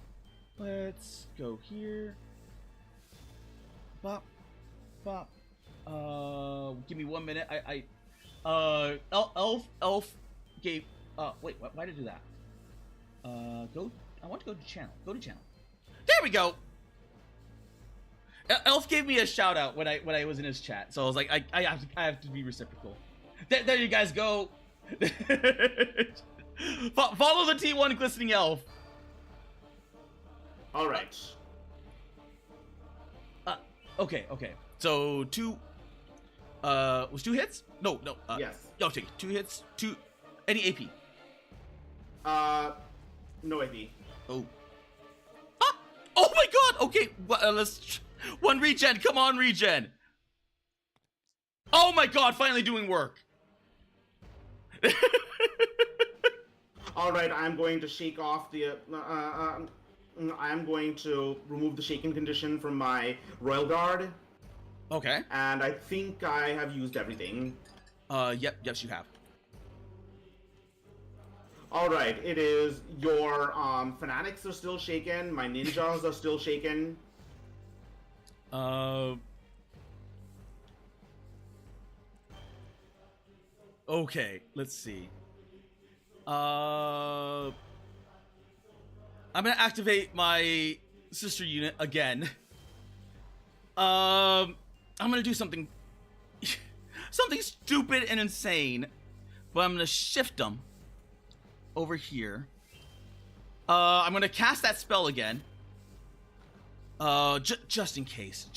Let's go here. Bop, bop. Give me 1 minute. Elf gave. Wait, why did I do that? Go. I want to go to channel. Go to channel. There we go. Elf gave me a shout out when I was in his chat, so I was like, I have to be reciprocal. There you guys go. Follow the T1 glistening elf. All right. Okay. So 2. Was 2 hits? No. Yes. Okay, 2 hits. 2. Any AP? No AP. Oh. Ah! Oh my god! Okay, let's... 1 regen, come on, regen! Oh my god, finally doing work! Alright, I'm going to shake off the... I'm going to remove the shaken condition from my Royal Guard. Okay. And I think I have used everything. Yes, you have. Alright, it is your fanatics are still shaken, my ninjas are still shaken. Okay, let's see. I'm gonna activate my sister unit again. I'm gonna do something something stupid and insane, but I'm gonna shift them over here. I'm gonna cast that spell again. Just in case.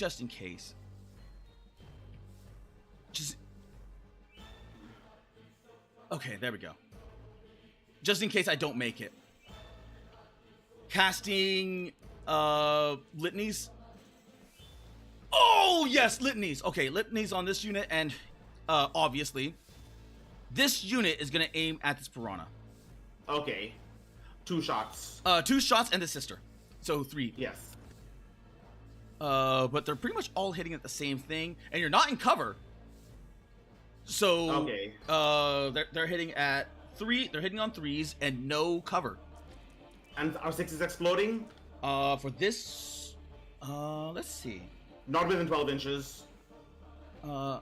Just... Okay, there we go. Just in case I don't make it. Casting, litanies. Oh, yes, litanies. Okay, litanies on this unit, and, obviously, this unit is gonna aim at this piranha. Okay. 2 shots. 2 shots and the sister. So 3. Yes. But they're pretty much all hitting at the same thing, and you're not in cover. So, okay. They're hitting at 3. They're hitting on 3s and no cover. And our 6 is exploding? For this, let's see. Not within 12 inches. Oh.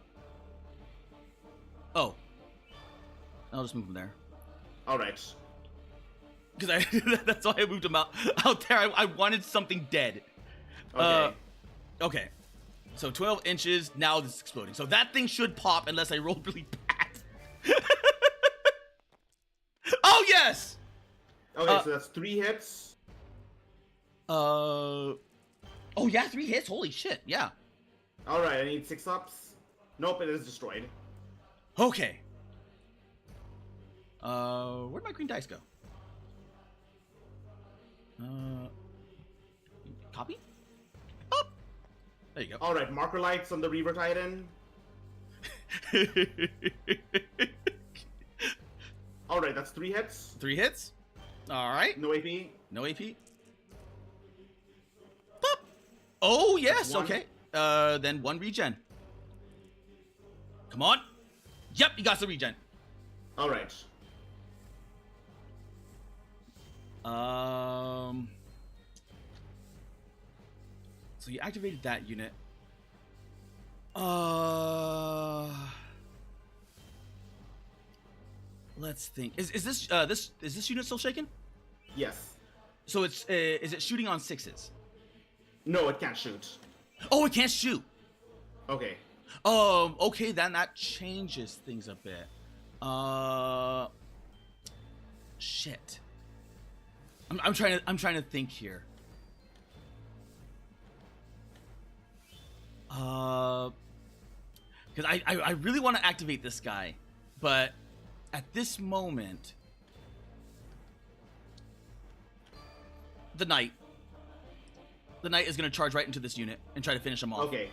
I'll just move them there. All right. Because that's why I moved them out there. I wanted something dead. Okay. Okay. So 12 inches, now this is exploding. So that thing should pop unless I roll really bad. Oh, yes! Okay, so that's 3 hits. Oh, yeah, 3 hits. Holy shit, yeah. All right, I need 6 ups. Nope, it is destroyed. Okay. Where'd my green dice go? Copy? Oh! There you go. Alright, marker lights on the Reaver Titan. Alright, that's 3 hits. 3 hits. Alright. No AP. No AP. Pop! Oh, yes, okay. Then 1 regen. Come on. Yep, you got some regen. Alright. So you activated that unit. Let's think. Is this unit still shaken? Yes. So it's is it shooting on 6s? No, it can't shoot. Oh, it can't shoot. Okay. Okay, then that changes things a bit. Shit. I'm trying to think here. Because I really want to activate this guy, but at this moment, the knight is gonna charge right into this unit and try to finish him off. Okay.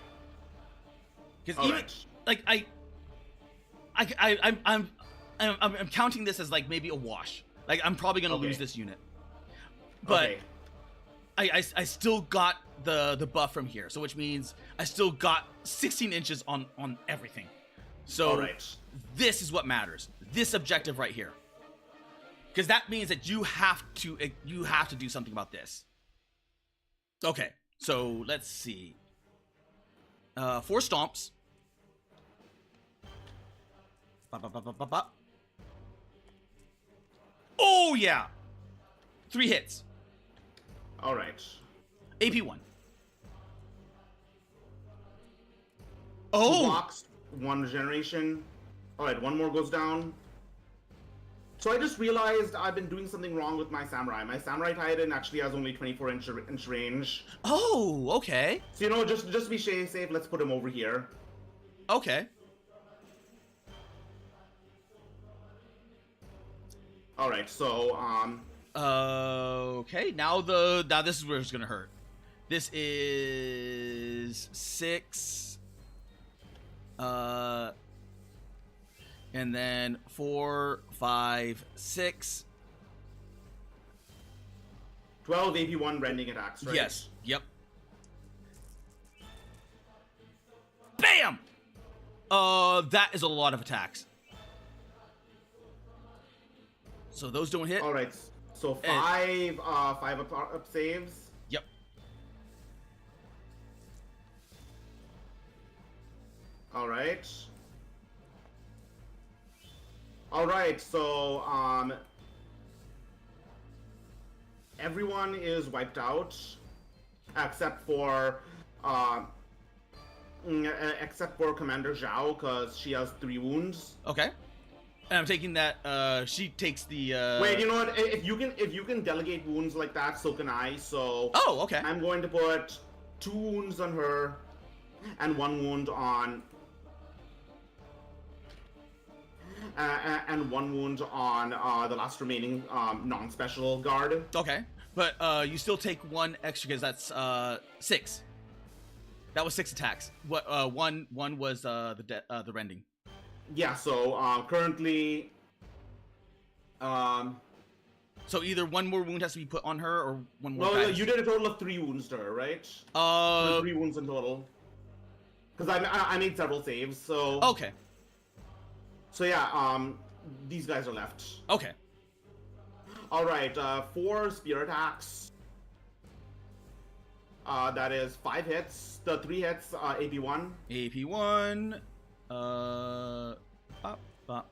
Because even like I'm counting this as like maybe a wash. Like I'm probably gonna lose this unit, but I still got the buff from here, so which means I still got 16 inches on everything. So this is what matters. This objective right here, because that means that you have to do something about this. Okay, so let's see. 4 stomps. Oh yeah, 3 hits. All right. AP 1. 2 blocks, 1 regeneration. All right, 1 more goes down. So I just realized I've been doing something wrong with my samurai. My samurai titan actually has only 24-inch range. Oh, okay. So, you know, just to be safe, let's put him over here. Okay. All right, so okay, now this is where it's gonna hurt. This is 6. And then 4, 5, 6. 12 AP1 rending attacks, right? Yes. Yep. Bam! That is a lot of attacks. So those don't hit. All right. So 5 up saves. Yep. All right. All right. So everyone is wiped out except for Commander Zhao, because she has 3 wounds. Okay. And I'm taking that. She takes the. Wait, you know what? If you can delegate wounds like that, so can I. So. Oh, okay. I'm going to put 2 wounds on her, and 1 wound on. And 1 wound on the last remaining non-special guard. Okay, but you still take 1 extra because that's 6. That was 6 attacks. What? One was the rending. Yeah, so currently so either 1 more wound has to be put on her, or 1 more. Well, you did a total of 3 wounds to her, right? 3 wounds in total. Because I made several saves, so. Okay. So yeah, these guys are left. Okay. All right, 4 spear attacks. That is 5 hits. The 3 hits, AP1. AP1. Bop, bop,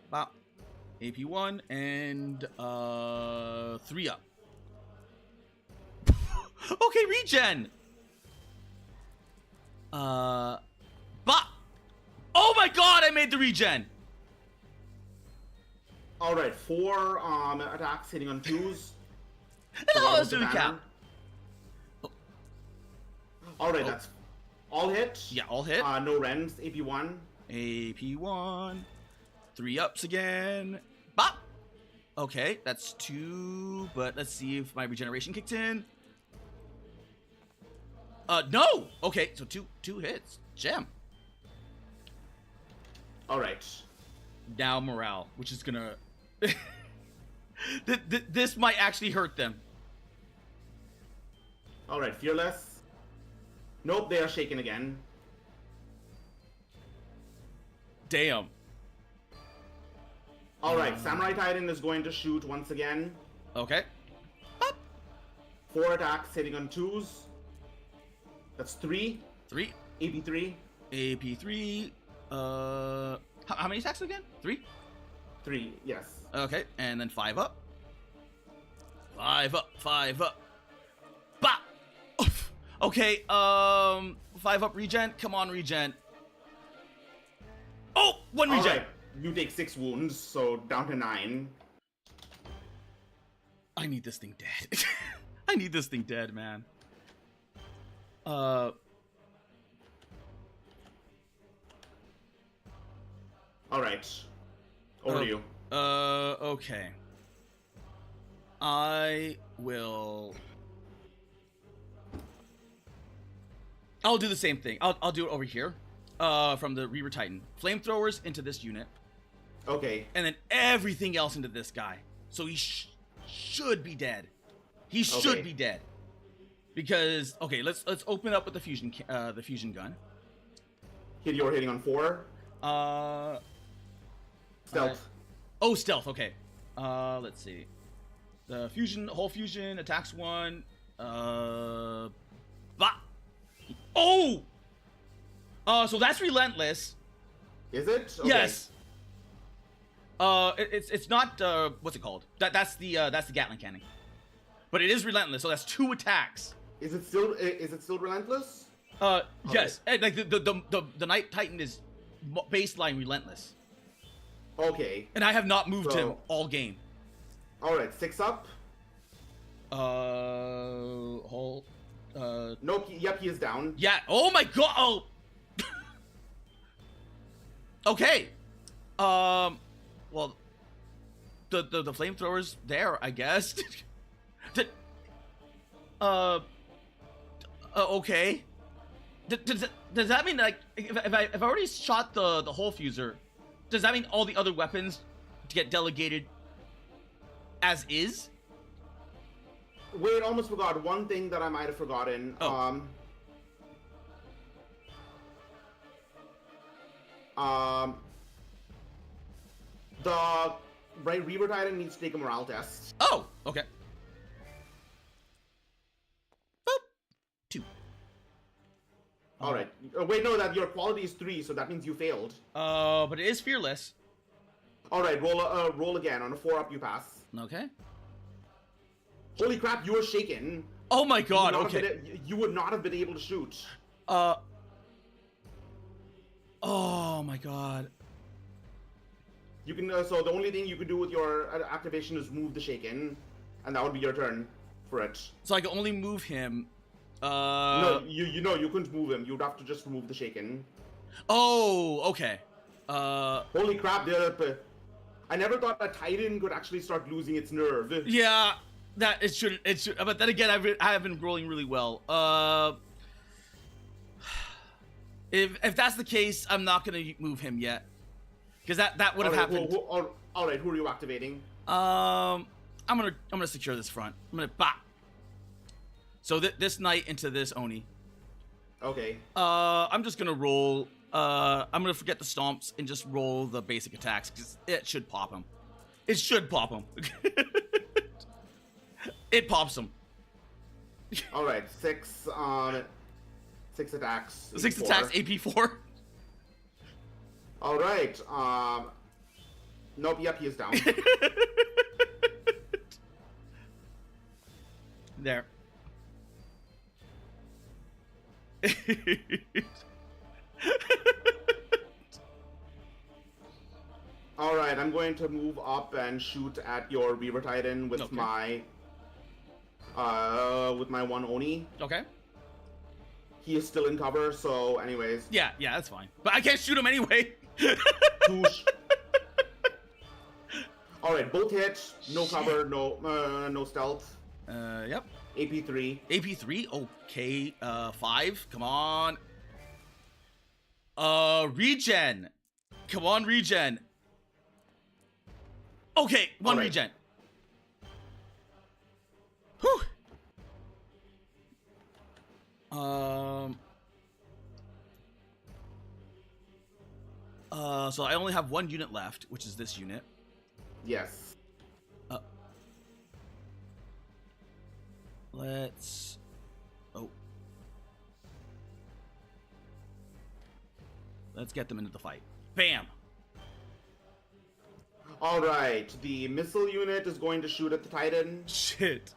bop. AP1 and 3 up. Okay, regen. Bop. Oh my god, I made the regen. All right, 4 attacks hitting on 2s. Let's do the count. All right, that's all hit. Yeah, all hit. No rends. AP1. AP1. 3 ups again. Bop. Okay, that's 2, but let's see if my regeneration kicked in. No. Okay, so two hits. Gem. All right. Now morale, which is gonna. This might actually hurt them. All right, fearless. Nope, they are shaken again. Damn. All right, Samurai Titan is going to shoot once again. Okay. Up. 4 attacks hitting on 2s. That's 3. 3. AP3. AP3. How many attacks again? 3. 3. Yes. Okay, and then 5 up. 5 up. 5 up. Bah. Oof. Okay. 5 up regen. Come on, regen. Oh, 1 regen. All right. You take 6 wounds, so down to 9. I need this thing dead. I need this thing dead, man. All right. Over to you. Okay. I will. I'll do the same thing. I'll do it over here. From the Reaver Titan. Flamethrowers into this unit. Okay. And then everything else into this guy. So he should be dead. He should be dead. Because okay, let's open up with the fusion gun. You're hitting on 4. Stealth. Oh, stealth. Okay. Let's see. The whole fusion attacks 1. Bah. Oh. So that's relentless. Is it? Okay. Yes. It's not what's it called? That's the Gatling cannon. But it is relentless, so that's 2 attacks. Is it still relentless? Yes. Like the Night Titan is baseline relentless. Okay. And I have not moved him all game. All right, 6 up. Nope. Yep, he is down. Yeah. Oh my god. Oh. Okay. Well, the flamethrowers there, I guess. Okay. Does that mean like if I already shot the whole fuser, does that mean all the other weapons get delegated as is? Wait, almost forgot one thing that I might have forgotten. Oh. The Reaver Titan needs to take a morale test. Oh, okay. Boop. 2. All right. Wait, no, that your quality is 3, so that means you failed. But it is fearless. All right, roll again. On a 4 up, you pass. Okay. Holy crap, you were shaken. Oh my god. Okay. You would not have been able to shoot. Oh my god. You can. So the only thing you could do with your activation is move the shaken, and that would be your turn for it. So I can only move him. No, you couldn't move him. You'd have to just remove the shaken. Oh, okay. Holy crap! I never thought a Titan could actually start losing its nerve. Yeah, that it should. But then again, I have been rolling really well. If that's the case, I'm not gonna move him yet, because that would have happened. All right, who are you activating? I'm gonna secure this front. I'm gonna bop. So this knight into this Oni. Okay. I'm just gonna roll. I'm gonna forget the stomps and just roll the basic attacks because it should pop him. It should pop him. It pops him. All right, 6 attacks. 6 attacks, AP4. All right. Nope. Yep, he is down. There. All right, I'm going to move up and shoot at your Reaver Titan with my one Oni. Okay. He is still in cover, so anyways. Yeah, that's fine. But I can't shoot him anyway. All right, both hit. No cover, no stealth. Yep. AP3. AP3. Okay. 5. Come on. Regen. Come on, regen. Okay, 1 right. regen. Whew. So I only have 1 unit left, which is this unit. Yes. Let's... Oh. Let's get them into the fight. Bam! All right, the missile unit is going to shoot at the Titan. Shit.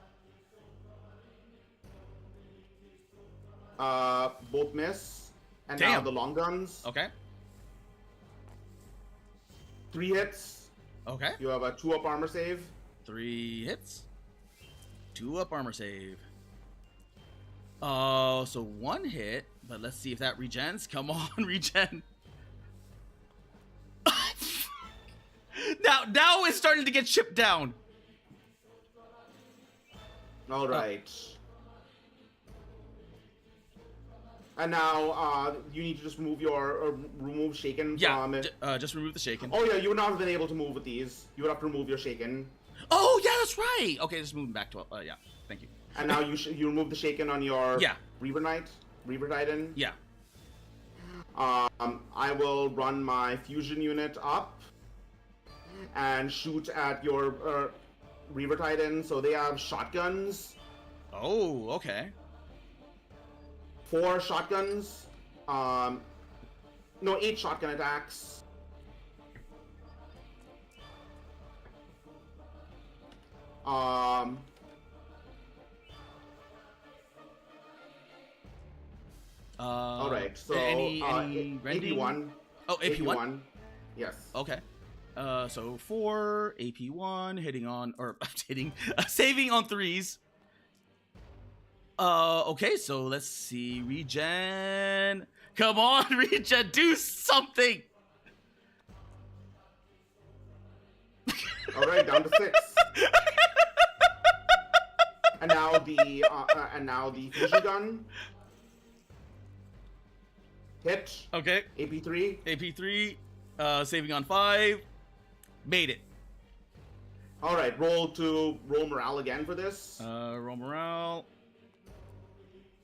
Both miss. And Damn. now the long guns. Okay. 3 hits. Okay. You have a 2-up armor save. 3 hits. 2-up armor save. So 1 hit, but let's see if that regens. Come on, regen. Now it's starting to get chipped down. All right. And now, you need to just remove remove Shaken from it. Just remove the Shaken. Oh yeah, you would not have been able to move with these. You would have to remove your Shaken. Oh yeah, that's right. Okay, just moving back to yeah. Thank you. And now you remove the Shaken on your Yeah. Reaver Titan. Yeah. I will run my fusion unit up and shoot at your Reaver Titan. So they have shotguns. Oh, okay. 4 shotguns. No, 8 shotgun attacks. All right. So any rending? AP1. Oh, AP1. Yes. Okay. So 4 AP1 hitting on saving on 3s. Okay, so let's see. Regen. Come on, regen, do something. All right, down to 6. And now the fusion gun. Hit. Okay. AP3. AP3. Saving on 5. Made it. All right, roll morale again for this. Roll morale.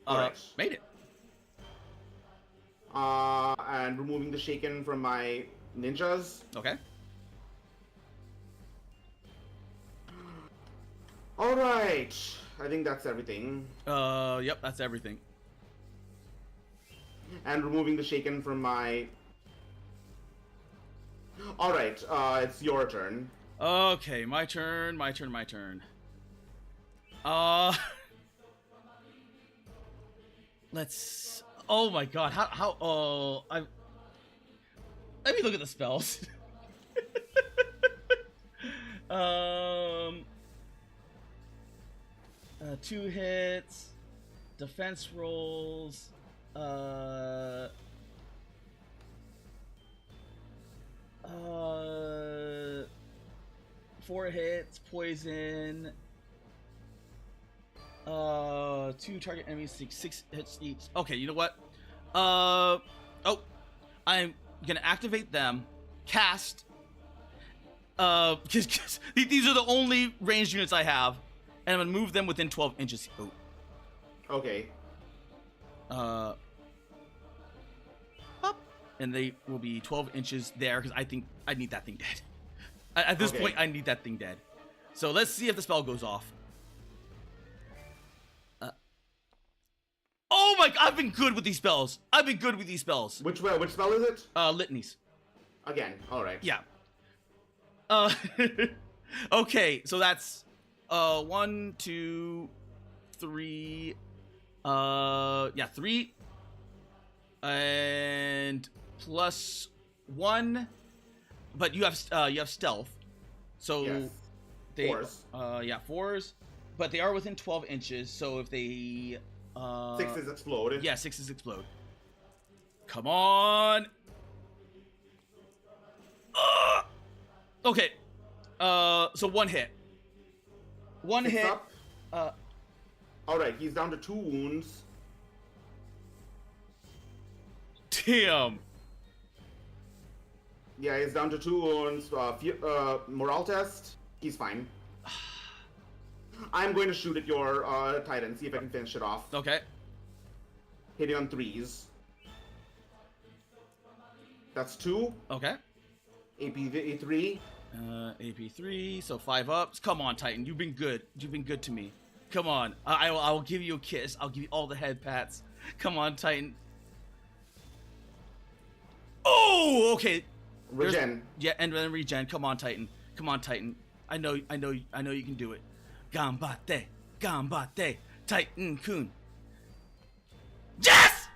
All right. Made it. And removing the Shaken from my ninjas. Okay. All right. I think that's everything. Yep, that's everything. And removing the Shaken from my... All right, it's your turn. Okay, my turn. Let's... Oh my god, how... Oh, let me look at the spells. 2 hits, defense rolls, 4 hits, poison, 2 target enemies, 6 hits each. Okay, you know what? Oh, I'm gonna activate them, cast, because these are the only ranged units I have, and I'm gonna move them within 12 inches. Oh. Okay. Up. And they will be 12 inches there, because I think I need that thing dead. At this point, I need that thing dead. So let's see if the spell goes off. Oh my god, I've been good with these spells. Which spell is it? Litanies. Again, alright. Yeah. Okay, so that's 1, 2, 3. 3. And plus 1. But you have stealth. So yes. they 4s. 4s. But they are within 12 inches, so if they 6s explode. Yeah, 6s explode. Come on. Okay. So one hit. One Six hit. up. Alright, he's down to 2 wounds. Damn. Yeah, he's down to 2 wounds. Morale test. He's fine. I'm going to shoot at your Titan, see if I can finish it off. Okay. Hitting on 3s. That's 2. Okay. AP 3. AP 3, so 5 ups. Come on, Titan. You've been good. You've been good to me. Come on. I will give you a kiss. I'll give you all the head pats. Come on, Titan. Oh, okay. Regen. Yeah, and then regen. Come on, Titan. Come on, Titan. I know you can do it. Gambate. Gambate. Titan-kun. Yes!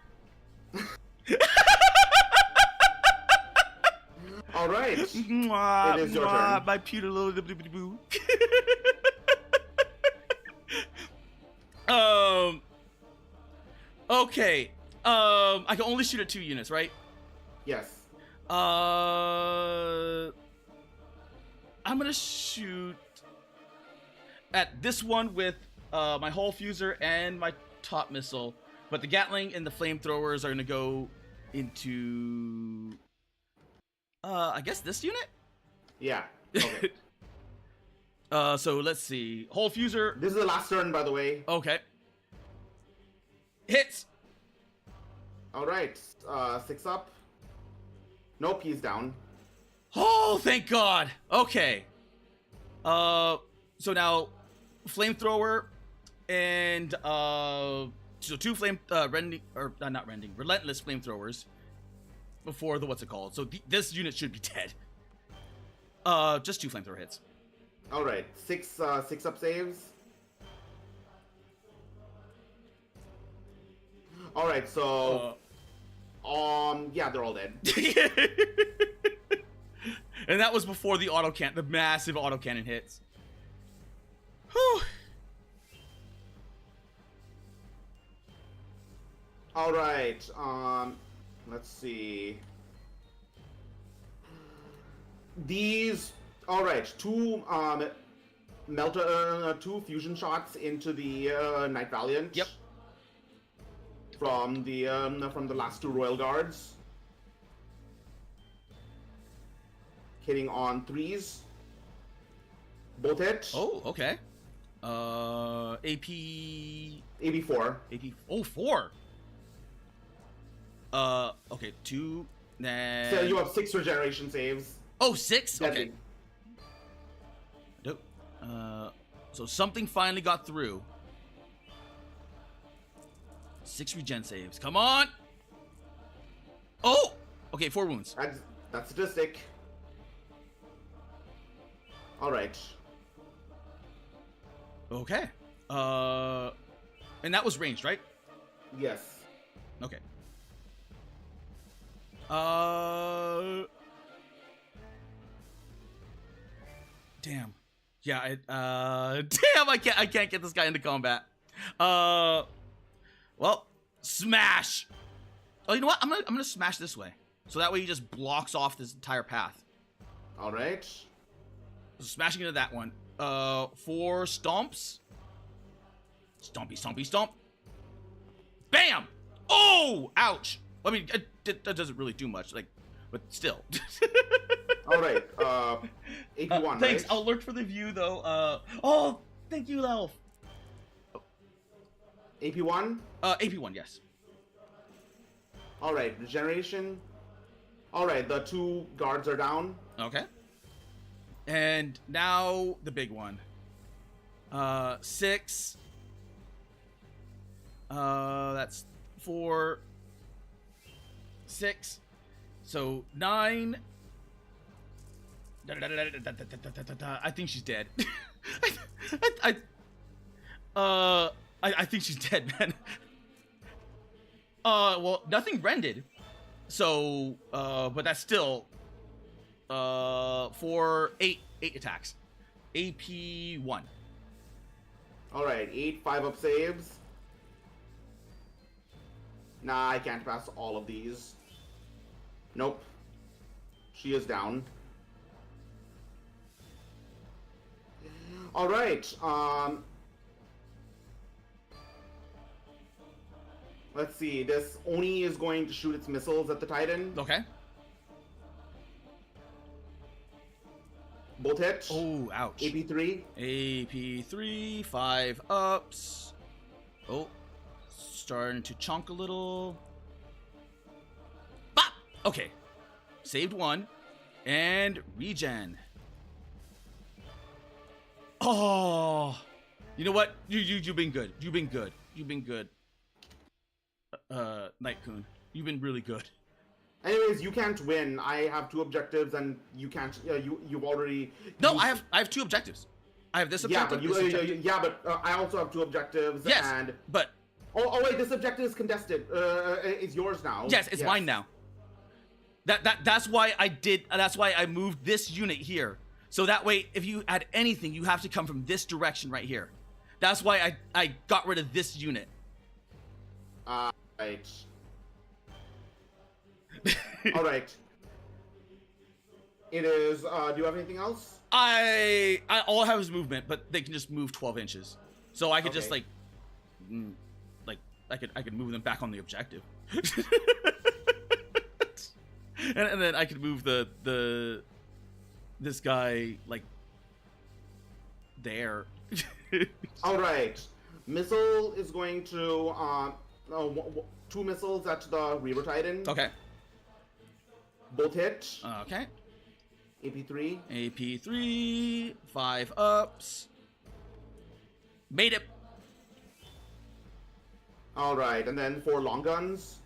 All right. Mwah, It is your mwah, turn. my pewter little boo. Okay. I can only shoot at 2 units, right? Yes. I'm gonna shoot at this one with my hull fuser and my top missile, but the Gatling and the flamethrowers are gonna go into I guess this unit. Yeah. Okay. So let's see. Hull fuser. This is the last turn, by the way. Okay. Hits. All right. 6 up. Nope, he's down. Oh, thank God. Okay. So now flamethrower and so 2 relentless flamethrowers before the what's it called. So this unit should be dead. Just 2 flamethrower hits. All right. 6 up saves. All right. So yeah, they're all dead. And that was before the the massive autocannon hits. Whew. All right. Let's see. These. All right. 2 2 fusion shots into the Knight Valiant. Yep. From the last 2 Royal Guards. Hitting on 3s. Both hit. Oh, okay. AP. AB4. AP. Oh, 4. Okay, 2. Then. So you have 6 regeneration saves. Oh, 6. Deadly. Okay. Nope. So something finally got through. 6 regen saves. Come on. Oh. Okay, 4 wounds. That's statistic. All right. Okay. And that was ranged, right? Yes. Okay. Damn. Yeah. Damn. I can't get this guy into combat. Well, smash. Oh, you know what? I'm gonna smash this way, so that way he just blocks off this entire path. All right. So smashing into that one. 4 stomps. Stompy, stompy, stomp. Bam! Oh! Ouch! I mean, that doesn't really do much, like, but still. All right. AP1. Thanks. Right? I'll lurk for the view, though. Oh, thank you, Elf. AP1. AP1, yes. All right. Regeneration. All right. The 2 guards are down. Okay. And now the big one. 6. That's 4. 6. So 9. I think she's dead. I think she's dead, man. Well, nothing rended. So, but that's still for 8 attacks. AP1. All right. 8 5-up saves. Nah, I can't pass all of these. Nope. She is down. All right. Let's see. This Oni is going to shoot its missiles at the Titan. Okay. Both hit. Oh, ouch. AP3. AP3, 5 ups. Oh, starting to chunk a little. Bop! Okay. Saved one. And regen. Oh. You know what? You've been good. You've been good. You've been good. Night-kun. You've been really good. Anyways, you can't win. I have 2 objectives, and you can't. You've already. No, I have 2 objectives. I have this objective. But I also have 2 objectives. Yes, and but. Oh wait, this objective is contested. It's yours now. Yes, it's mine now. That's why I did. That's why I moved this unit here. So that way, if you add anything, you have to come from this direction right here. That's why I got rid of this unit. Right. All right. It is. Do you have anything else? I all I have is movement, but they can just move 12 inches. So I could just like I could move them back on the objective, and then I could move this guy like there. All right. Missile is going to 2 missiles at the Reaver Titan. Okay. Both hit. Okay. AP3. AP3, 5 ups. Made it. All right, and then 4 long guns.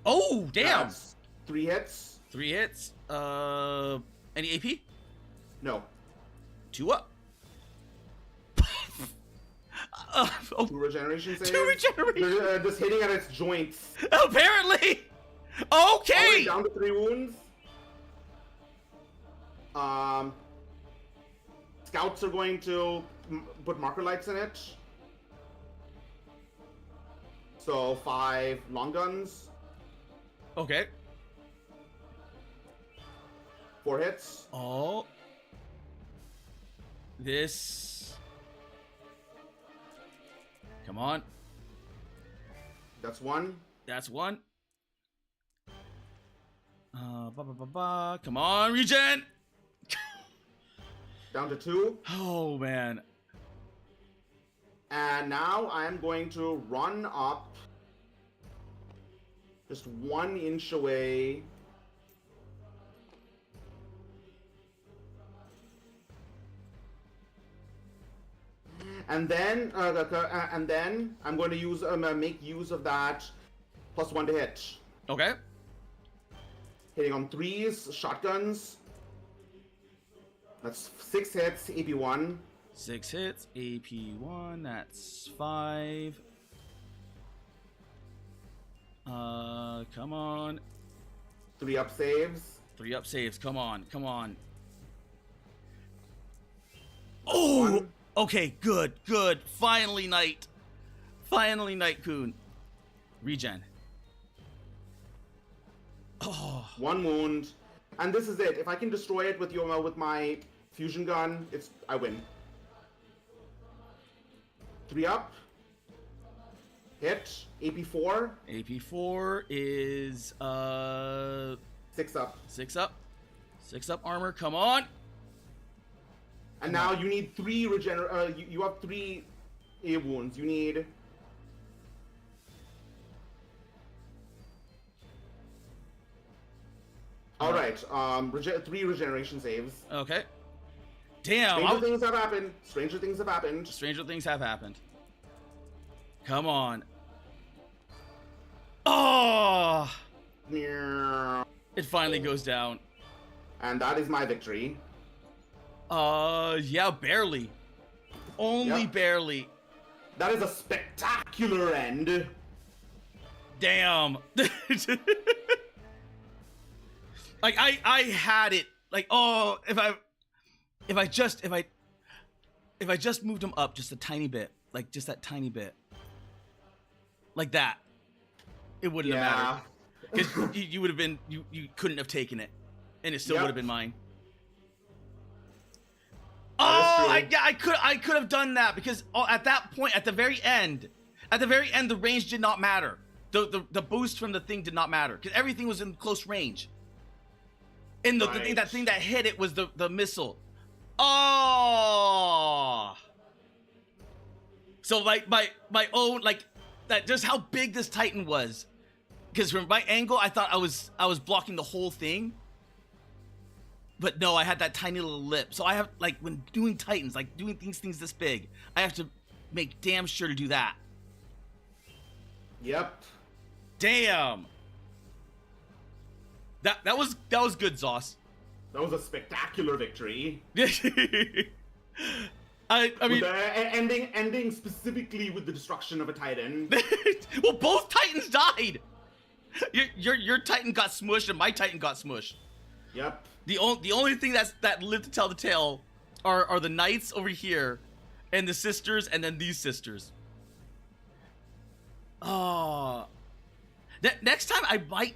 Oh, damn. That's 3 hits. 3 hits. Any AP? No. 2 up. 2 regeneration saves. 2 regeneration. They're just hitting at its joints. Apparently. Okay. Down to 3 wounds. Scouts are going to put marker lights in it. So 5 long guns. Okay. 4 hits. Oh. This. Come on. That's 1. That's 1. Come on, regen. Down to 2. Oh man. And now I'm going to run up just 1 inch away. And then I'm going to use make use of that +1 to hit. Okay. Hitting on 3s, shotguns. That's 6 hits, AP1. 6 hits, AP1. That's 5. Come on. 3 up saves. 3 up saves. Come on. Come on. Oh! 1. Okay, good, good. Finally, Knight. Finally, Night-kun. Regen. Oh. 1 wound. And this is it. If I can destroy it with my fusion gun, I win. 3 up. Hit. AP4. AP4 is 6 up. 6 up. 6 up armor. Come on. And now you need 3 you have 3 A wounds. You need. All right. 3 regeneration saves. Okay. Damn. Stranger things have happened. Stranger things have happened. Stranger things have happened. Come on. Oh! It finally goes down. And that is my victory. Yeah, barely. Only barely. That is a spectacular end. Damn. Like I had it. Like, oh, if I just moved him up just a tiny bit, like just that tiny bit, like that, it wouldn't have mattered. Because you would have been you couldn't have taken it, and it still would have been mine. Oh, yeah, I could have done that because at that point, at the very end, the range did not matter. The boost from the thing did not matter because everything was in close range. And the thing that hit it was the missile. Oh. So my own like that, just how big this Titan was, because from my angle I thought I was blocking the whole thing, but no, I had that tiny little lip. So I have, like, when doing Titans, like doing things this big, I have to make damn sure to do that. Yep. Damn. That was good, Zoss. That was a spectacular victory. I mean, ending specifically with the destruction of a Titan. Well, both Titans died. Your Titan got smushed and my Titan got smushed. Yep. The only thing that lived to tell the tale are the knights over here, and the sisters, and then these sisters. Oh. Next time I might.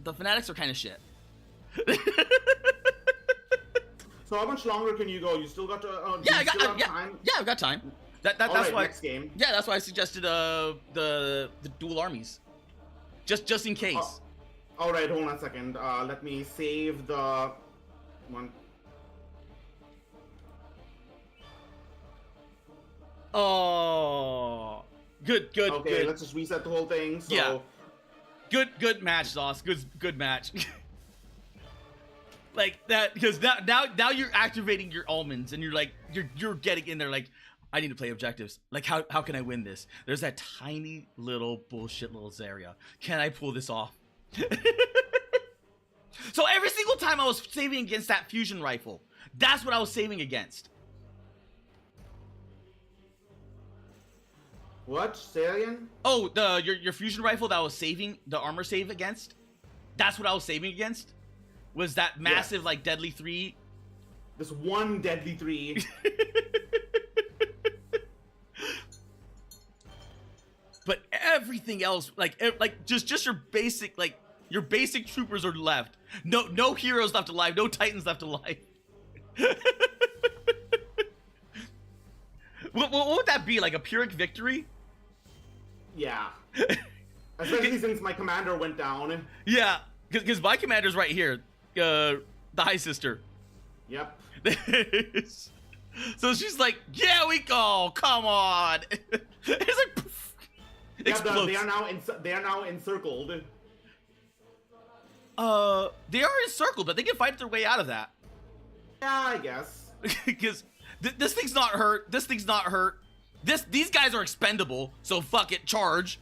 The fanatics are kind of shit. So how much longer can you go? You still got to. Time? Yeah, I've got time. That's right, why. Next game. Yeah, that's why I suggested the dual armies, just in case. All right, hold on a second. Let me save the one. Oh, good. Okay, let's just reset the whole thing. So. Yeah. Good match, Zoss. Good match. Like that, because now you're activating your almonds, and you're getting in there like, I need to play objectives. Like, how can I win this? There's that tiny little bullshit little Zarya. Can I pull this off? So every single time I was saving against that fusion rifle, that's what I was saving against. What? Say it again? Oh, your fusion rifle that I was saving the armor save against. That's what I was saving against. Was that massive, yes, like, deadly 3? This one deadly 3. But everything else, like just your basic, like, your basic troopers are left. No heroes left alive. No Titans left alive. What would that be? Like a Pyrrhic victory? Yeah. Especially since my commander went down. Yeah, because my commander's right here. The High Sister. Yep. So she's like, yeah, we go. Come on. It's like, poof, yeah, they are now encircled. They are encircled, but they can fight their way out of that. Yeah, I guess. Because this thing's not hurt. This thing's not hurt. These guys are expendable, so fuck it, charge.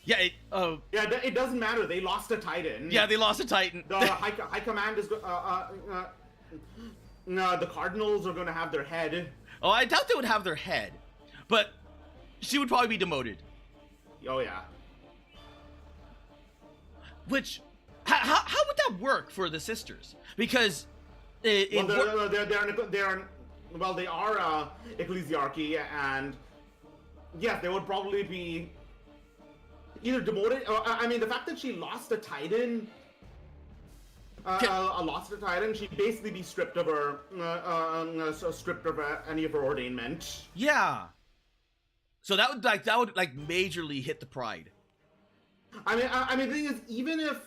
Yeah, it doesn't matter. They lost a Titan. Yeah, they lost a Titan. The high command is the Cardinals are going to have their head. Oh, I doubt they would have their head, but she would probably be demoted. Oh yeah. Which, how would that work for the sisters? Because they are ecclesiarchy, and yes, they would probably be either demoted. I mean, the fact that she lost a Titan, she'd basically be stripped of her, any of her ordainment. Yeah. So that would majorly hit the pride. I mean, the thing is, even if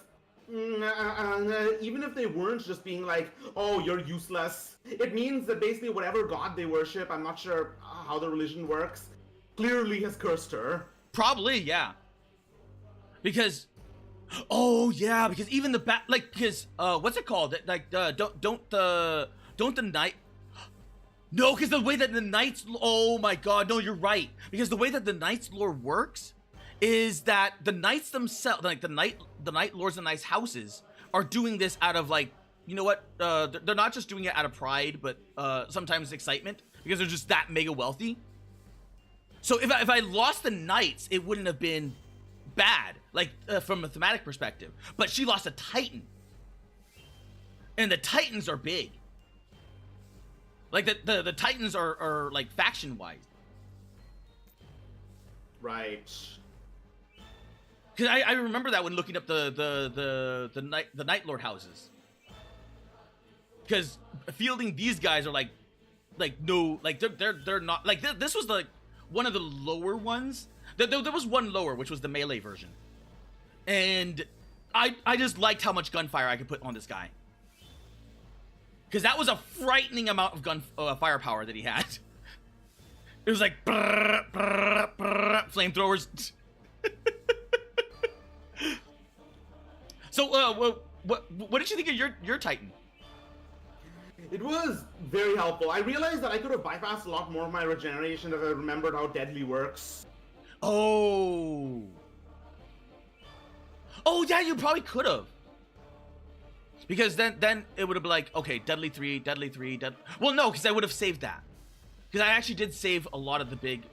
they weren't just being like, oh, you're useless, it means that basically whatever god they worship, I'm not sure how the religion works, clearly has cursed her. Probably, yeah. Because, oh yeah, because even the because what's it called? Like, don't the knight. No, because the way that the Knights, oh my god, no, you're right. Because the way that the Knights lore works is that the Knights themselves, like the Knight Lords and Knights houses, are doing this out of, like, you know what? They're not just doing it out of pride, but sometimes excitement, because they're just that mega wealthy. So if I lost the Knights, it wouldn't have been bad, like from a thematic perspective. But she lost a Titan, and the Titans are big. Like the Titans are like faction wise. Right. Because I remember that when looking up the Night Lord houses. Because fielding these guys are like no, like they're not like this was like one of the lower ones. There was one lower, which was the melee version, and I just liked how much gunfire I could put on this guy. Because that was a frightening amount of firepower that he had. It was like flamethrowers. So, what did you think of your Titan? It was very helpful. I realized that I could have bypassed a lot more of my regeneration if I remembered how deadly works. Oh, yeah, you probably could have. Because then it would have been like, okay, deadly 3, well, no, because I would have saved that. Because I actually did save a lot of the big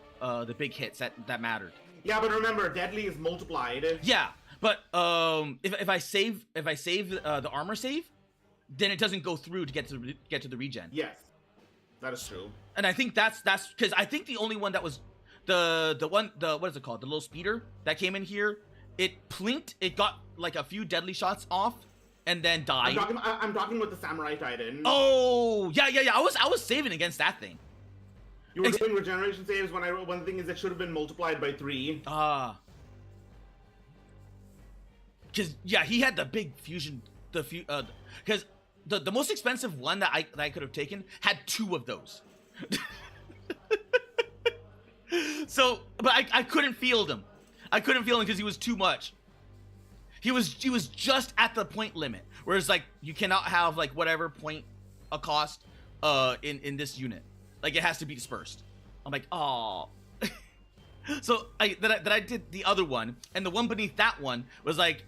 hits that mattered. Yeah, but remember, deadly is multiplied. Yeah, but if I save the armor save, then it doesn't go through to get to the regen. Yes, that is true. And I think that's because I think the only one that was the what is it called, the little speeder that came in here, it plinked, it got like a few deadly shots off, and then died. I'm talking with the Samurai Titan. Oh yeah. I was saving against that thing. You were doing regeneration saves when the thing is it should have been multiplied by 3. Because yeah, he had the big fusion, because the most expensive one that I could have taken had 2 of those. So, but I couldn't field him. I couldn't field him because he was too much. He was just at the point limit, whereas like you cannot have like whatever point a cost in this unit. Like it has to be dispersed. I'm like, oh. So I did the other one, and the one beneath that one was like,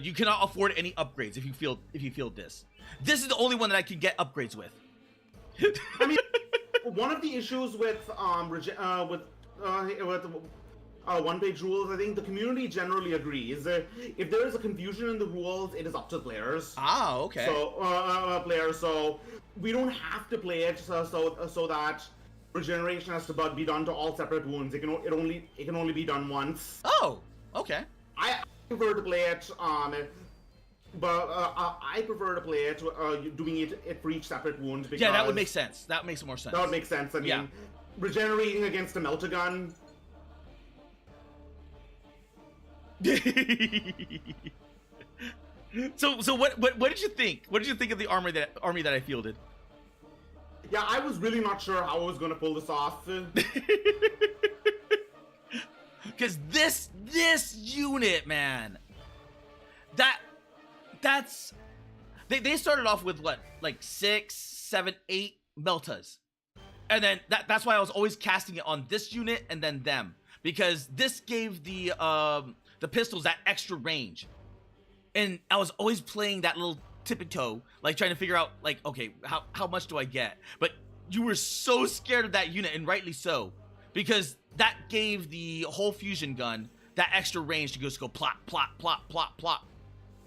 you cannot afford any upgrades if you field this. This is the only one that I can get upgrades with. I mean, one of the issues with one-page rules, I think the community generally agrees. If there is a confusion in the rules, it is up to players. Ah, okay. So so we don't have to play it so that regeneration has to be done to all separate wounds. It can only be done once. Oh, okay. I prefer to play it, but I prefer to play it doing it for each separate wound. Because yeah, that would make sense. That makes more sense. That would make sense. I mean, yeah. Regenerating against a Meltagun. So what did you think? What did you think of the army that I fielded? Yeah, I was really not sure how I was gonna pull this off. Because this unit, man, that's they started off with what, like 6, 7, 8 Meltas, and then that's why I was always casting it on this unit and then them, because this gave the pistols that extra range, and I was always playing that little tippy toe, like trying to figure out like, okay, how much do I get? But you were so scared of that unit, and rightly so, because that gave the whole fusion gun that extra range to just go plop, plop, plop, plop, plop.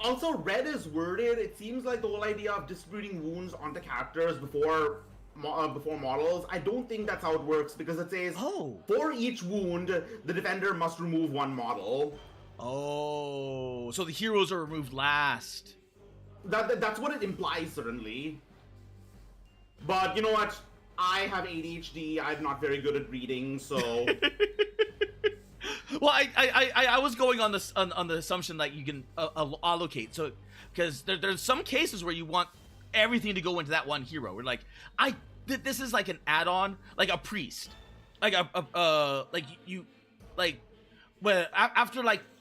Also, red is worded, it seems like the whole idea of distributing wounds onto characters before models. I don't think that's how it works, because it says, for each wound, the defender must remove 1 model. Oh, so the heroes are removed last. That's what it implies, certainly. But you know what? I have ADHD. I'm not very good at reading, so. Well, I was going on the assumption that you can allocate. So, because there's some cases where you want everything to go into that one hero. We're like, this is like an add-on, like a priest, like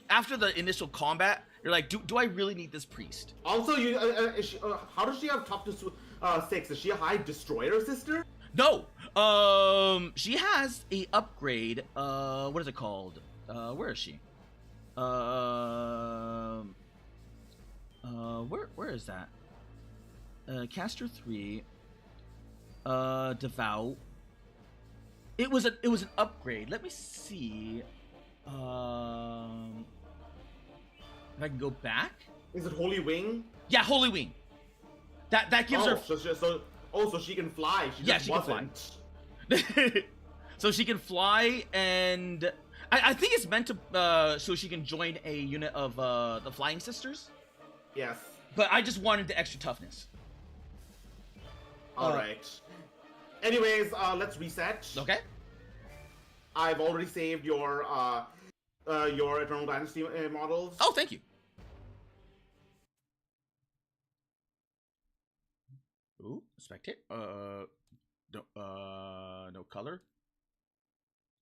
after the initial combat, you're like, do I really need this priest? Also, how does she have top to 6? Is she a high destroyer sister? No. She has a upgrade. What is it called? Where is she? Where is that? Caster 3. Devout. It was an upgrade. Let me see. If I can go back. Is it Holy Wing? Yeah, Holy Wing. That gives her. So she can fly. She can fly. So she can fly, and I think it's meant to so she can join a unit of the Flying Sisters. Yes. But I just wanted the extra toughness. All right. Anyways, let's reset. Okay. I've already saved your Eternal Dynasty models. Oh, thank you. Ooh, spectate. No color.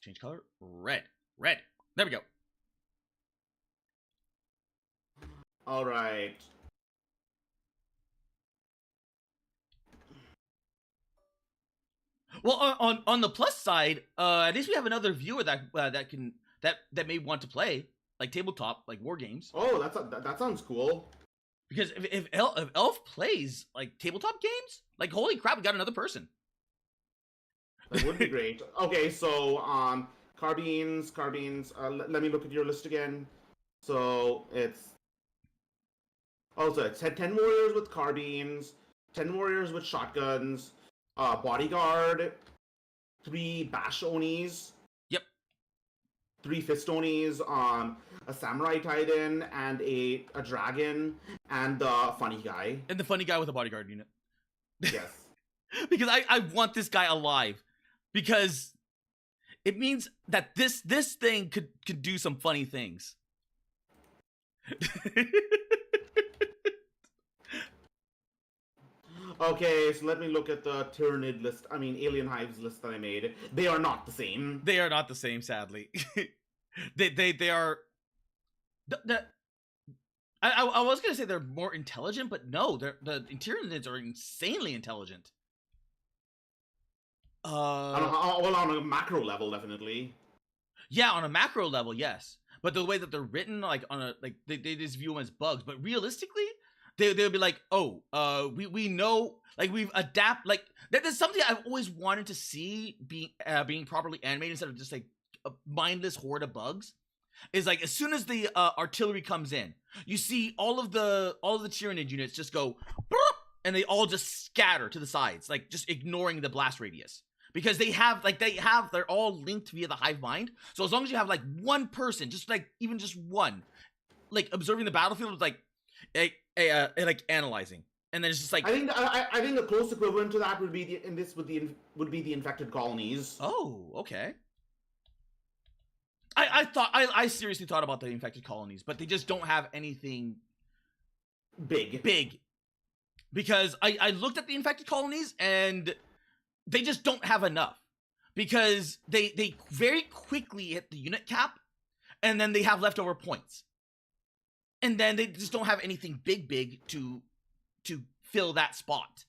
Change color. Red. Red. There we go. All right. Well, on the plus side, at least we have another viewer that that may want to play like tabletop, like war games. Oh, that sounds cool. Because if Elf plays like tabletop games, like holy crap, we got another person. That would be great. Okay, so carbines. Let me look at your list again. So it's it's 10 warriors with carbines, 10 warriors with shotguns, bodyguard, 3 bash onis. Yep. 3 fist onis, a samurai titan, and a dragon, and the funny guy. And the funny guy with a bodyguard unit. Yes. Because I want this guy alive. Because it means that this thing could do some funny things. Okay, so let me look at the Tyranid list. I mean, Alien Hives list that I made. They are not the same. They are not the same, sadly. they are. I was gonna say they're more intelligent, but no, the Tyranids are insanely intelligent. Well, on a macro level, definitely. Yeah, on a macro level, yes. But the way that they're written, like on a like they just view them as bugs. But realistically, they'll be like, oh, we know, like we've adapt, like there's something I've always wanted to see being properly animated instead of just like a mindless horde of bugs. Is like as soon as the artillery comes in, you see all of the Tyranid units just go, and they all just scatter to the sides, like just ignoring the blast radius. Because they're all linked via the hive mind. So as long as you have like one person, just like even just one, like observing the battlefield, like like analyzing, and then it's just like I think the close equivalent to that would be the infected colonies. Oh, okay. I seriously thought about the infected colonies, but they just don't have anything big. Because I looked at the infected colonies and they just don't have enough, because they very quickly hit the unit cap, and then they have leftover points, and then they just don't have anything big to fill that spot.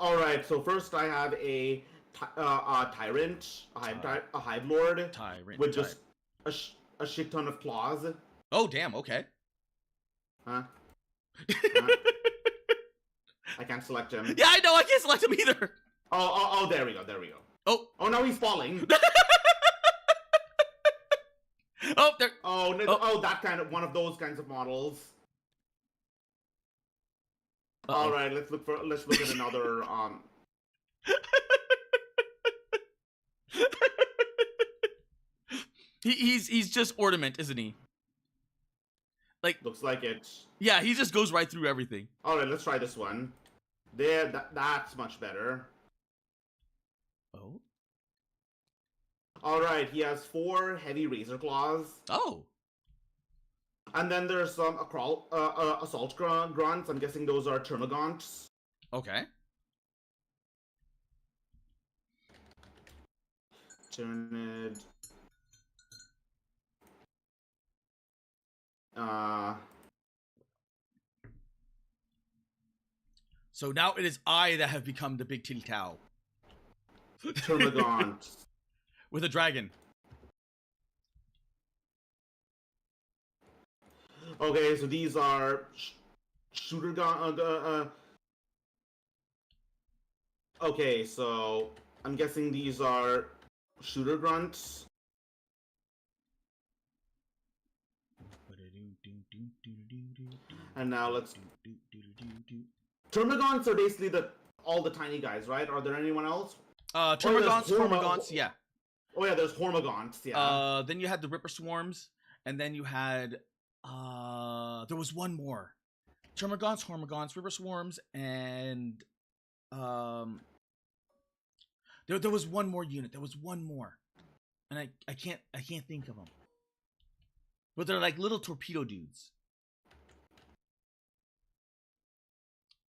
All right, so first I have a tyrant, a hive lord, with just a shit ton of claws. Oh damn! Okay. Huh? I can't select him. Yeah, I know. I can't select him either. Oh, there we go. Oh, now he's falling. Oh, there. Oh, no, oh, that kind of one of those kinds of models. All right, let's look at another. He's just ornament, isn't he? Like looks like it. Yeah, he just goes right through everything. All right, let's try this one. There, that's much better. Oh. All right, he has 4 heavy razor claws. Oh. And then there's some assault grunts. I'm guessing those are termagants. Okay. Tyranid. So now it is I that have become the big titty cow. Termagant. With a dragon. Okay, so these are shooter gun. Okay, so I'm guessing these are shooter grunts. And now let's. Termagants are basically all the tiny guys, right? Are there anyone else? Termagants, yeah. Oh yeah, there's Hormagaunts, yeah. Then you had the Ripper Swarms, and then you had there was one more. Hormagaunts, Ripper Swarms, and there was one more unit. There was one more, and I can't think of them. But they're like little torpedo dudes.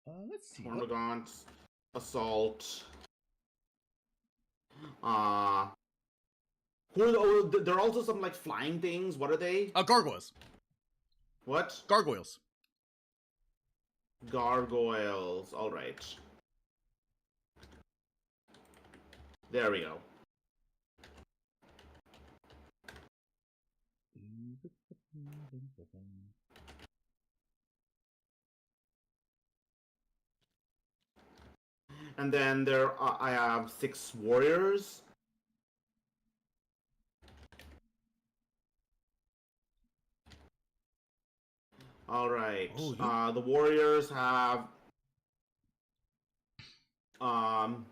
Let's see. Hormagaunts, Assault. Who are there are also some like flying things. What are they? Gargoyles. What? Gargoyles. Gargoyles. All right. There we go. And then there I have 6 warriors. All right. Oh, the warriors have all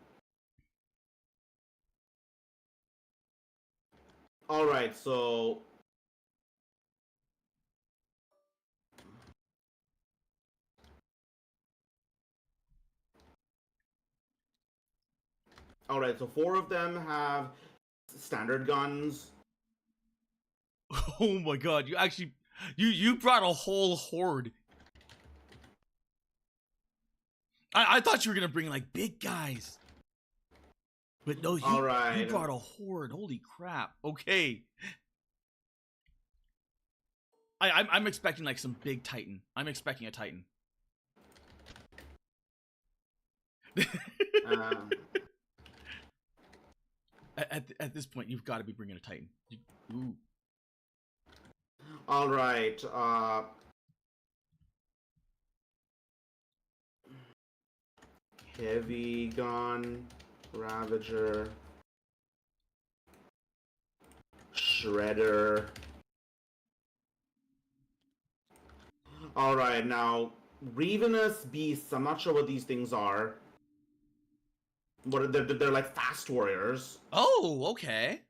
right, so all right, so 4 of them have standard guns. Oh my god, you actually you brought a whole horde. I thought you were gonna bring like big guys. But no, you brought a horde. Holy crap. Okay. I'm expecting like some big Titan. I'm expecting a Titan. At this point, you've got to be bringing a Titan. Ooh. All right. Heavy gun, Ravager, Shredder. All right, now Ravenous Beasts. I'm not sure what these things are. What are they're like fast warriors. Oh, okay.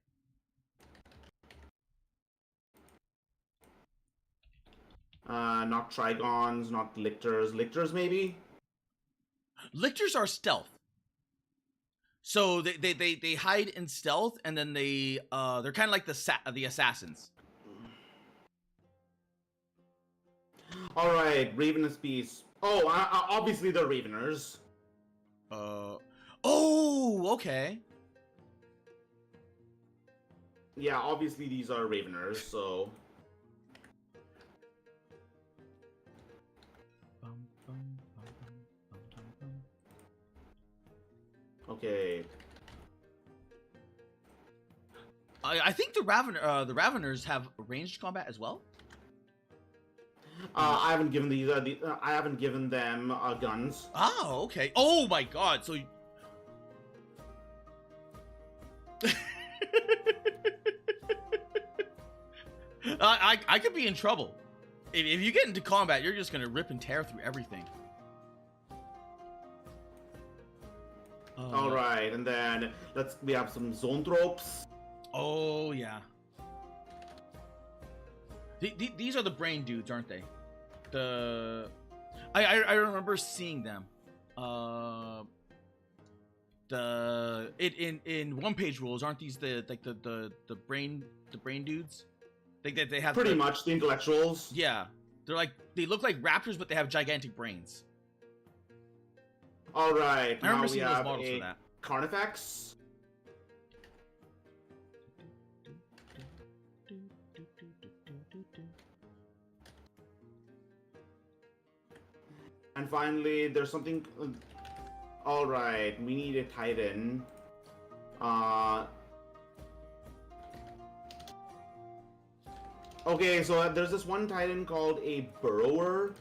Not Trigons, not Lictors. Lictors, maybe? Lictors are stealth. So they hide in stealth, and then they're kind of like the assassins. All right, Ravenous Beasts. Oh, obviously they're Raveners. Oh, okay. Yeah, obviously these are Raveners, so... Okay. I think the Raveners have ranged combat as well. I haven't given these. I haven't given them guns. Oh, okay. Oh my god. So. I could be in trouble. If you get into combat, you're just gonna rip and tear through everything. All right, and then we have some Zoanthropes. Oh yeah. These are the brain dudes, aren't they? I remember seeing them. In one page rules, aren't these the brain dudes? They have pretty much the intellectuals. Yeah, they look like raptors, but they have gigantic brains. All right, I remember seeing those models for that. Carnifex. And finally, there's something... Alright, we need a Titan. Okay, so there's this one Titan called a Burrower.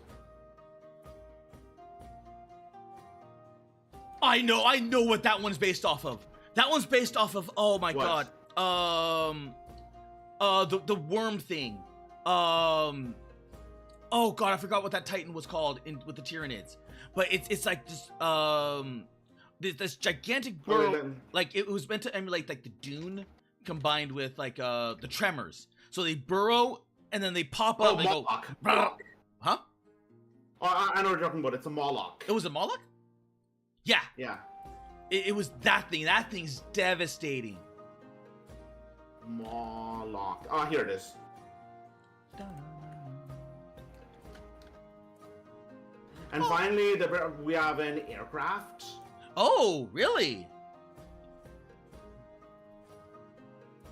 I know what that one's based off of. That one's based off of, oh my god. The worm thing. Oh god, I forgot what that Titan was called with the Tyranids. But it's like this gigantic burrow. Like it was meant to emulate like the Dune combined with like the tremors. So they burrow and then they pop up and Moloch. go. Moloch. Huh? Oh, I know what you're talking about. It's a Moloch. It was a Moloch? Yeah. Yeah. It was that thing. That thing's devastating. Moloch. Ah, here it is. And finally, we have an aircraft. Oh, really?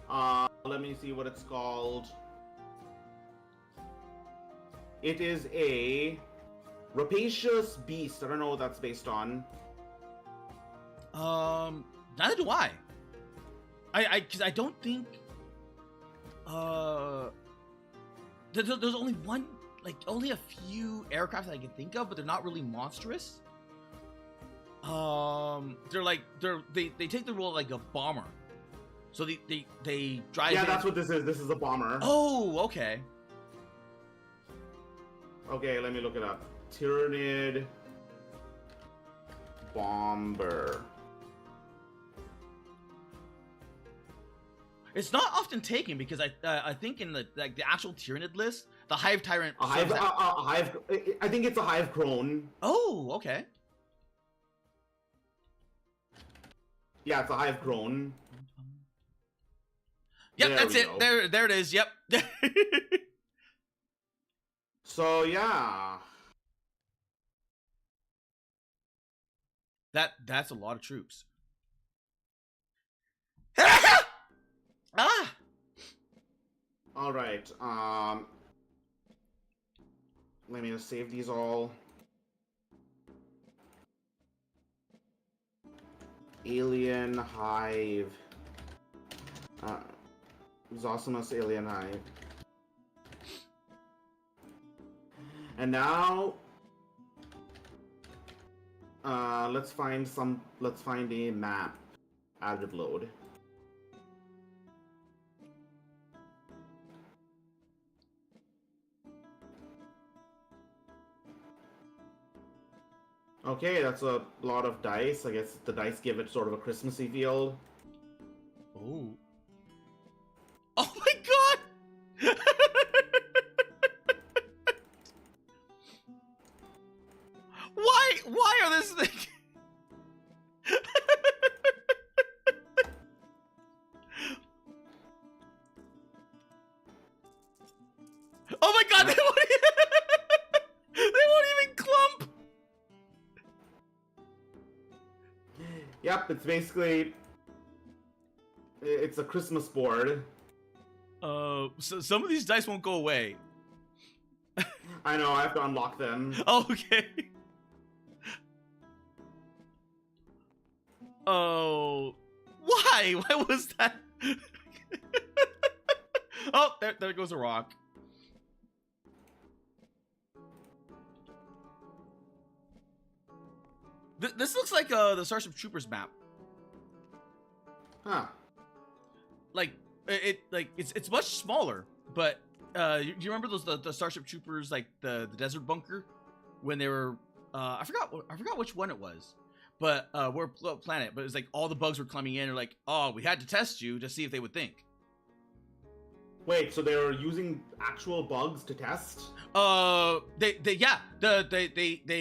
Let me see what it's called. It is a rapacious beast. I don't know what that's based on. Neither do I. Because I don't think. There's only one, like only a few aircraft that I can think of, but they're not really monstrous. They're like they take the role of like a bomber. So they drive. Yeah, in. that's what this is. This is a bomber. Oh, okay. Okay, let me look it up. Tyrannid bomber. It's not often taken because I think in the like the actual Tyrannid list, the Hive Tyrant. A hive. I think it's a hive crone. Oh, okay. Yeah, it's a hive crone. Yep, There that's we it. go. There it is. Yep. So yeah. That's a lot of troops. Ah! All right. Let me just save these all. Alien Hive. Zosimus Alien Hive. And now, let's find a map. Additive load. Okay, that's a lot of dice. I guess the dice give it sort of a Christmassy feel. Oh. Oh my god! Why are this thing? Oh my god, they won't even clump! Yep, it's basically... It's a Christmas board. So some of these dice won't go away. I know, I have to unlock them. Oh, okay. Oh, why? Why was that? Oh, there goes a rock. This looks like the Starship Troopers map. Huh. Like it's much smaller, but you remember those the Starship Troopers, like the desert bunker when they were I forgot which one it was, but we're planet, but it's like all the bugs were coming in and like, oh, we had to test you to see if they would think. Wait, so they were using actual bugs to test? They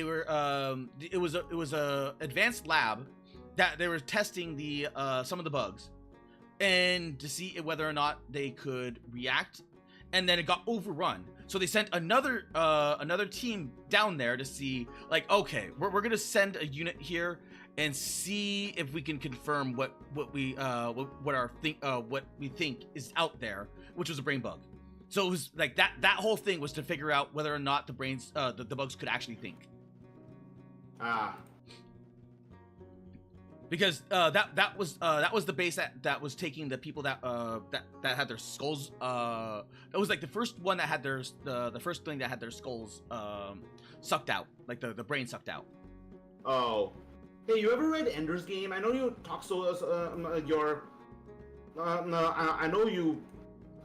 were it was a advanced lab that they were testing the some of the bugs and to see whether or not they could react, and then it got overrun. So they sent another team down there to see, like, okay, we're gonna send a unit here and see if we can confirm what we think is out there, which was a brain bug. So it was like that whole thing was to figure out whether or not the brains the bugs could actually think. Ah. Because that was the base that was taking the people that had their skulls. It was like the first one that had their the first thing that had their skulls sucked out, like the brain sucked out. Oh, hey, you ever read Ender's Game? I know you talk so I know you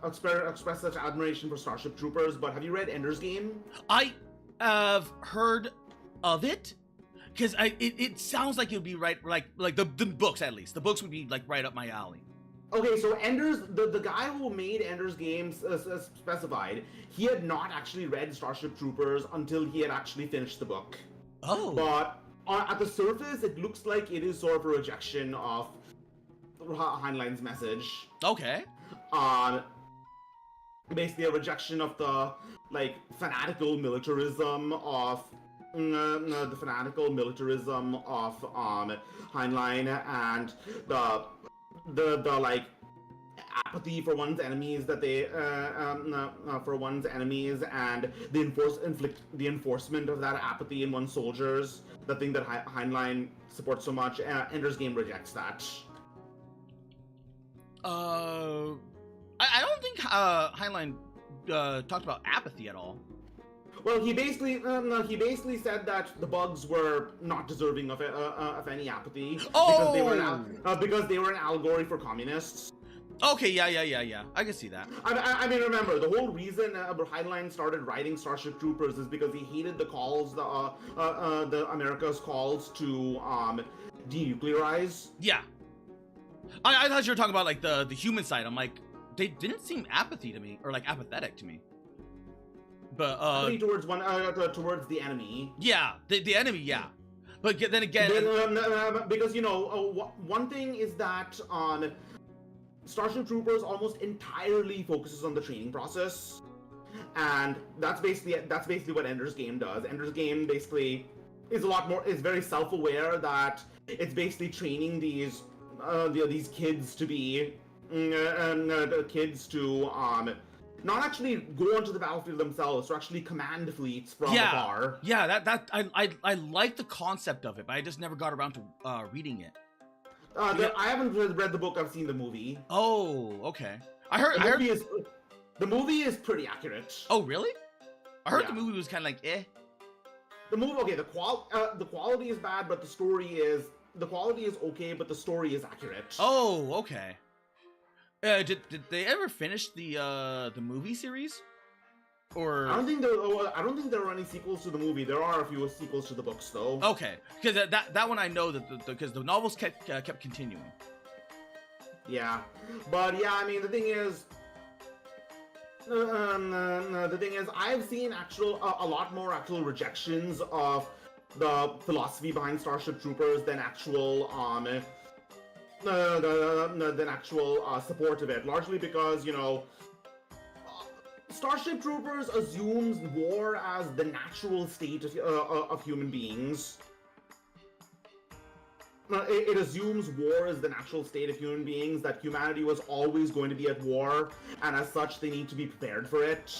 express such admiration for Starship Troopers, but have you read Ender's Game? I have heard of it. Because it sounds like it would be right, like the books, at least. The books would be like right up my alley. Okay, so Ender's the guy who made Ender's Game specified he had not actually read Starship Troopers until he had actually finished the book. Oh. But at the surface, it looks like it is sort of a rejection of Heinlein's message. Okay. Basically a rejection of the like fanatical militarism of Heinlein and the like apathy for one's enemies that they for one's enemies and the enforcement of that apathy in one's soldiers, the thing that Heinlein supports so much. Ender's Game rejects that. I don't think Heinlein talked about apathy at all. Well, he basically said that the bugs were not deserving of any apathy because they were an allegory for communists. Okay, yeah. I can see that. I mean, remember, the whole reason Heinlein started writing Starship Troopers is because he hated the calls, the America's calls to denuclearize. Yeah. I thought you were talking about like the human side. I'm like, they didn't seem apathy to me, or like apathetic to me. But towards the enemy. Yeah, the enemy, yeah. But then again, because one thing is that Starship Troopers almost entirely focuses on the training process, and that's basically what Ender's Game does. Ender's Game basically is very self-aware that it's basically training these kids to be not actually go onto the battlefield themselves, to actually command fleets from afar. Yeah, I like the concept of it, but I just never got around to reading it. I haven't read the book. I've seen the movie. Oh, okay. The movie is pretty accurate. Oh, really? I heard the movie was kind of like eh. The movie, okay. The quality is bad, but the quality is okay, but the story is accurate. Oh, okay. Did they ever finish the movie series? Or I don't think there are any sequels to the movie. There are a few sequels to the books, though. Okay, because that one I know that because the novels kept continuing. Yeah, but yeah, I mean the thing is, I've seen a lot more actual rejections of the philosophy behind Starship Troopers than actual support of it. Largely because Starship Troopers assumes war as the natural state of human beings. It assumes war is the natural state of human beings, that humanity was always going to be at war, and as such, they need to be prepared for it.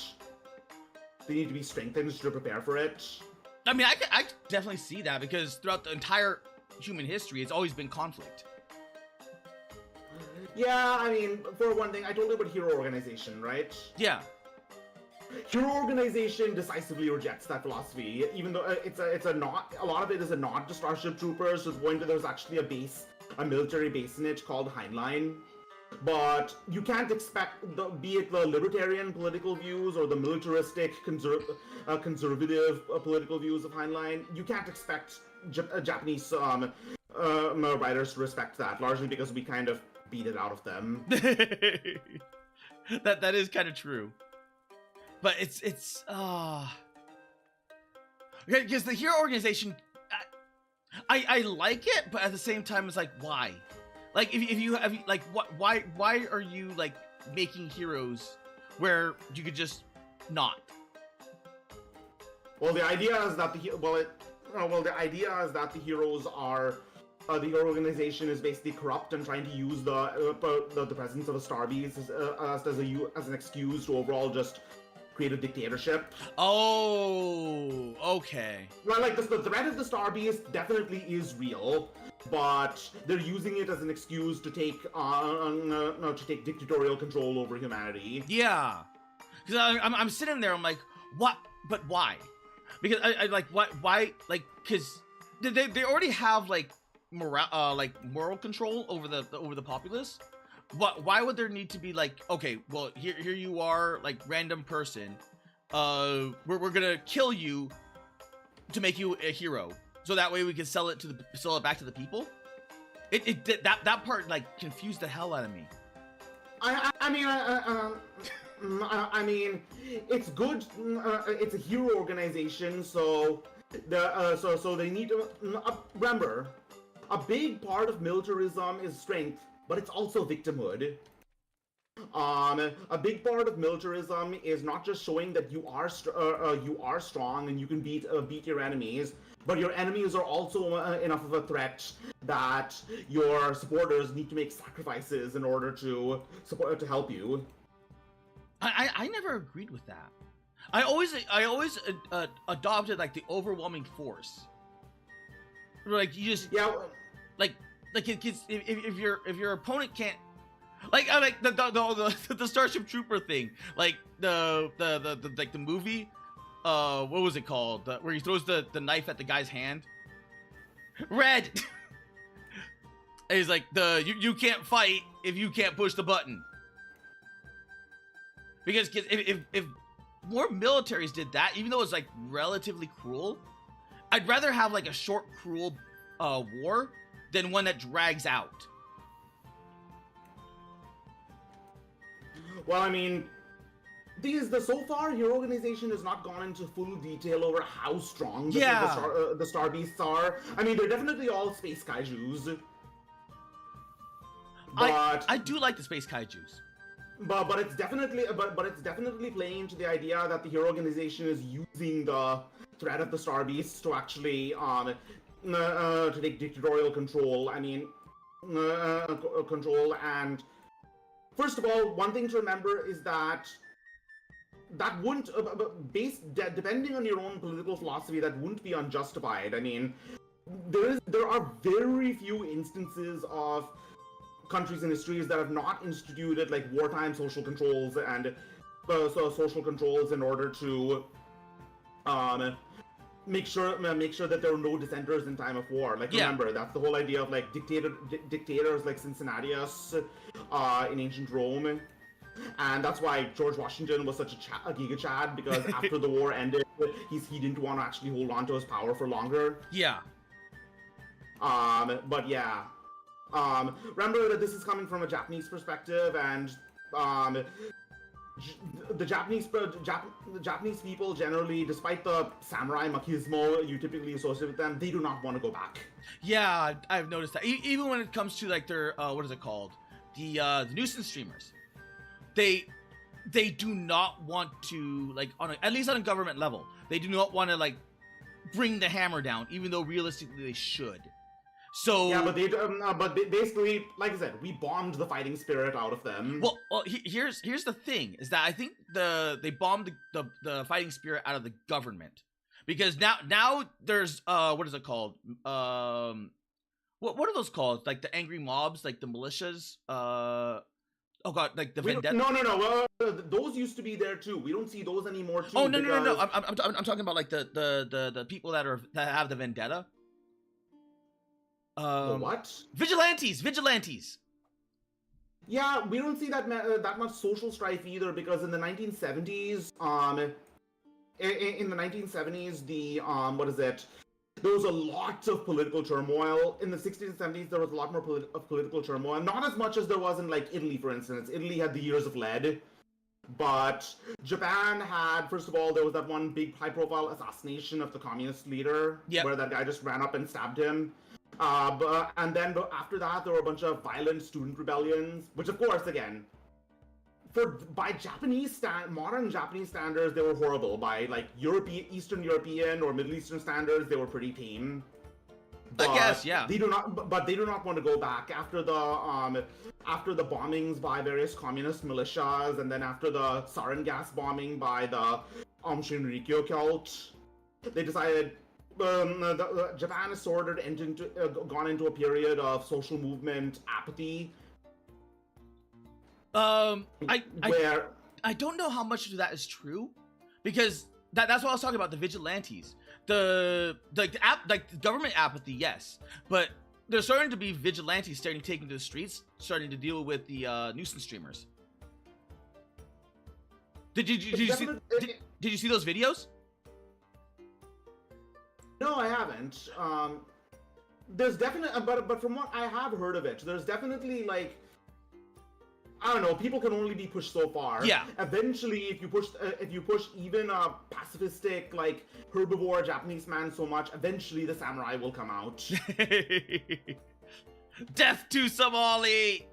They need to be strengthened to prepare for it. I mean, I definitely see that, because throughout the entire human history, it's always been conflict. Yeah, I mean, for one thing, I told you about Hero Organization, right? Yeah. Hero Organization decisively rejects that philosophy, even though a lot of it is a nod to Starship Troopers, to the point that there's actually a military base in it called Heinlein. But you can't expect, be it the libertarian political views or the militaristic conservative political views of Heinlein, you can't expect Japanese writers to respect that, largely because we kind of beat it out of them. that is kind of true. But it's because the Hero Organization, I like it, but at the same time, it's like, why? Like, if you have like, why are you like making heroes where you could just not? Well, the idea is that the heroes are. The Hero Organization is basically corrupt and trying to use the presence of a Star Beast as an excuse to overall just create a dictatorship. Oh, okay. Well, like the threat of the Star Beast definitely is real, but they're using it as an excuse to take dictatorial control over humanity. Yeah, because I'm sitting there, I'm like, what? But why? Because I like why like because they already have like moral control over the populace. Why would there need to be like, okay, well here you are, like, random person, we're gonna kill you to make you a hero, so that way we can sell it back to the people. That part like confused the hell out of me. I mean, it's good. It's a hero organization, so so they need to remember. A big part of militarism is strength, but it's also victimhood. A big part of militarism is not just showing that you are strong and you can beat your enemies, but your enemies are also enough of a threat that your supporters need to make sacrifices in order to help you. I never agreed with that. I always adopted like the overwhelming force. Like you just like if your opponent can't like I like the Starship Trooper thing, like the like the movie, what was it called? Where he throws the knife at the guy's hand. Red. And he's like you can't fight if you can't push the button. Because if more militaries did that, even though it's like relatively cruel, I'd rather have like a short cruel war than one that drags out. Well, I mean, so far your organization has not gone into full detail over how strong the Star Beasts are. I mean, they're definitely all space kaijus. But I do like the space kaijus. But it's definitely playing into the idea that the hero organization is using the threat of the Star Beasts to actually to take dictatorial control. I mean, control. And first of all, one thing to remember is that wouldn't depending on your own political philosophy, that wouldn't be unjustified. I mean, there are very few instances of countries and histories that have not instituted like wartime social controls and social controls in order to make sure that there are no dissenters in time of war. Like remember, that's the whole idea of like dictators like Cincinnatus in ancient Rome, and that's why George Washington was such a Giga Chad, because after the war ended, he didn't want to actually hold on to his power for longer. Yeah. But yeah. Remember that this is coming from a Japanese perspective, and the Japanese people generally, despite the samurai machismo you typically associate with them, they do not want to go back. Yeah, I've noticed that. Even when it comes to like their what is it called, the nuisance streamers, they do not want to, like, at least on a government level, they do not want to like bring the hammer down, even though realistically they should. So yeah, but basically, like I said, we bombed the fighting spirit out of them. Well, here's the thing: is that I think they bombed the fighting spirit out of the government, because now there's what is it called? What are those called? Like the angry mobs, like the militias. Oh god, like the vendetta. No. Those used to be there too. We don't see those anymore too. Oh no. I'm talking about like the people that have the vendetta. What? Vigilantes. Yeah, we don't see that much social strife either, because in the 1970s, the what is it? There was a lot of political turmoil. In the 60s and 70s, there was a lot more political turmoil. Not as much as there was in like Italy, for instance. Italy had the years of lead. But Japan had, first of all, there was that one big high-profile assassination of the communist leader, where that guy just ran up and stabbed him. And then after that, there were a bunch of violent student rebellions, which, of course, again, by modern Japanese standards, they were horrible. By like Eastern European or Middle Eastern standards, they were pretty tame. But I guess, yeah. They do not want to go back after the bombings by various communist militias, and then after the sarin gas bombing by the Shinrikyo cult. They decided. Japan has sort of gone into a period of social movement apathy. I don't know how much of that is true, because that's what I was talking about, the vigilantes. The government apathy, yes, but there's starting to be vigilantes starting to take into the streets, starting to deal with the nuisance streamers. Did you see those videos? No, I haven't. There's definitely, but from what I have heard of it, there's definitely like I don't know. People can only be pushed so far. Yeah. Eventually, if you push even a pacifistic like herbivore Japanese man so much, eventually the samurai will come out. Death to Somali.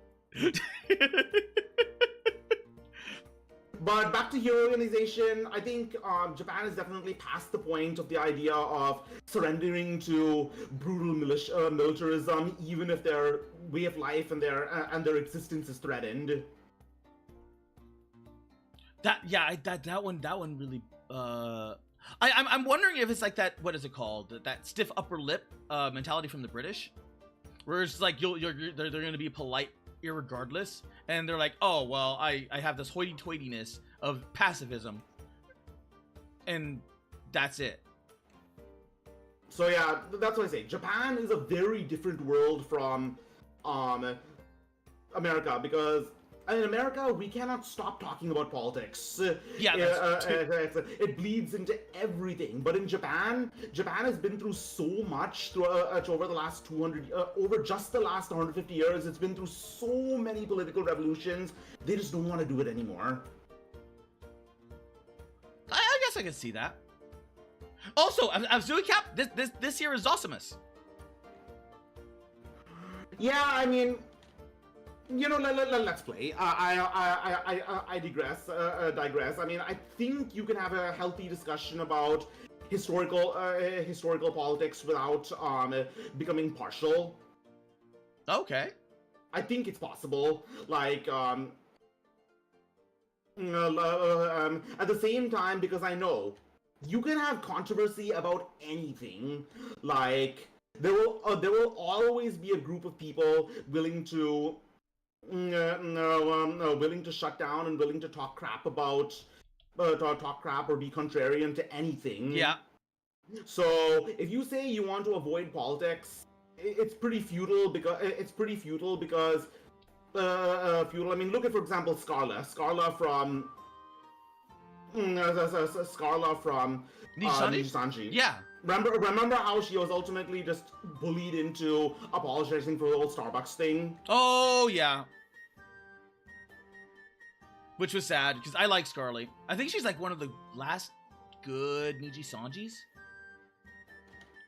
But back to hero organization, I think Japan is definitely past the point of the idea of surrendering to brutal militarism, even if their way of life and their existence is threatened. That one really. I'm wondering if it's like that. What is it called? That stiff upper lip mentality from the British, where it's like they're going to be polite irregardless, and they're like, oh well, I have this hoity-toityness of pacifism, and that's it. So yeah, that's what I say. Japan is a very different world from America, because in America we cannot stop talking about politics. Yeah, it bleeds into everything. But in Japan has been through so much over the last 200, over just the last 150 years. It's been through so many political revolutions. They just don't want to do it anymore. I guess I can see that. Also, Azui Cap, this year is Zosimus. Yeah, I mean, you know, let's play. I digress. I mean, I think you can have a healthy discussion about historical politics without becoming partial. Okay. I think it's possible. Like, at the same time, because I know you can have controversy about anything. Like, there will always be a group of people willing to shut down and willing to talk crap about talk crap or be contrarian to anything. Yeah. So if you say you want to avoid politics, it's pretty futile because futile. I mean, look at, for example, Scarla from Nijisanji. Yeah. Remember how she was ultimately just bullied into apologizing for the whole Starbucks thing? Oh, yeah. Which was sad, because I like Scarlet. I think she's like one of the last good Nijisanjis.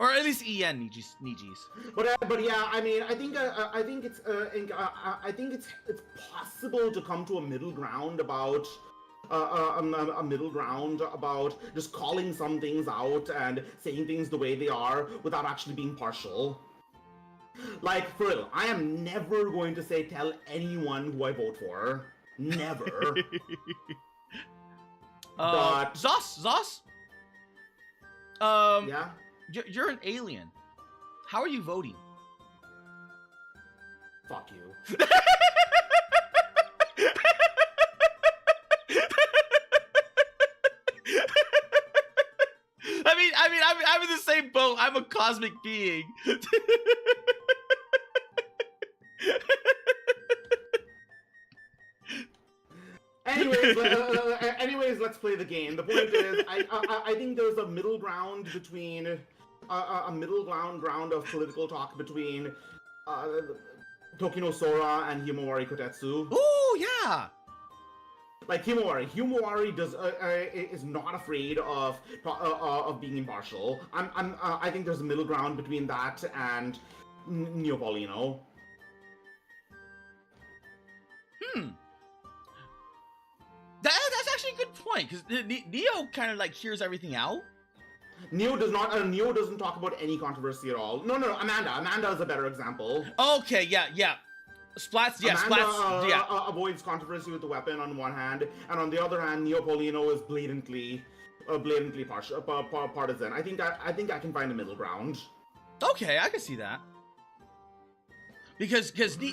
Or at least EN Nijis. But yeah, I mean, I think it's possible to come to a middle ground about just calling some things out and saying things the way they are without actually being partial. Like, for real, I am never going to tell anyone who I vote for. Never. But Zos. Yeah. You're an alien. How are you voting? Fuck you. I'm in the same boat. I'm a cosmic being. Anyways, let's play the game. The point is, I think there's a middle ground between ground of political talk between Tokino Sora and Himawari Kotetsu. Ooh, yeah. Like Himawari is not afraid of being impartial. I think there's a middle ground between that and Neopolino. That's actually a good point, because Neo kind of like hears everything out. Neo doesn't talk about any controversy at all. No, Amanda is a better example. Okay, yeah. Splats avoids controversy with the weapon on one hand, and on the other hand, Neopolino is blatantly partisan. I think I can find a middle ground. Okay, I can see that. Because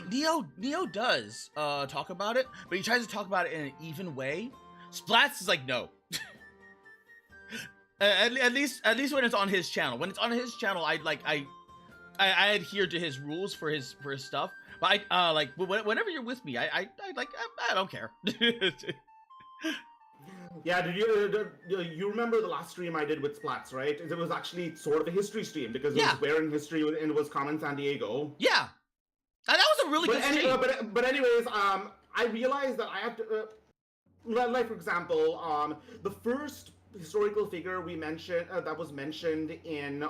Neo does talk about it, but he tries to talk about it in an even way. Splats is like, no. at least when it's on his channel. When it's on his channel, I adhere to his rules for his stuff. But I whenever you're with me, I don't care. Yeah, did you remember the last stream I did with Splats, right? It was actually sort of a history stream because it was wearing history and it was common San Diego. Yeah. And that was a really good stream. But anyways, I realized that I have to, like for example, the first historical figure we mentioned that was mentioned in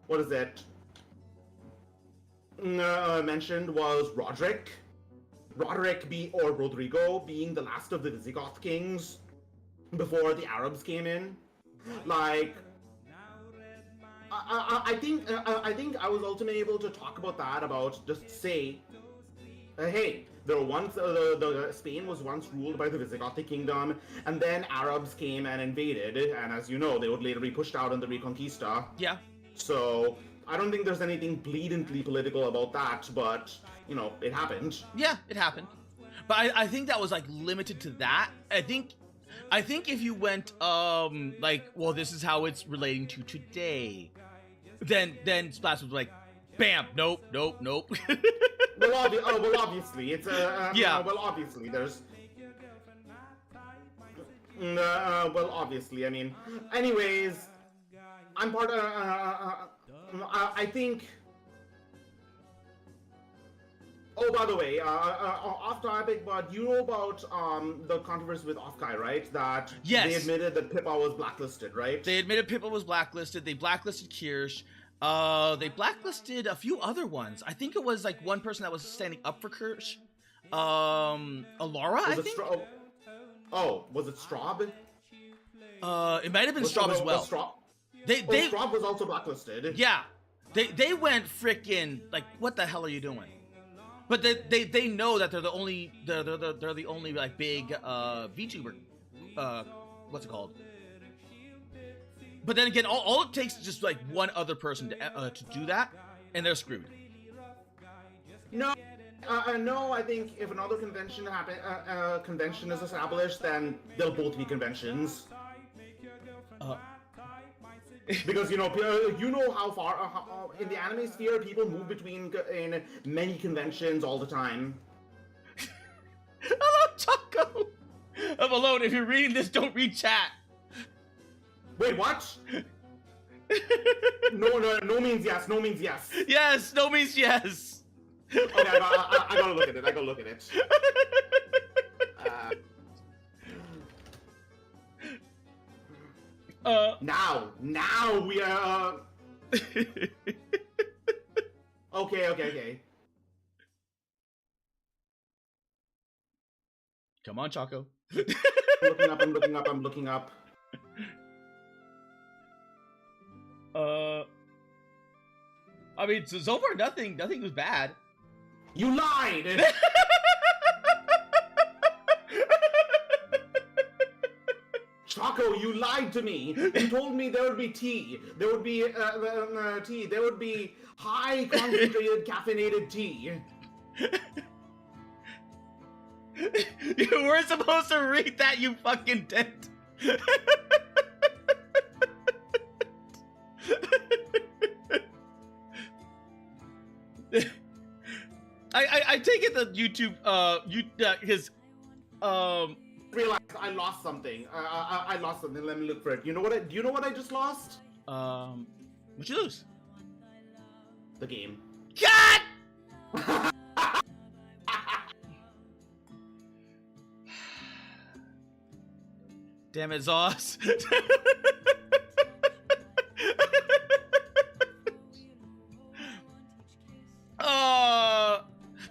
what is it? Mentioned was Roderick. Or Rodrigo being the last of the Visigoth kings before the Arabs came in. Like, I think I was ultimately able to talk about that, about just say, hey, there were once the Spain was once ruled by the Visigothic kingdom, and then Arabs came and invaded, and as you know, they would later be pushed out in the Reconquista. Yeah. So I don't think there's anything blatantly political about that, but you know, it happened. Yeah, it happened. But I think that was like limited to that. I think if you went like, well, this is how it's relating to today, then Splash was like, bam, nope. Well, obviously, it's yeah. Well, obviously, there's. Well, obviously, I mean. Anyways, I'm part of. I think. Oh, by the way, off topic, but you know about the controversy with Offkai, right? That yes. They admitted that Pippa was blacklisted, right? They admitted Pippa was blacklisted. They blacklisted Kirsch. They blacklisted a few other ones. I think it was like one person that was standing up for Kirsch. Alara, I think. Oh, was it Straub? It might have been Straub as well. Straub was also blacklisted. Yeah, they went freaking like, what the hell are you doing? But they know that they're the only like big VTuber, what's it called? But then again, all it takes is just like one other person to do that, and they're screwed. No, no. I think if another convention convention is established, then they'll both be conventions. Because you know how far in the anime sphere people move between in many conventions all the time. Hello, Taco. I'm alone. If you're reading this, don't read chat. Wait, what? No means yes. No means yes. Yes, no means yes. Okay, I gotta look at it. Now we are. Okay. Come on, Choco. I'm looking up. I mean, so far nothing was bad. You lied. Choco, you lied to me. You told me there would be tea. There would be tea. There would be high concentrated caffeinated tea. You weren't supposed to read that, you fucking dead. I take it that YouTube his realized I lost something. I lost something. Let me look for it. Do you know what I just lost? What'd you lose? The game. God! Damn it, Zoss.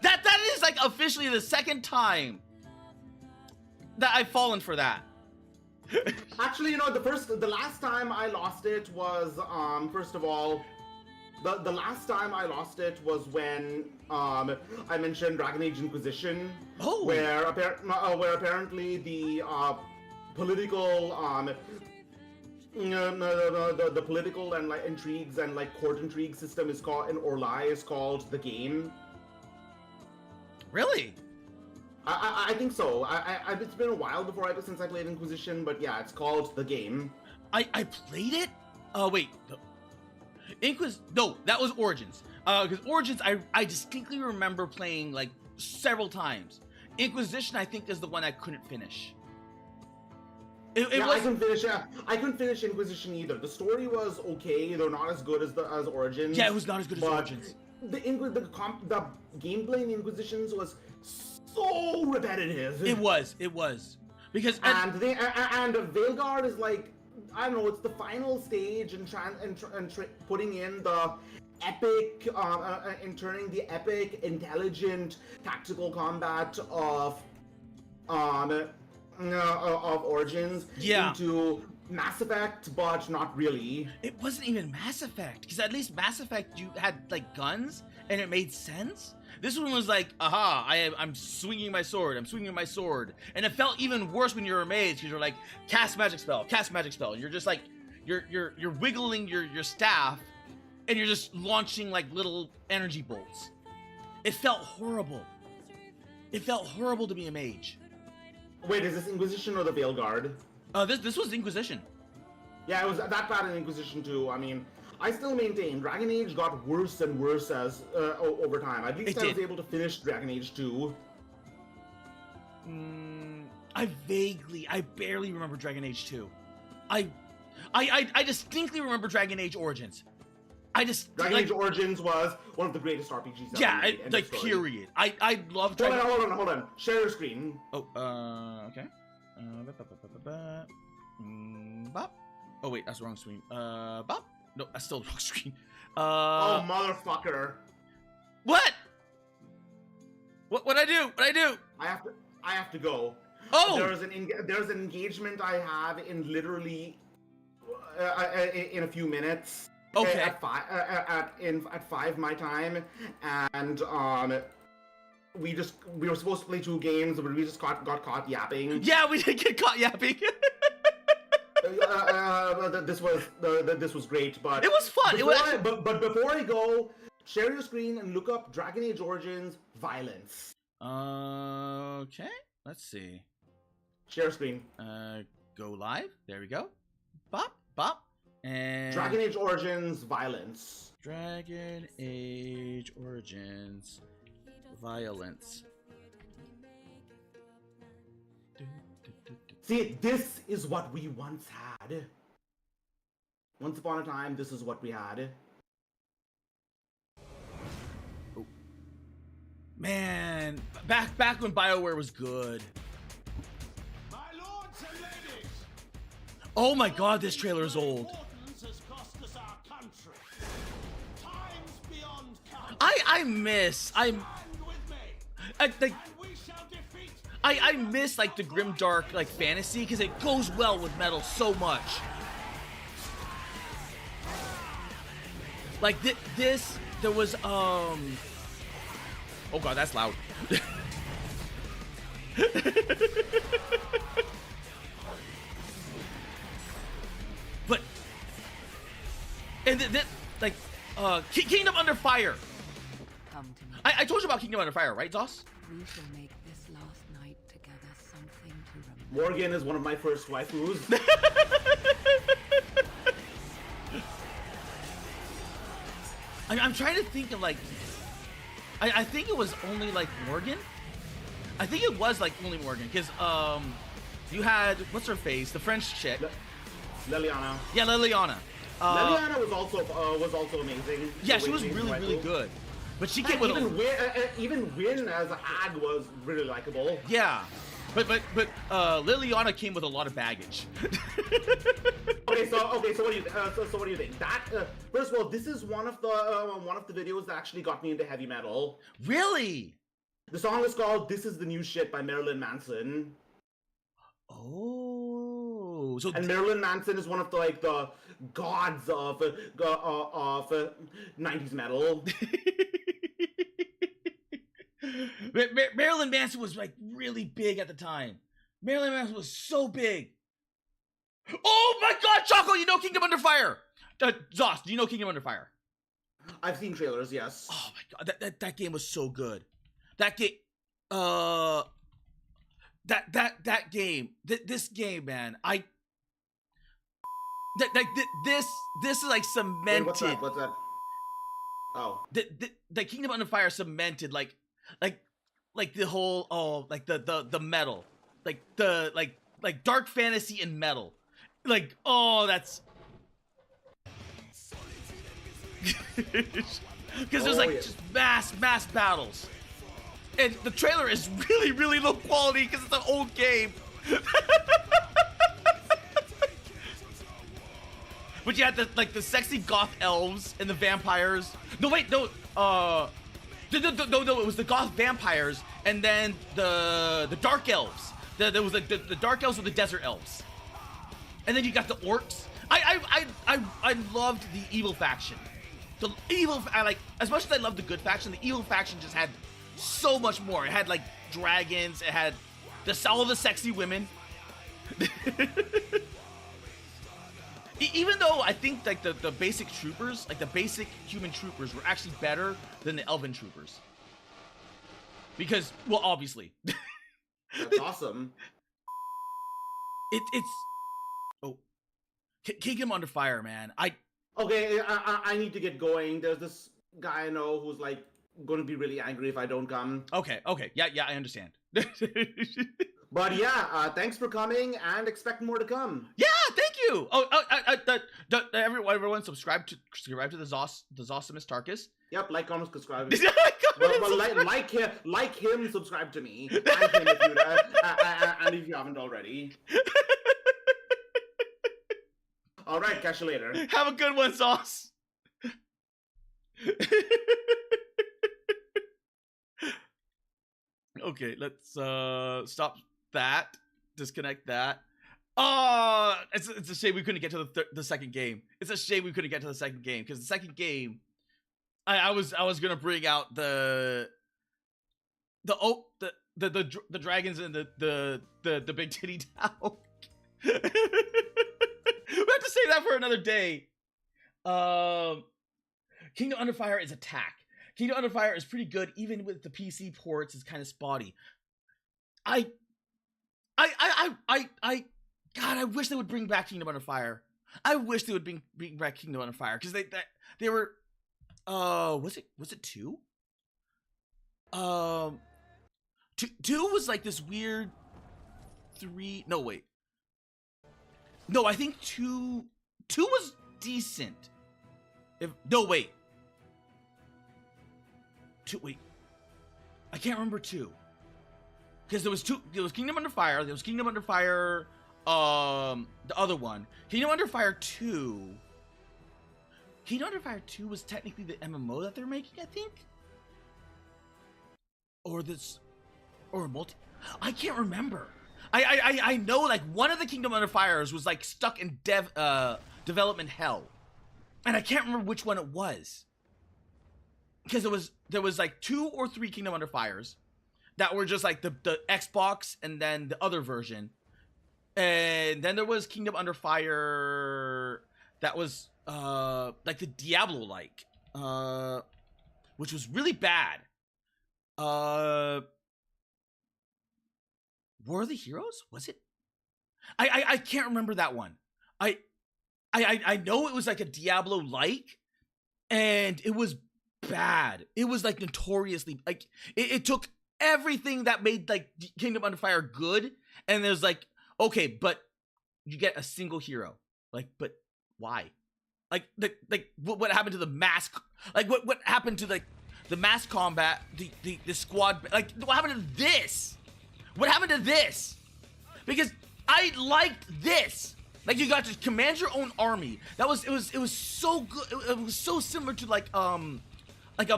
That is like officially the second time that I've fallen for that. Actually, you know, the last time I lost it was first of all, the last time I lost it was when I mentioned Dragon Age Inquisition, where apparently the political the political and like intrigues and like court intrigue system is called in Orlai is called the game. Really? I think so. It's been a while since I played Inquisition, but yeah, it's called the game. I played it. Oh wait, no, that was Origins. Because Origins, I distinctly remember playing like several times. Inquisition, I think, is the one I couldn't finish. I couldn't finish. Yeah, I couldn't finish Inquisition either. The story was okay, though not as good as Origins. Yeah, it was not as good as Origins. The gameplay in Inquisitions was so repetitive. It was. Because and Veilguard is like, I don't know, it's the final stage in putting in the epic, in turning the epic, intelligent, tactical combat of Origins into Mass Effect, but not really. It wasn't even Mass Effect, because at least Mass Effect you had like guns and it made sense. This one was like, aha, I'm swinging my sword, and it felt even worse when you're a mage, because you're like, cast magic spell, and you're just like, you're wiggling your staff, and you're just launching like little energy bolts. It felt horrible. It felt horrible to be a mage. Wait, is this Inquisition or the Veilguard? This was Inquisition. Yeah, it was that bad in Inquisition too. I mean, I still maintain Dragon Age got worse and worse as over time. At least I was able to finish Dragon Age 2. I barely remember Dragon Age 2. I distinctly remember Dragon Age Origins. Dragon Age Origins was one of the greatest RPGs ever. Yeah, like period. I love Dragon Age. Hold on. Share your screen. Oh, okay. Bop. Oh wait, that's the wrong screen. Bop. No, that's still the wrong screen. Oh motherfucker. What? What'd I do? I have to go. Oh. There's an engagement I have in literally in a few minutes. Okay. At 5 my time, and we were supposed to play 2 games, but we just got caught yapping. Yeah, we did get caught yapping. This was great, but it was fun. But before I go, share your screen and look up Dragon Age Origins violence. Okay, let's see. Share screen. Go live. There we go. Bop. And Dragon Age Origins violence. Dragon Age Origins violence. See, this is what we once had. Once upon a time, this is what we had. Oh. Man, back when BioWare was good. My lords and ladies. Oh my god, this trailer is old. I miss like the grimdark like fantasy, because it goes well with metal so much. Like there was oh god, that's loud. But and like Kingdom Under Fire. Come to me. I told you about Kingdom Under Fire, right, Zoss? We shall make this last night together something to remember. Morgan is one of my first waifus. I'm trying to think of like, I think it was only like Morgan. I think it was like only Morgan, because you had, what's her face, the French chick. Liliana. Yeah, Liliana. Liliana was also amazing. Yeah, she was really good. But she came with even Win as a hag was really likable. Yeah, but Liliana came with a lot of baggage. Okay, so what do you think? That first of all, this is one of the videos that actually got me into heavy metal. Really? The song is called "This Is the New Shit" by Marilyn Manson. Oh, so and Marilyn Manson is one of the gods of 90s metal. Marilyn Manson was like really big at the time. Marilyn Manson was so big. Oh my god, Choco, you know Kingdom Under Fire. Zoss, do you know Kingdom Under Fire? I've seen trailers, yes. Oh my god, that game was so good. That game, that game, this game, man. This is like cemented. Wait, what's that? Oh, the Kingdom Under Fire cemented like the whole the metal, like dark fantasy and metal, like that's because there's just mass battles. And the trailer is really, really low quality because it's an old game. But you had the sexy goth elves and the vampires. No, wait, no. No, it was the goth vampires and then the dark elves. There was the dark elves or the desert elves. And then you got the orcs. I loved the evil faction. The evil, as much as I loved the good faction, the evil faction just had so much more. It had like dragons. It had all the sexy women. Even though I think like the basic troopers, like the basic human troopers, were actually better than the elven troopers. Because, well, obviously. That's awesome. It's oh, Kingdom Under Fire, man. Okay, I need to get going. There's this guy I know who's like going to be really angry if I don't come. Okay, yeah, I understand. But yeah, thanks for coming and expect more to come. Yeah, thank you. Everyone subscribe to the Zossimous Tarkus. Yep, like, comment, subscribe. Well, like him, subscribe to me, and him and if you haven't already. All right, catch you later. Have a good one, Sauce. Okay, let's stop that. Disconnect that. Oh, it's a shame we couldn't get to the second game. It's a shame we couldn't get to the second game because the second game, I was gonna bring out the dragons and the big titty down. We have to save that for another day. Kingdom Under Fire is attack. Kingdom Under Fire is pretty good, even with the PC ports. It's kind of spotty. God, I wish they would bring back Kingdom Under Fire. I wish they would bring back Kingdom Under Fire because they were. Was it 2? 2 was like this weird 3. No, wait. No, I think 2 was decent. No, wait. 2, wait. I can't remember 2. Because there was Kingdom Under Fire, there was Kingdom Under Fire, the other one. Kingdom Under Fire 2. Kingdom Under Fire 2 was technically the MMO that they're making, I think? Or multi. I can't remember. I know like one of the Kingdom Under Fires was like stuck in development hell. And I can't remember which one it was. Because there was like 2 or 3 Kingdom Under Fires that were just like the Xbox and then the other version. And then there was Kingdom Under Fire that was like the Diablo like, which was really bad. War of the Heroes? Was it? I can't remember that one. I know it was like a Diablo like, and it was bad. It was like notoriously like it took everything that made like Kingdom Under Fire good, and there's like, okay, but you get a single hero. Like, but why? Like what happened to the mask? Like what happened to like the mass combat? The squad? Like what happened to this? What happened to this? Because I liked this. Like you got to command your own army. It was so good. It was so similar to like a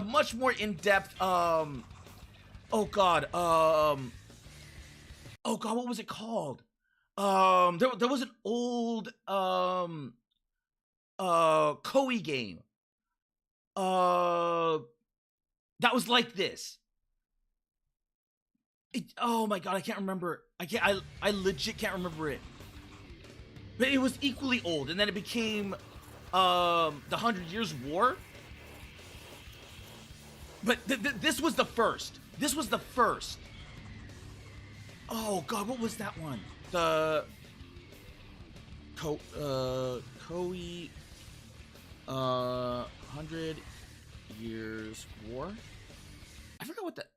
much more in-depth oh god, what was it called? There was an old Koei game that was like this. Oh my god, I can't remember. I legit can't remember it. But it was equally old, and then it became the 100 Years' War. But this was the first. This was the first. Oh god, what was that one? The Koei 100 Years' War. I forgot what it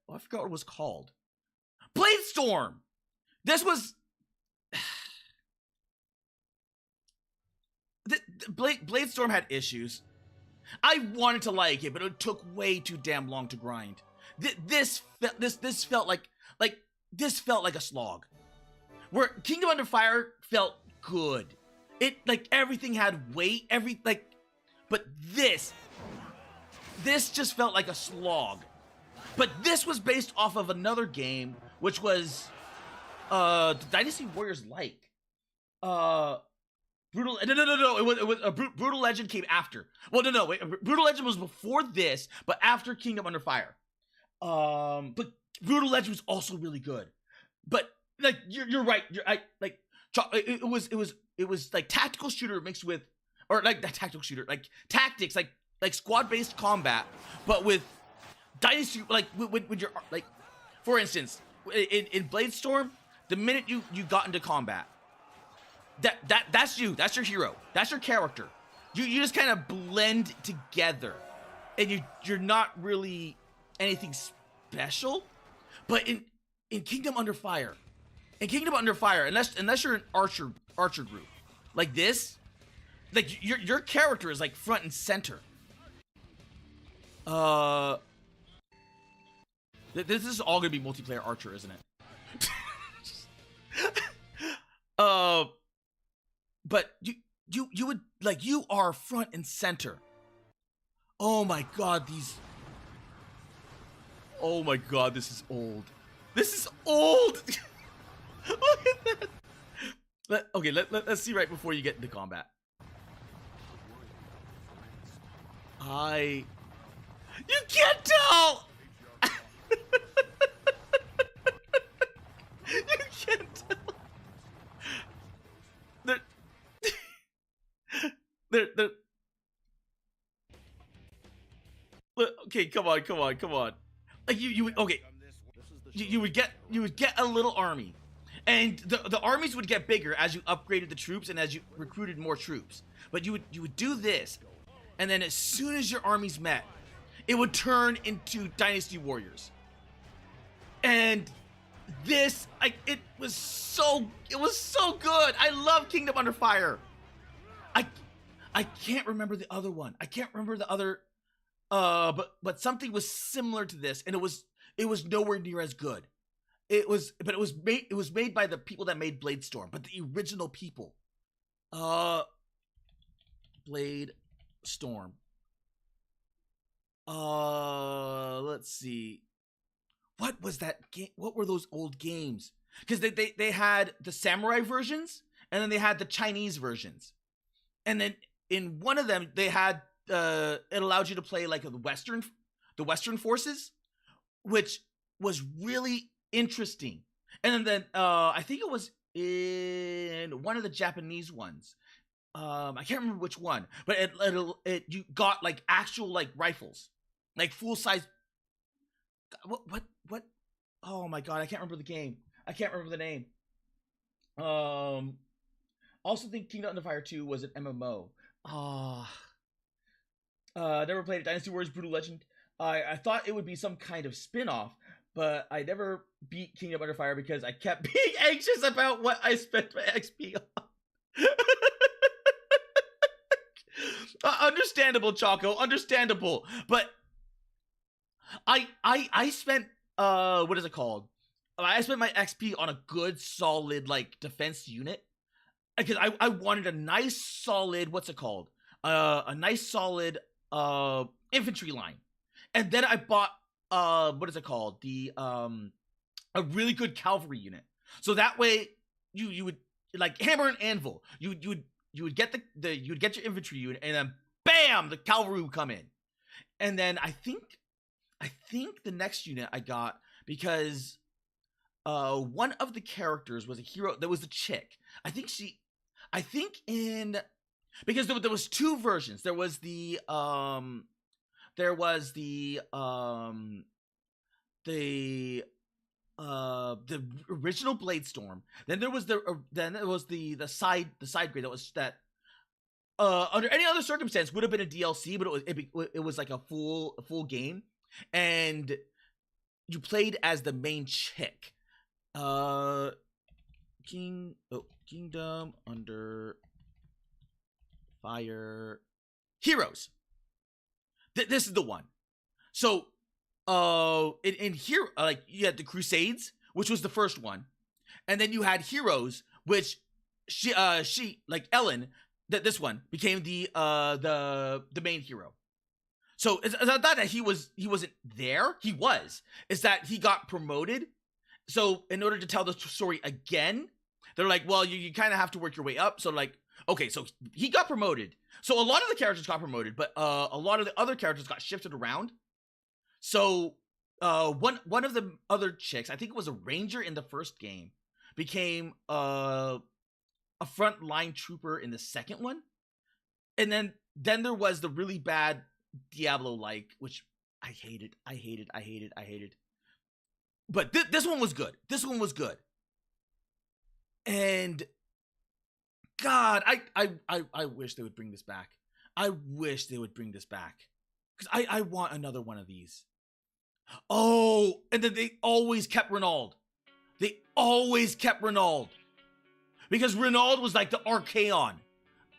was called. Blade Storm. This was Blade Storm had issues. I wanted to like it, but it took way too damn long to grind. This felt like this felt like a slog. Where Kingdom Under Fire felt good. It like everything had weight, but this just felt like a slog. But this was based off of another game, which was Dynasty Warriors like. Brutal. No. It was Brutal Legend came after. Well, no. Wait, Brutal Legend was before this, but after Kingdom Under Fire. But Brutal Legend was also really good. But like you're right. It was like tactical shooter mixed with, or like that tactical shooter, like tactics, like squad based combat, but with Dynasty, like when you're like, for instance, in Bladestorm, the minute you got into combat, that's you, that's your hero, that's your character. You just kind of blend together, and you're not really anything special. But in Kingdom Under Fire, unless you're an archer group like this, like your character is like front and center. This is all gonna be multiplayer Archer, isn't it? But you would like, you are front and center. Oh my god, oh my god, this is old. This is old. Look at that. Let's see right before you get into combat. You can't tell. You can't tell. They're okay, come on. Like you would, okay. You would get a little army, and the armies would get bigger as you upgraded the troops and as you recruited more troops. But you would do this, and then as soon as your armies met, it would turn into Dynasty Warriors. And this, it was so good. I love Kingdom Under Fire. I can't remember the other one. I can't remember the other, but something was similar to this, and it was nowhere near as good. It was made by the people that made Bladestorm, but the original people. Bladestorm. Let's see. What was that game? What were those old games? Because they had the samurai versions, and then they had the Chinese versions. And then in one of them, they had it allowed you to play like the Western forces, which was really interesting. And then I think it was in one of the Japanese ones. I can't remember which one, but it you got like actual like rifles, like full size. What? Oh my god, I can't remember the game. I can't remember the name. Also think Kingdom Under Fire 2 was an MMO. Never played it. Dynasty Warriors Brutal Legend. I thought it would be some kind of spin-off, but I never beat Kingdom Under Fire because I kept being anxious about what I spent my XP on. Understandable, Choco. Understandable. But I spent what is it called? I spent my XP on a good solid like defense unit, because I wanted a nice solid, what's it called? A nice solid infantry line. And then I bought what is it called? The a really good cavalry unit. So that way you would like hammer and anvil. You would get you would get your infantry unit, and then bam, the cavalry would come in. And then I think the next unit I got, because one of the characters was a hero that was a chick. Because there was two versions. There was the original Bladestorm. Then there was the side grade that under any other circumstance would have been a DLC, but it was like a full game, and you played as the main chick. Kingdom Under Fire Heroes. This is the one. So in here, like you had the Crusades, which was the first one, and then you had Heroes, which she like Ellen, that this one became the main hero. So it's not that he wasn't there. He was. It's that he got promoted. So in order to tell the story again, they're like, well, you kind of have to work your way up. So like, okay, so he got promoted. So a lot of the characters got promoted, but a lot of the other characters got shifted around. So one of the other chicks, I think it was a ranger in the first game, became a frontline trooper in the second one. And then there was the really bad Diablo-like, which I hated. But this one was good. And God, I wish they would bring this back. Because I want another one of these. Oh, and then they always kept Renaud. Because Renaud was like the Archaon.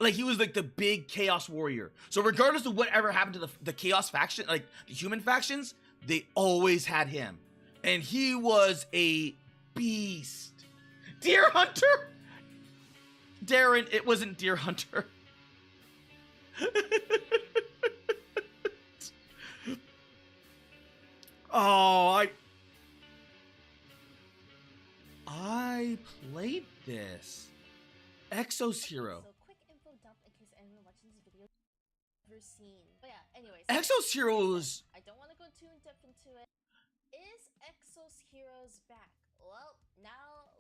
Like, he was like the big Chaos Warrior. So regardless of whatever happened to the Chaos faction, like the human factions, they always had him. And he was a beast. Deer Hunter? Darren, it wasn't Deer Hunter. Oh, I played this. Exos Hero. So quick info dump in case anyone watching this video ever seen. But yeah, anyways. Exos Heroes. I don't want to go too in depth into it. Is Exos Heroes back? Well, now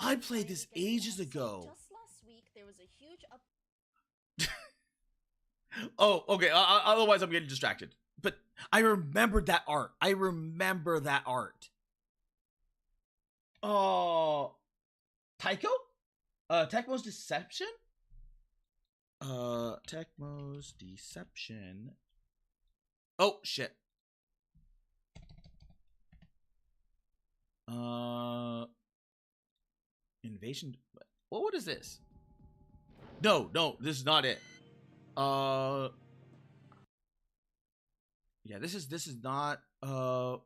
I played this ages ago. Just last week there was a huge up. Oh, okay. Otherwise, I'm getting distracted. But I remembered that art. Oh, Tycho? Tecmo's Deception? Tecmo's Deception. Oh, shit. Invasion. What is this? No, this is not it. Yeah, this is not, Kagero?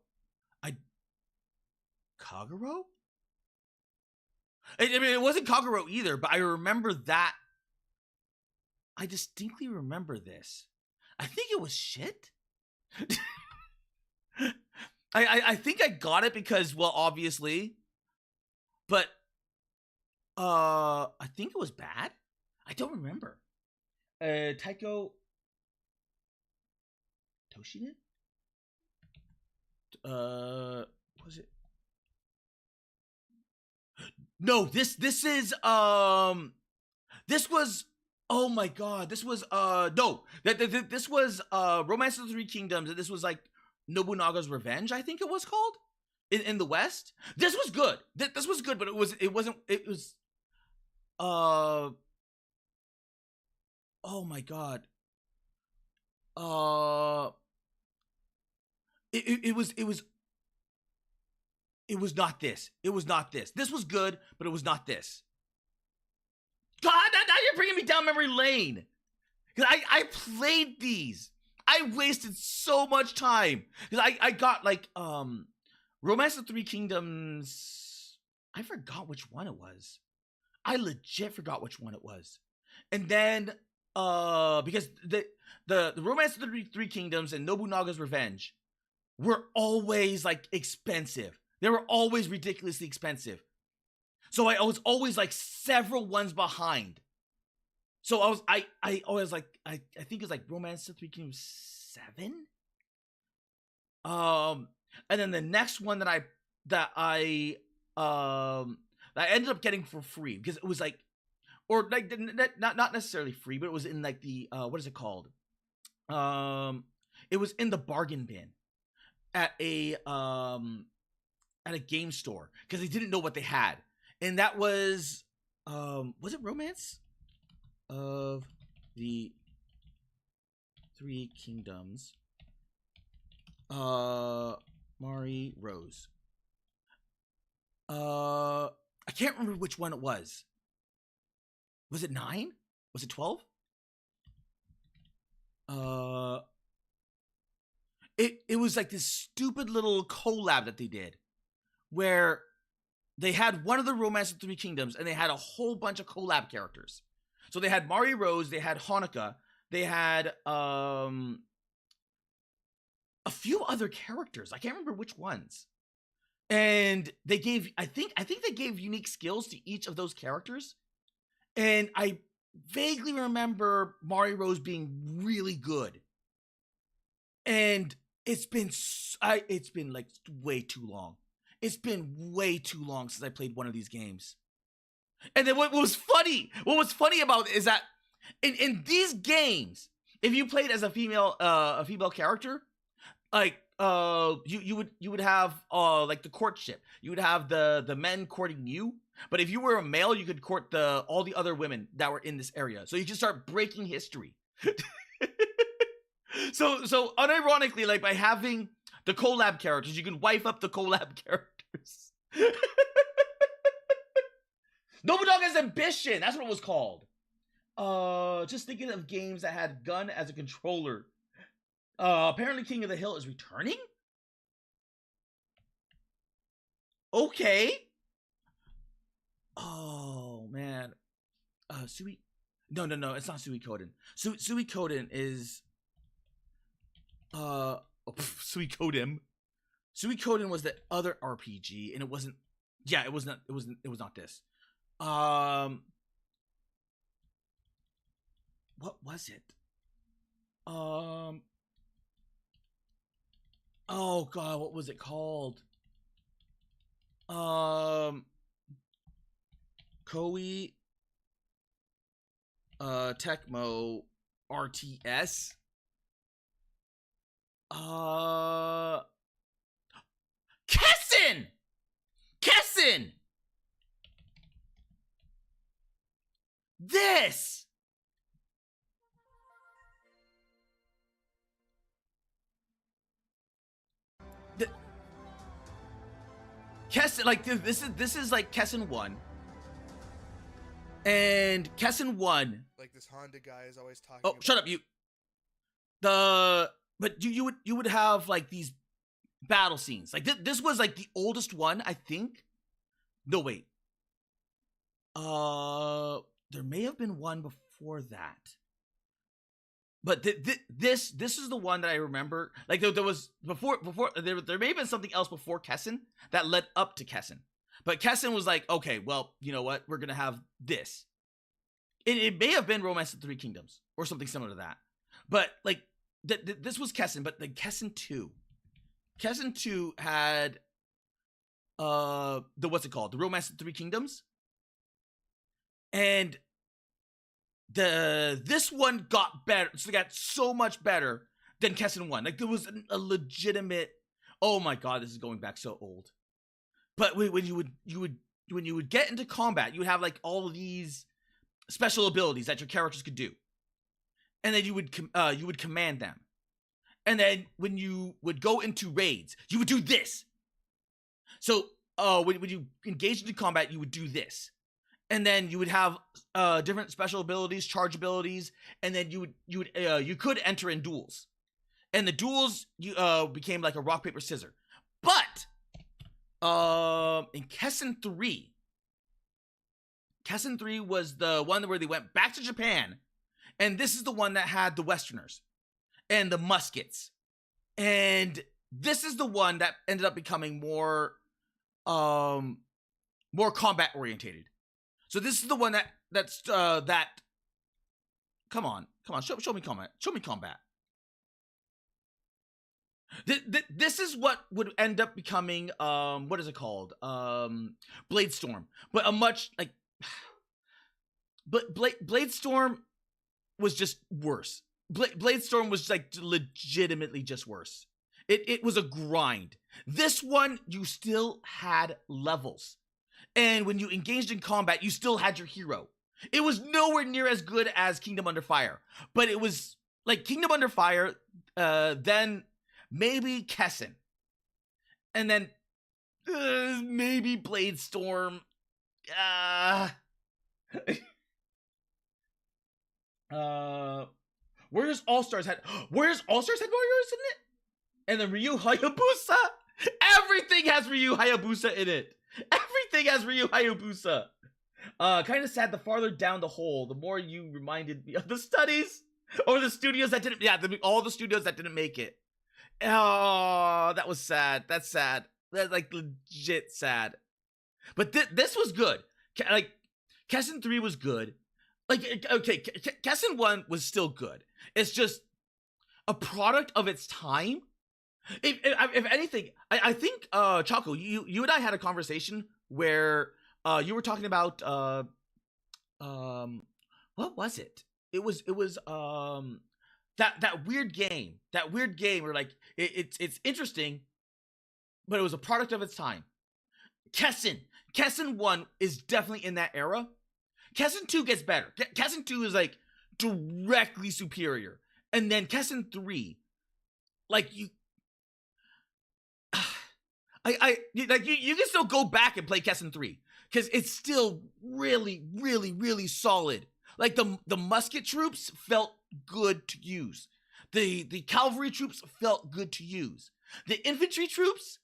I mean, it wasn't Kagero either, but I remember that. I distinctly remember this. I think it was shit. I think I got it because, well, obviously, but, I think it was bad. I don't remember. Taiko Toshiden? Was it? No, this is this was, oh my god, this was no, this was Romance of the Three Kingdoms, and this was like Nobunaga's Revenge, I think it was called in the West. This was good. This was good, but it was oh my god. It was not this. This was good, but it was not this. God, now you're bringing me down memory lane. Cause I played these. I wasted so much time. Cause I got like Romance of Three Kingdoms. I forgot which one it was. I legit forgot which one it was. And then because the Romance of the Three Kingdoms and Nobunaga's Revenge were always like expensive. They were always ridiculously expensive. So I was always like several ones behind. So I always like, I think it's like Romance of the Three Kingdoms 7. And then the next one that I ended up getting for free because it was like, or like not necessarily free, but it was in like the what is it called? It was in the bargain bin at a game store because they didn't know what they had, and that was it Romance of the Three Kingdoms? Mari Rose. I can't remember which one it was. Was it 9? Was it 12? it was like this stupid little collab that they did where they had one of the Romance of Three Kingdoms and they had a whole bunch of collab characters. So they had Mari Rose, they had Hanukkah, they had a few other characters. I can't remember which ones. And they gave, I think they gave unique skills to each of those characters. And I vaguely remember Mari Rose being really good. And it's been like way too long. It's been way too long since I played one of these games. And then what was funny about it is that in these games, if you played as a female character, like you would have like the courtship. You would have the men courting you. But if you were a male, you could court all the other women that were in this area. So you can start breaking history. So unironically, like by having the collab characters, you can wife up the collab characters. Nobodog has ambition. That's what it was called. Just thinking of games that had gun as a controller. Apparently King of the Hill is returning? Okay. Oh, man. Sui... No, it's not Suikoden. Suikoden is... Suikoden. Suikoden was the other RPG, and it wasn't... Yeah, it was not this. What was it? Oh god, what was it called? Koei Tecmo RTS. Kessen! This! Kessen, like this is like Kessen 1. And Kessen 1. Like this Honda guy is always talking about... shut up, you. But you would have like these battle scenes. Like this was like the oldest one, I think. No, wait. There may have been one before that. But this is the one that I remember. Like there was before there may have been something else before Kessen that led up to Kessen. But Kessen was like, okay, well, you know what? We're gonna have this. It may have been Romance of the Three Kingdoms or something similar to that. But like this was Kessen, but the Kessen 2. Kessen 2 had the what's it called? The Romance of the Three Kingdoms. And this one got better. So it got so much better than Kessen 1. Like there was a legitimate. Oh my god, this is going back so old. But when you would get into combat, you would have like all of these special abilities that your characters could do, and then you would command them. And then when you would go into raids, you would do this. So when you engaged into combat, you would do this. And then you would have different special abilities, charge abilities, and then you could enter in duels. And the duels became like a rock paper scissors. But in Kessen 3, Kessen 3 was the one where they went back to Japan, and this is the one that had the Westerners and the muskets, and this is the one that ended up becoming more combat orientated. So this is the one that come on, show me combat. This is what would end up becoming what is it called? Bladestorm, but a much like, but Bladestorm was just worse. Bladestorm was like legitimately just worse. It was a grind. This one, you still had levels. And when you engaged in combat, you still had your hero. It was nowhere near as good as Kingdom Under Fire. But it was like Kingdom Under Fire, then maybe Kessen. And then maybe Bladestorm. Where's All Stars had Warriors in it? And then Ryu Hayabusa. Everything has Ryu Hayabusa in it. Everything has Ryu Hayabusa. Kind of sad. The farther down the hole, the more you reminded me of the studies or the studios that didn't. Yeah, all the studios that didn't make it. Oh, that was sad. That's sad. That's like legit sad. But this was good. Like Kessen 3 was good. Like okay, Kessen 1 was still good. It's just a product of its time. If anything, I think Chaco, you and I had a conversation where you were talking about what was it? It was that weird game. That weird game where like it's interesting, but it was a product of its time. Kessen 1 is definitely in that era. Kessen 2 gets better. Kessen 2 is like directly superior. And then Kessen 3, like you you can still go back and play Kessen 3 because it's still really, really, really solid. Like the musket troops felt good to use. The cavalry troops felt good to use. The infantry troops,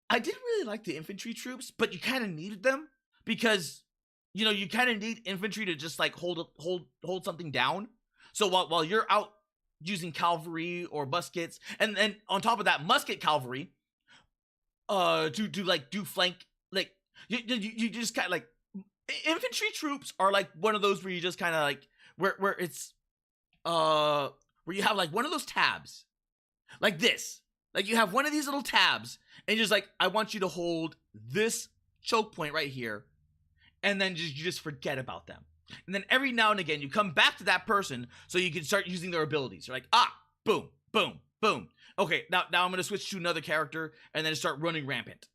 I didn't really like the infantry troops, but you kind of needed them because you know you kind of need infantry to just like hold something down. So while you're out using cavalry or muskets, and then on top of that, musket cavalry, to do flank, like you just kind of like infantry troops are like one of those where you just kind of like where it's where you have like one of those tabs like this, like you have one of these little tabs and you're just like, I want you to hold this choke point right here, and then you just forget about them, and then every now and again you come back to that person so you can start using their abilities. You're like, boom, boom, boom. Okay, now I'm gonna switch to another character and then start running rampant.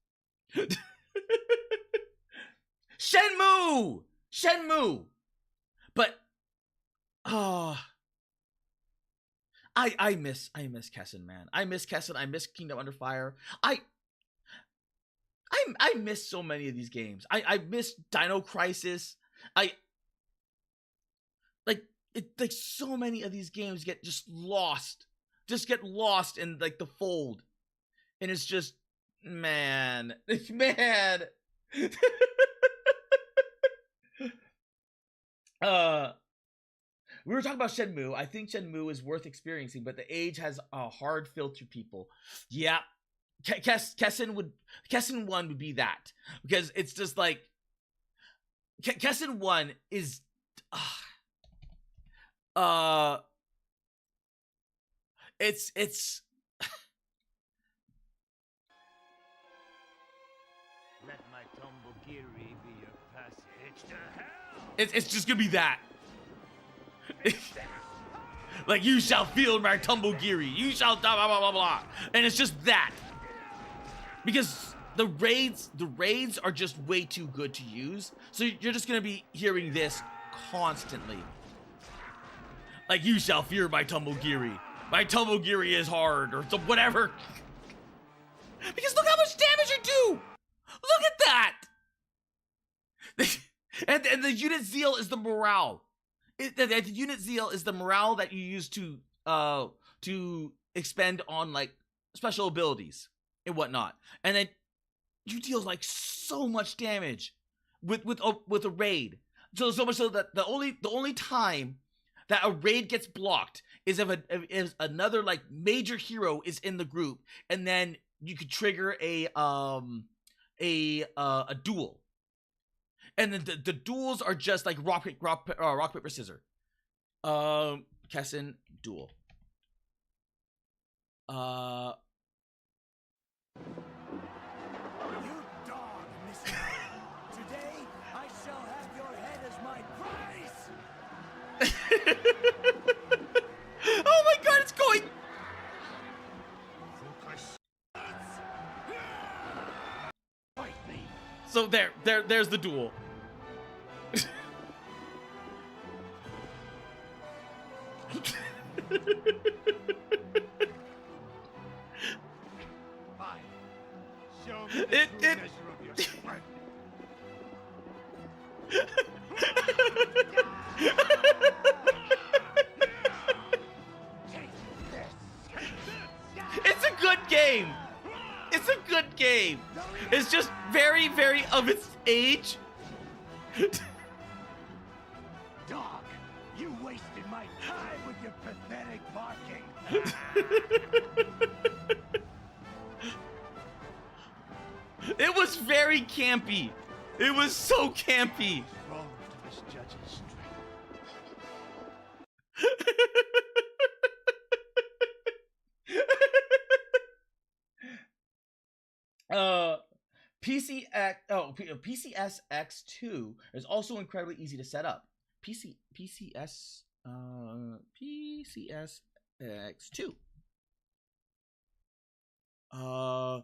Shenmue. But I miss Kessen, man. I miss Kessen. I miss Kingdom Under Fire. I miss so many of these games. I miss Dino Crisis. Like so many of these games get lost in like the fold, and it's just man. We were talking about Shenmue. I think Shenmue is worth experiencing, but the age has a hard filter people. Yeah, Kessen 1 would be that, because it's just like Kessen 1 is it's Let my Tombogiri be your passage to hell. it's just gonna be that. Like, you shall feel my Tombogiri, you shall blah blah blah blah blah, and it's just that, because the raids are just way too good to use, so you're just gonna be hearing this constantly. Like, you shall fear my Tombogiri. My Tombogiri is hard, or whatever. Because look how much damage you do! Look at that! and the unit zeal is the morale. The unit zeal is the morale that you use to expend on like special abilities and whatnot. And then you deal like so much damage with a raid. So much so that the only time that a raid gets blocked is if another like major hero is in the group, and then you could trigger a duel. And then the duels are just like rock paper scissors. Kessen duel. You dog, mister. Today I shall have your head as my prize. Oh my god, it's going. Fight me. So there's the duel. Fine. Show me the It- true it- measure of your strength. Take this. game. It's a good game. It's just very, very of its age. Dog, you wasted my time with your pathetic barking. It was very campy. It was so campy. Wrong to this judge's strength. PCSX2 is also incredibly easy to set up. PCSX2. Oh.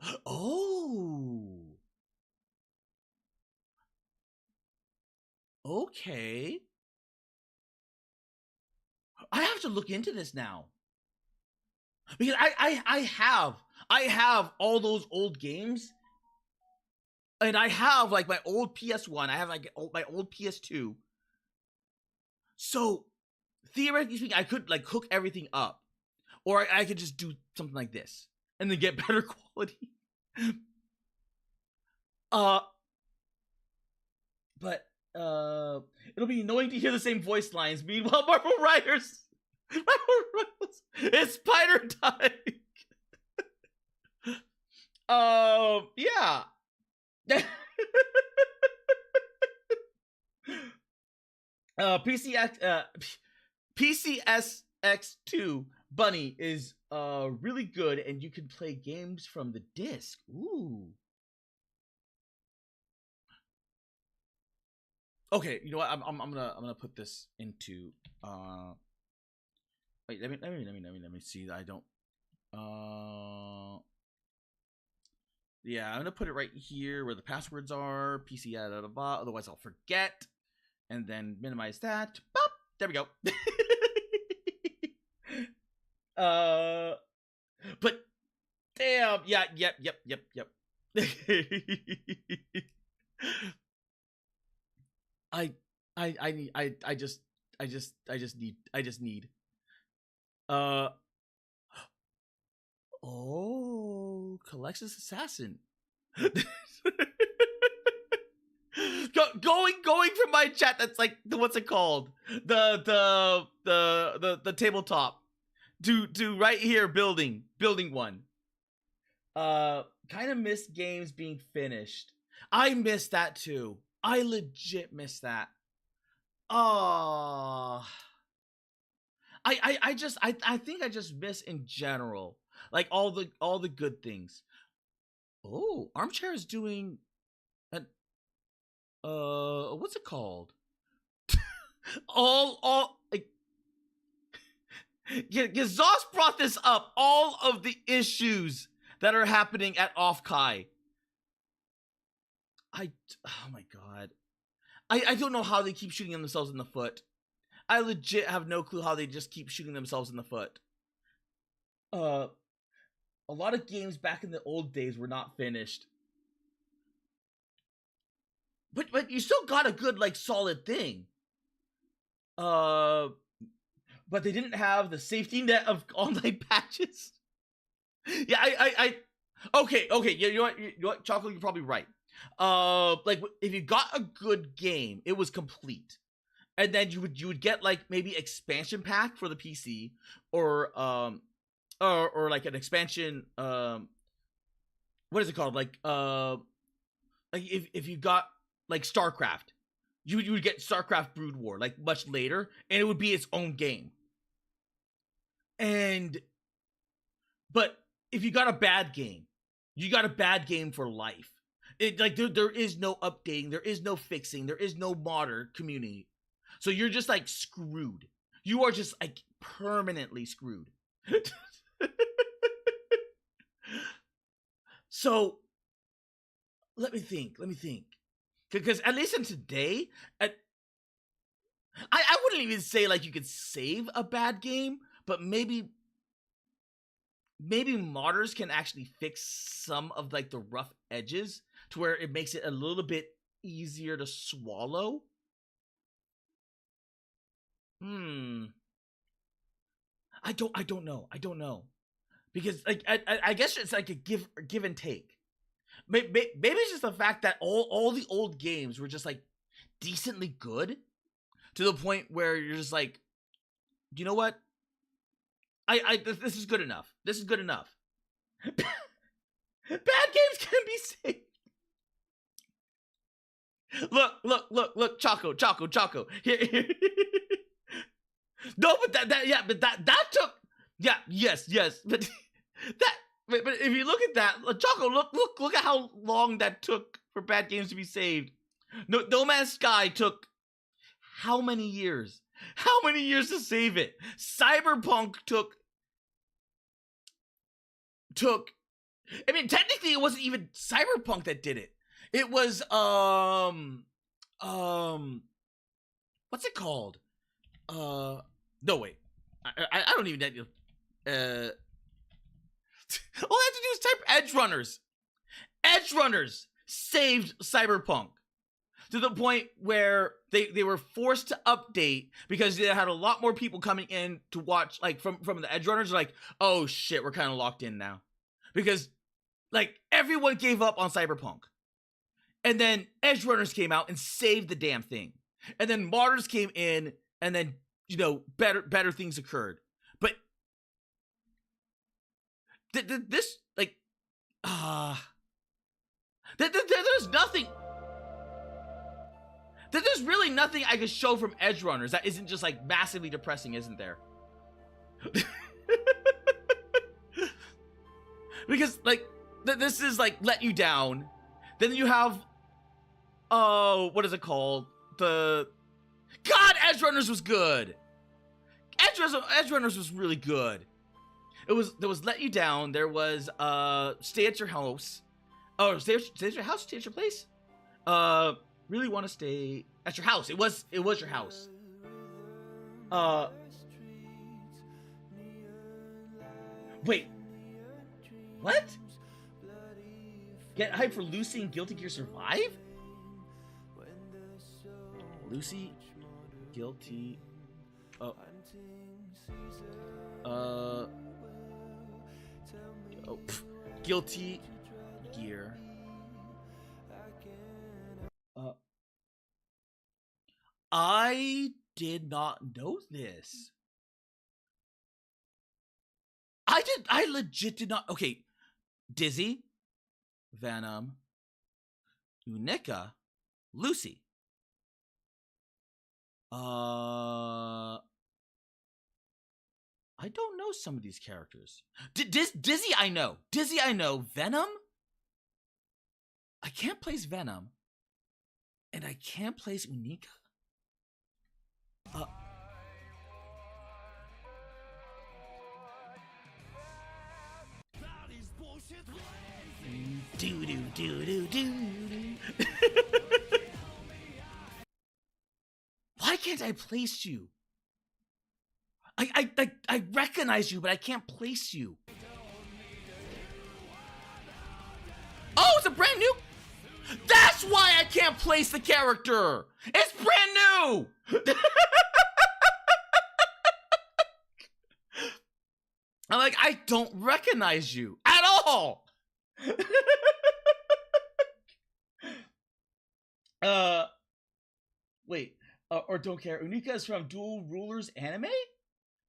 Okay. I have to look into this now. Because I have all those old games. And I have like my old PS1, I have like my old PS2. So theoretically speaking, I could like hook everything up. Or I could just do something like this and then get better quality. But it'll be annoying to hear the same voice lines. Meanwhile, Marvel Riders, it's Spider time. Yeah. PCSX2 Bunny is really good, and you can play games from the disc. Ooh. Okay, you know what? I'm gonna put this into wait, let me see that I don't yeah, I'm gonna put it right here where the passwords are. PC otherwise I'll forget. And then minimize that. Bop! There we go. But damn, yeah, yep. I just need. Oh, Calexis Assassin. Going from my chat, that's like what's it called? The tabletop to right here building one. Kind of miss games being finished. I miss that too. I legit miss that. Oh, I think I just miss in general, like all the good things. Oh, Armchair is doing an what's it called? all like, yeah, Zoss brought this up. All of the issues that are happening at Off-Kai. Oh my god. I don't know how they keep shooting themselves in the foot. I legit have no clue how they just keep shooting themselves in the foot. A lot of games back in the old days were not finished. But you still got a good, like, solid thing. But they didn't have the safety net of online patches. Yeah, okay, yeah, you know what, Chocolate, you're probably right. Like, if you got a good game, it was complete. And then you would get like maybe expansion pack for the PC, or like an expansion, what is it called? Like if you got like StarCraft, you would get StarCraft Brood War like much later, and it would be its own game. But if you got a bad game, you got a bad game for life. It like there is no updating, there is no fixing, there is no modder community. So you're just like screwed. You are just like permanently screwed. So let me think. Because at least in today, I wouldn't even say like you could save a bad game, but maybe modders can actually fix some of like the rough edges to where it makes it a little bit easier to swallow. I don't know. because like I guess it's like a give and take. Maybe it's just the fact that all the old games were just like decently good to the point where you're just like, you know what? This is good enough. This is good enough. Bad games can be saved. Look, Choco. Here. No, but that took, yes, but but if you look at that, Choco, look at how long that took for bad games to be saved. No Man's Sky took how many years? How many years to save it? Cyberpunk took. I mean, technically, it wasn't even Cyberpunk that did it. It was what's it called? No wait, I don't even know. All I have to do is type Edge Runners. Edge Runners saved Cyberpunk to the point where they were forced to update because they had a lot more people coming in to watch, like from the Edge Runners. Like, oh shit, we're kind of locked in now because like everyone gave up on Cyberpunk, and then Edge Runners came out and saved the damn thing, and then Martyrs came in, and then better things occurred. But this like there's nothing. There's really nothing I could show from Edge Runners that isn't just like massively depressing, isn't there? Because like this is like Let You Down. Then you have what is it called? Edge Runners was good. Edge Runners was really good. There was Let You Down. There was Stay at Your House. Oh, stay at your house, stay at your place. Really want to stay at your house. It was your house. Wait. What? Get hyped for Lucy and Guilty Gear Survive? Lucy, Guilty. Guilty Gear. I did not know this. I legit did not. Okay, Dizzy, Venom, Unica, Lucy. I don't know some of these characters. Dizzy, I know. Venom? I can't place Venom. And I can't place Unica? Why can't I place you? I recognize you, but I can't place you. Oh, it's a brand new. That's why I can't place the character. It's brand new. I'm like, I don't recognize you at all. Wait, or don't care. Unica is from Dual Rulers anime?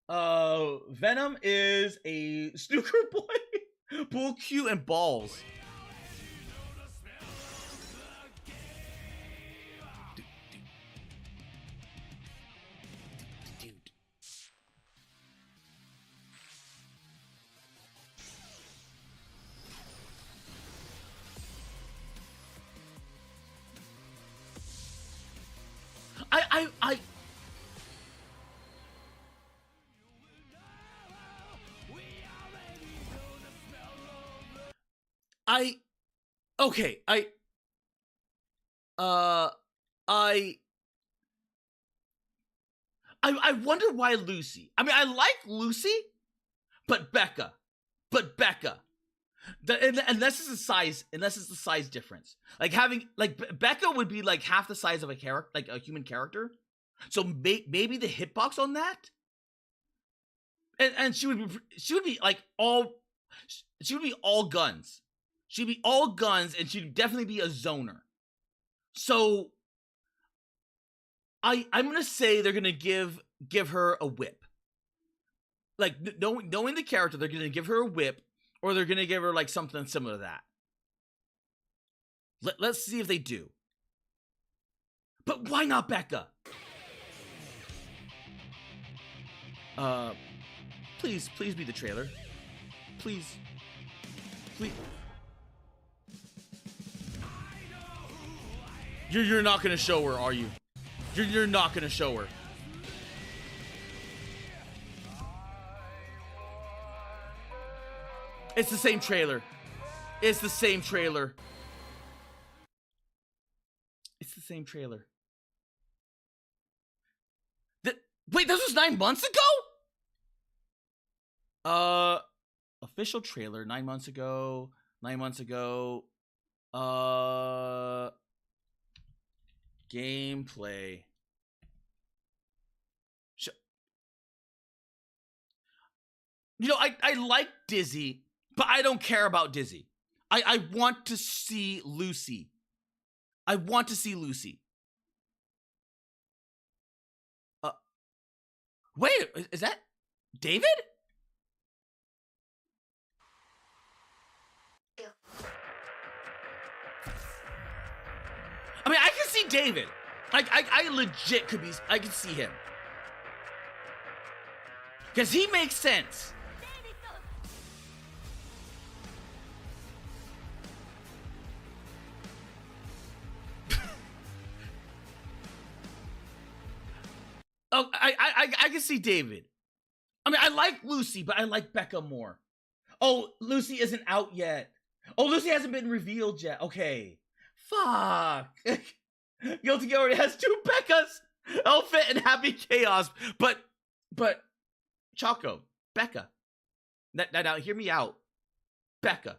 Venom is a snooker boy. Bull Q and balls. I wonder why Lucy. I mean, I like Lucy, but Becca. Unless it's the size difference. Like having Becca would be like half the size of a character, like a human character. So maybe the hitbox on that, and she would be like all She would be all guns. She'd be all guns, and she'd definitely be a zoner. So I'm gonna say they're gonna give her a whip. Like knowing the character, they're gonna give her a whip, or they're gonna give her like something similar to that. Let's see if they do. But why not Becca? Please be the trailer. Please. You're not gonna show her, are you? You're not gonna show her. It's the same trailer. It's the same trailer. It's the same trailer. Wait, this was 9 months ago? Official trailer 9 months ago. 9 months ago. Gameplay. You know, I like Dizzy, but I don't care about Dizzy. I want to see Lucy. I want to see Lucy. Wait, is that David? I mean, I can see David. I legit could be, I can see him. Because he makes sense. Oh, I can see David. I mean, I like Lucy, but I like Becca more. Oh, Lucy isn't out yet. Oh, Lucy hasn't been revealed yet. Okay. Fuck. Guilty Gear already has 2 Beccas. Outfit and Happy Chaos. But, Choco, Becca. Now, hear me out. Becca.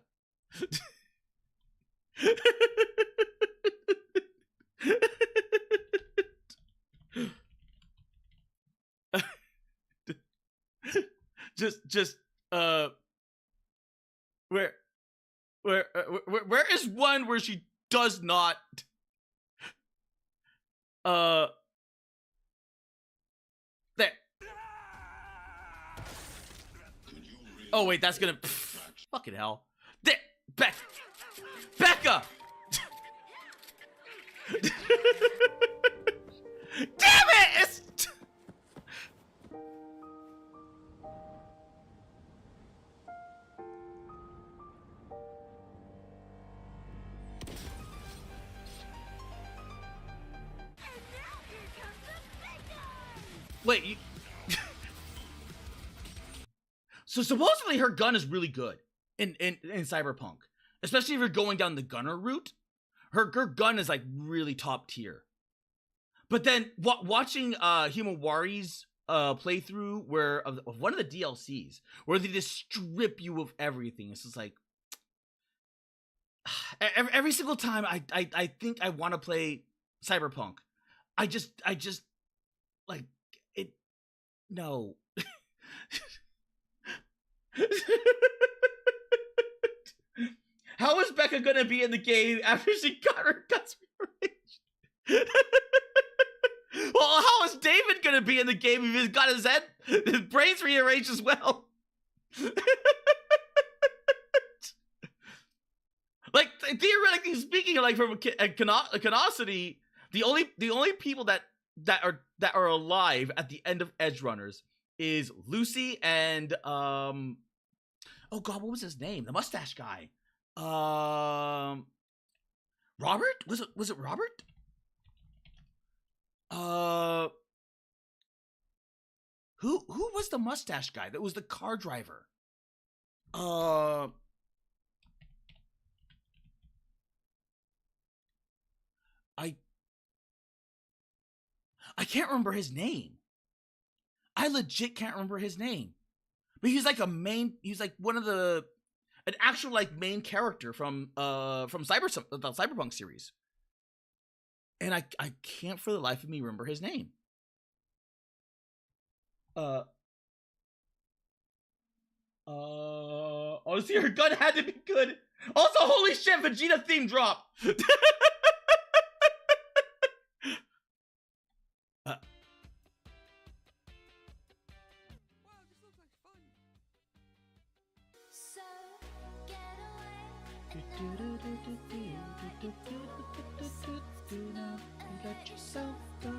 where is one where she does not there. Oh wait, that's gonna fucking hell. There, Becca. Damn it! It's wait, you... So supposedly her gun is really good in Cyberpunk, especially if you're going down the gunner route. Her gun is like really top tier. But then watching Himawari's playthrough where of one of the DLCs where they just strip you of everything, it's just like every single time I think I want to play Cyberpunk, I just like it. No. How is Becca gonna be in the game after she got her guts rearranged? Well, how is David gonna be in the game if he's got his brains rearranged as well? Like theoretically speaking, like from a canonicity, the only people that are alive at the end of Edge Runners is Lucy and oh god, what was his name? The mustache guy. Robert? Was it Robert? Who was the mustache guy that was the car driver? I can't remember his name. I legit can't remember his name. But he's like one of an actual like main character from the Cyberpunk series. And I can't for the life of me remember his name. Honestly, her gun had to be good. Also, holy shit, Vegeta theme drop. So get away and never let yourself go.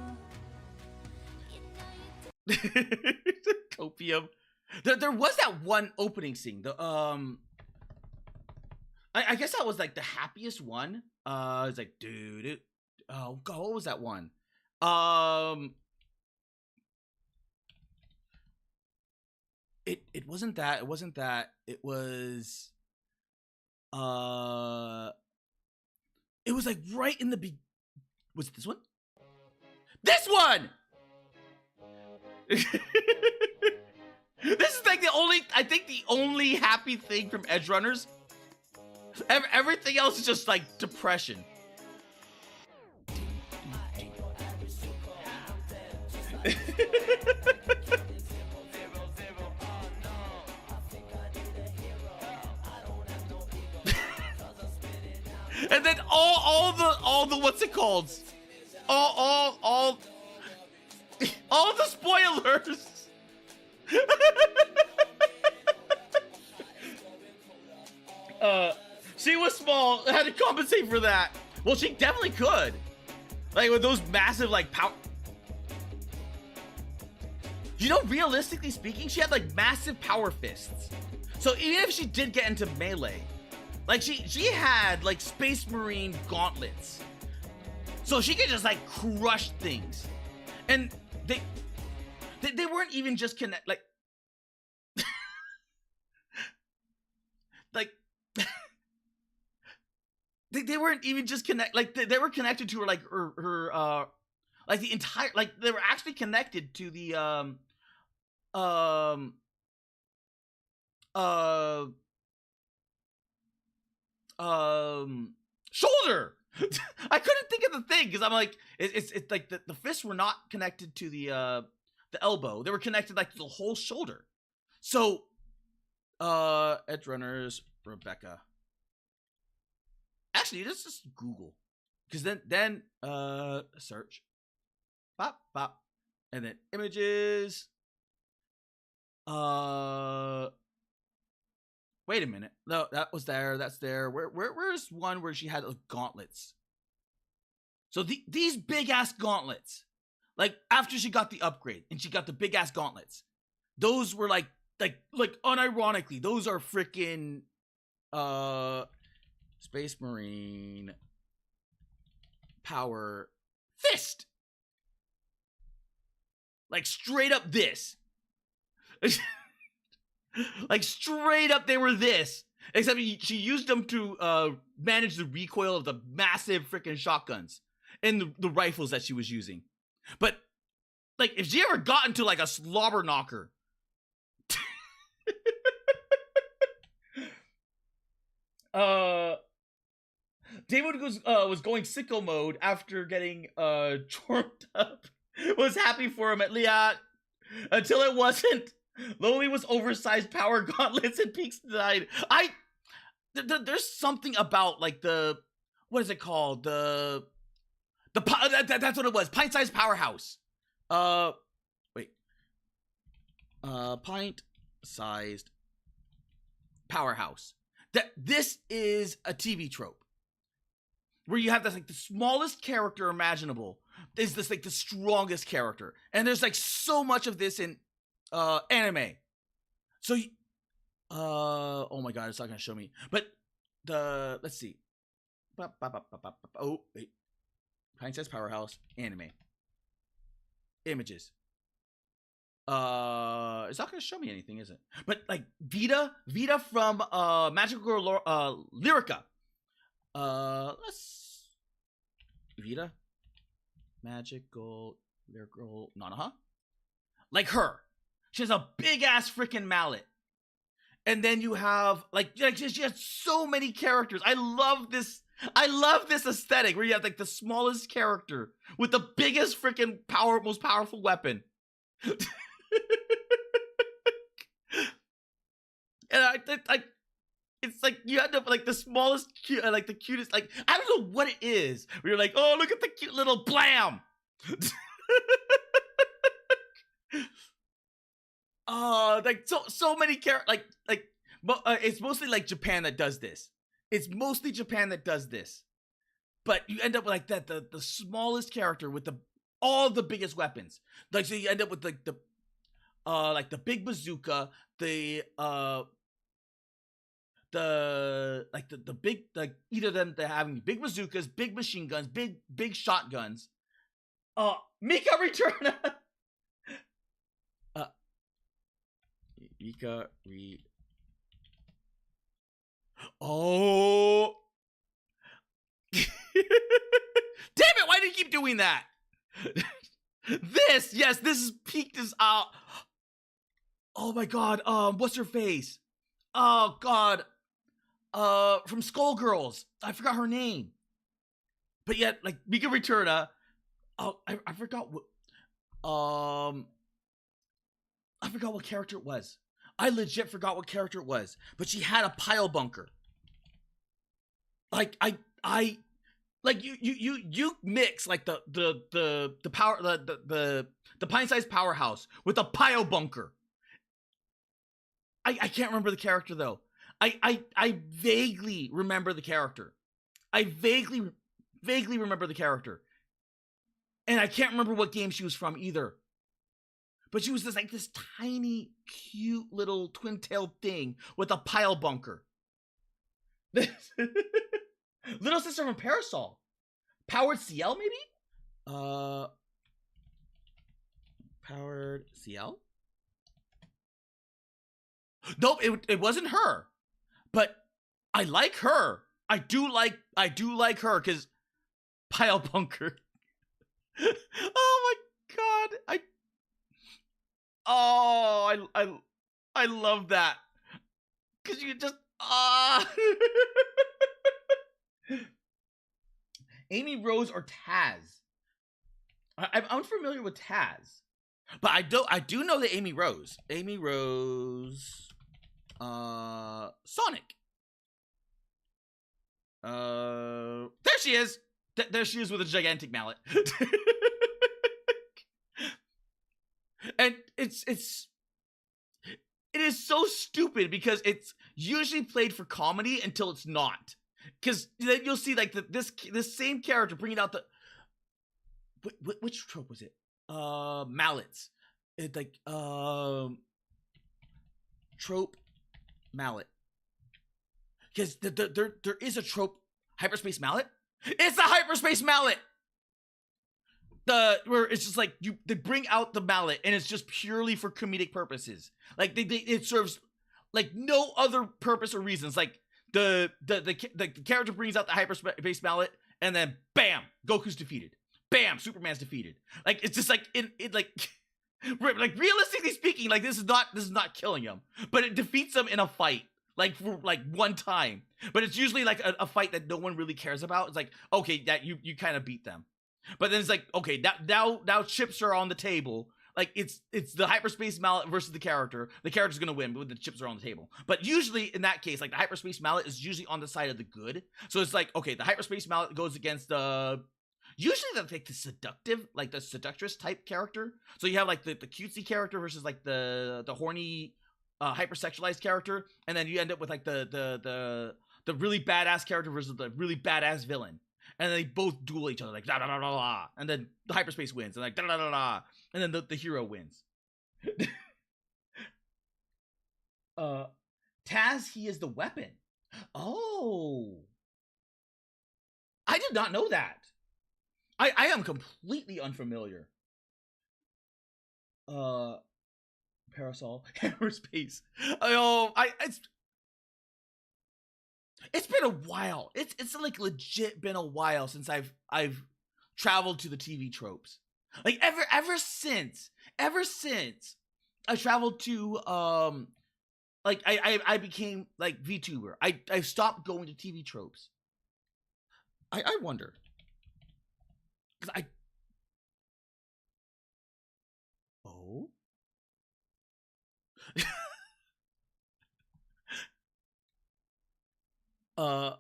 You know you Copium. There was that one opening scene. The I guess that was like the happiest one. It's like dude. Oh god, what was that one? It wasn't that. It wasn't that. It was it was like right in the was it this one? This one. This is like the only, I think the only happy thing from Edge Runners. Everything else is just like depression. And then all the what's it called? All the spoilers. She was small, had to compensate for that. Well, she definitely could. Like with those massive like power. You know, realistically speaking, she had like massive power fists. So even if she did get into melee, like she had like Space Marine gauntlets. So she could just like crush things. And they weren't even just like like they weren't even just they were connected to her like her like the entire, like they were actually connected to the shoulder. I couldn't think of the thing because I'm like it's like the fists were not connected to the elbow. They were connected like to the whole shoulder. So Edge Runners Rebecca. Actually, let's just Google, because then search, pop, and then images. Wait a minute. No, that was there. That's there. Where's one where she had those gauntlets? So these big ass gauntlets, like after she got the upgrade and she got the big ass gauntlets, those were like unironically, those are freaking Space Marine power fist. Like straight up this. Like straight up they were this. Except she used them to manage the recoil of the massive freaking shotguns and the rifles that she was using. But like if she ever got into like a slobber knocker, David was going sicko mode after getting chorped up. Was happy for him at Liat until it wasn't. Loli was oversized power gauntlets and Peaks died. There's something about like the, what is it called? That's what it was. Pint-sized powerhouse. Wait. Pint-sized powerhouse. This is a TV trope where you have this like the smallest character imaginable is this like the strongest character, and there's like so much of this in anime. So oh my god, it's not gonna show me, but let's see. Oh wait, Pint-sized powerhouse anime images. It's not gonna show me anything, is it? But like Vita from Magical Girl Lyrica. Let's Vita Magical Lyrical Nanaha. Like her. She has a big ass freaking mallet. And then you have like she has so many characters. I love this aesthetic where you have like the smallest character with the biggest freaking most powerful weapon. And it's like you end up with like the smallest, cute, like the cutest. Like I don't know what it is. Where you're like, oh, look at the cute little blam. Oh, like so many characters. It's mostly like Japan that does this. It's mostly Japan that does this. But you end up with like that the smallest character with all the biggest weapons. Like so you end up with like the big bazooka, the big, like either of them they're having big bazookas, big machine guns, big shotguns. Mika Return. Mika re. Oh. Damn it! Why do you keep doing that? This is peaked as out. Oh my god. What's her face? Oh god. From Skullgirls. I forgot her name. But yet, like Mika Returna. Oh, I forgot what. I forgot what character it was. I legit forgot what character it was. But she had a pile bunker. Like I like you mix like the power the pint-sized powerhouse with a pile bunker. I can't remember the character though. I vaguely remember the character. I vaguely remember the character. And I can't remember what game she was from either. But she was this tiny, cute little twin-tailed thing with a pile bunker. Little sister from Parasol. Powered CL, maybe? Powered CL? Nope, it wasn't her. But I like her. I do like her because pile bunker. Oh my god. I love that. Cause you just Amy Rose or Taz. I'm unfamiliar with Taz. But I do know that Amy Rose. Sonic. There she is. There she is with a gigantic mallet. And it is so stupid because it's usually played for comedy until it's not. Because then you'll see like this same character bringing out the which trope was it? Mallets. It's like trope mallet. Because there is a trope hyperspace mallet. It's a hyperspace mallet. Where it's just like they bring out the mallet and it's just purely for comedic purposes. Like it serves like no other purpose or reasons. Like the character brings out the hyperspace mallet and then bam, Goku's defeated. Bam, Superman's defeated. Like it's just like it like like realistically speaking, like this is not killing him, but it defeats him in a fight. Like for like one time. But it's usually like a fight that no one really cares about. It's like, okay, that you kind of beat them. But then it's like, okay, now chips are on the table. Like it's the hyperspace mallet versus the character. The character's gonna win, but the chips are on the table. But usually in that case, like the hyperspace mallet is usually on the side of the good. So it's like, okay, the hyperspace mallet goes against usually the like the seductress type character. So you have like the cutesy character versus like the horny hypersexualized character, and then you end up with like the really badass character versus the really badass villain. And then they both duel each other, like da da da da da, and then the hyperspace wins, and like da da da da, and then the hero wins. Taz, he is the weapon. Oh, I did not know that. I am completely unfamiliar. Parasol, hyperspace. It's been a while. It's like legit been a while since I've traveled to the TV tropes. Like ever since I traveled to like I became like VTuber. I stopped going to TV tropes. I wonder. 'Cause oh. Uh,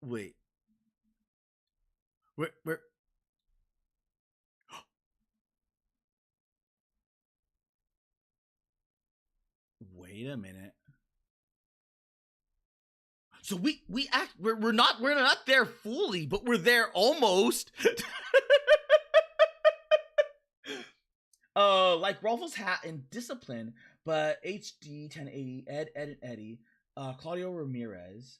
wait. Where? Wait a minute. So we're not there fully, but we're there almost. Like Ruffles Hat and Discipline, but HD 1080, Ed, and Eddie, Claudio Ramirez,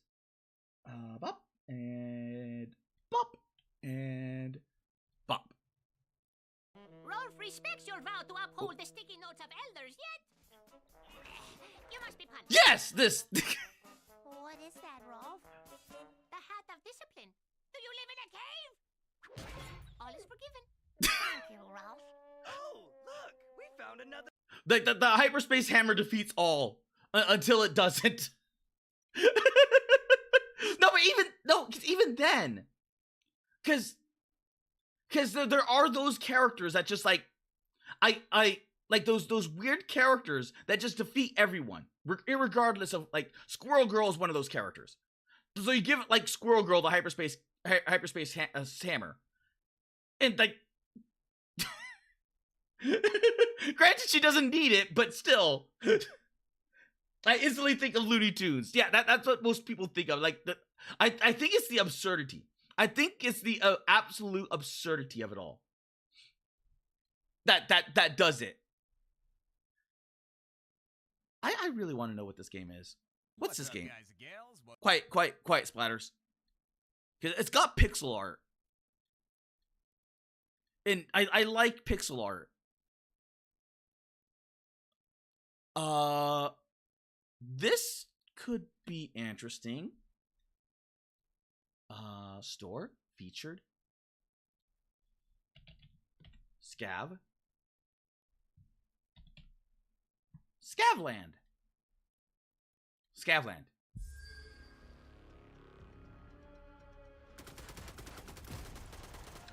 Bop, and Bop, and Bop. Rolf respects your vow to uphold the sticky notes of elders, yet you must be punished. Yes, this. What is that, Rolf? The Hat of Discipline. Do you live in a cave? All is forgiven. Thank you, Rolf. Oh, look, we found another. The hyperspace hammer defeats all until it doesn't. No, but even then, because there are those characters that just like I like those weird characters that just defeat everyone, irregardless of like Squirrel Girl is one of those characters. So you give it like Squirrel Girl the hyperspace hammer, and like. Granted, she doesn't need it, but still, I instantly think of Looney Tunes. Yeah, that's what most people think of. Like, I think it's the absurdity. I think it's the absolute absurdity of it all. That does it. I really want to know what this game is. What's this up, game? guys and gals? Quiet splatters. Because it's got pixel art. And I like pixel art. This could be interesting. Store featured. Scavland.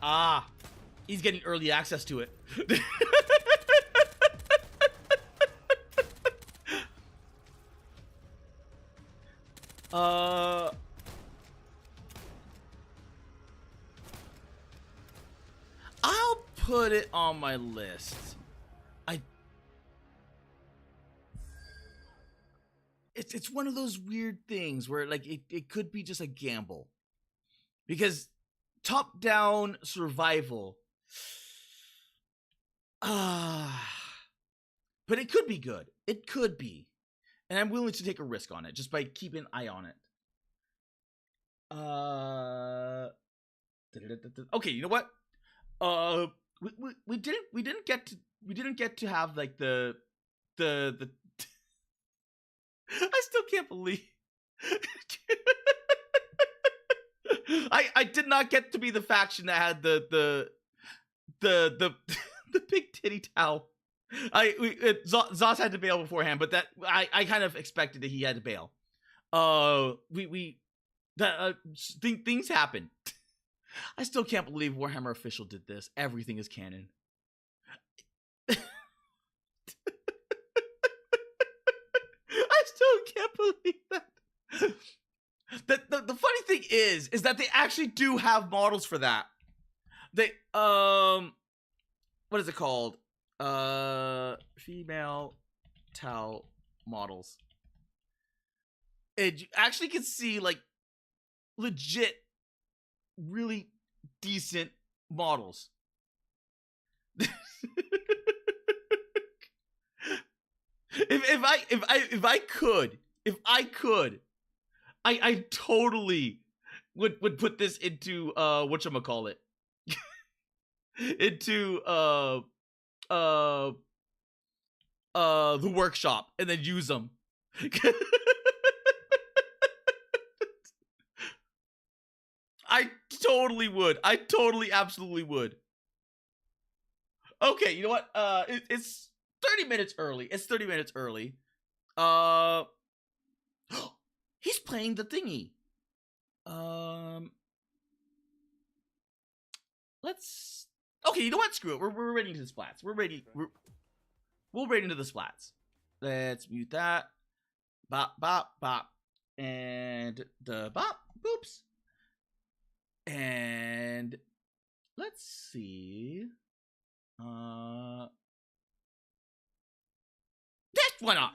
Ah, he's getting early access to it. I'll put it on my list. It's one of those weird things where like it could be just a gamble. Because top-down survival, but it could be good. It could be. And I'm willing to take a risk on it just by keeping an eye on it. Okay, you know what? We didn't get to have like the I still can't believe I did not get to be the faction that had the big titty towel. Zoss had to bail beforehand, but that I kind of expected that he had to bail. Things happen. I still can't believe Warhammer Official did this. Everything is canon. I still can't believe that. The funny thing is that they actually do have models for that. They what is it called? Female towel models. And you actually can see like legit, really decent models. If I could, I totally would put this into whatchamacallit. Into the workshop and then use them. I totally would. I totally absolutely would. Okay, you know what? It's 30 minutes early. It's 30 minutes early. He's playing the thingy. Let's. Okay, you know what? Screw it. We're ready to the splats. We'll ready into the splats. Let's mute that. bop, bop, bop. And the bop, boops. And let's see. This one up.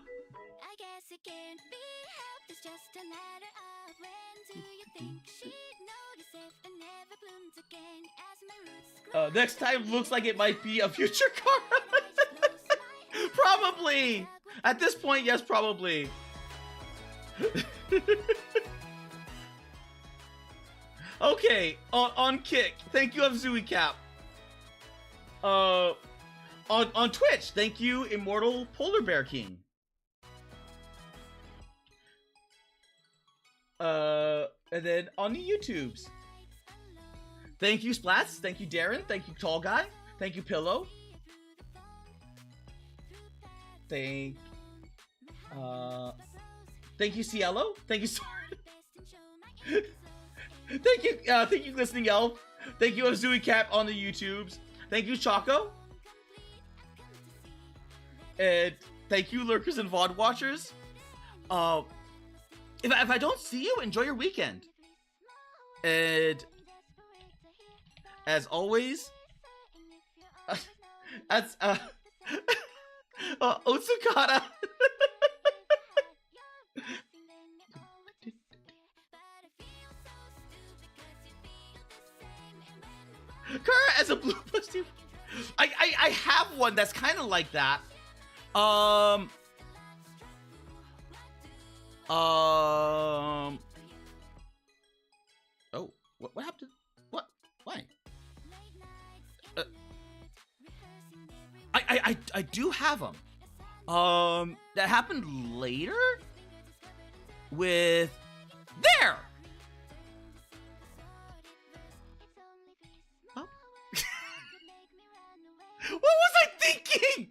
I guess it can't be helped. It's just a matter of when do you think she'd notice if it never bloomed again as my roots grow. Next time looks like it might be a future car. Probably. At this point, yes, probably. Okay, on Kick, thank you, Zooey Cap. On Twitch, thank you, Immortal Polar Bear King. And then on the YouTubes, thank you, Splats, thank you, Darren, thank you, Tall Guy, thank you, Pillow. Thank you, Cielo. Thank you, Sword. Thank you, Listening Elf. Thank you, Azui Cap on the YouTubes. Thank you, Choco. And thank you, Lurkers and VOD Watchers. If I don't see you, enjoy your weekend. And as always, that's Otsukata. Kara as a blue pussy. I have one that's kind of like that. Oh, what happened? What? Why? I do have them. That happened later with there. Oh. What was I thinking?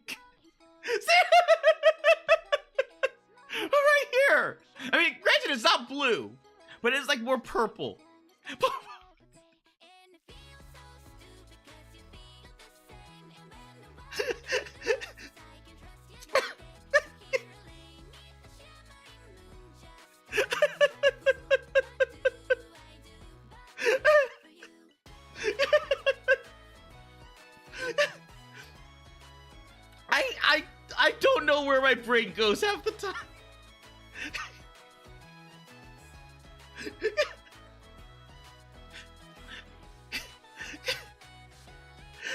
Right here. I mean, granted, it's not blue, but it's like more purple. I don't know where my brain goes half the time.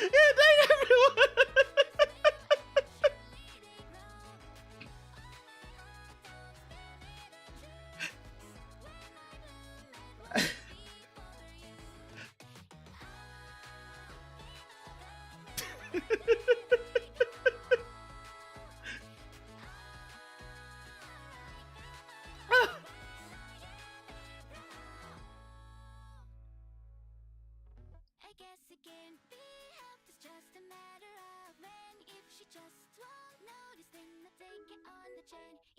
Yeah, night, everyone. I guess it can't be helped. It's just a matter of when. If she just won't notice, then I take it on the chin.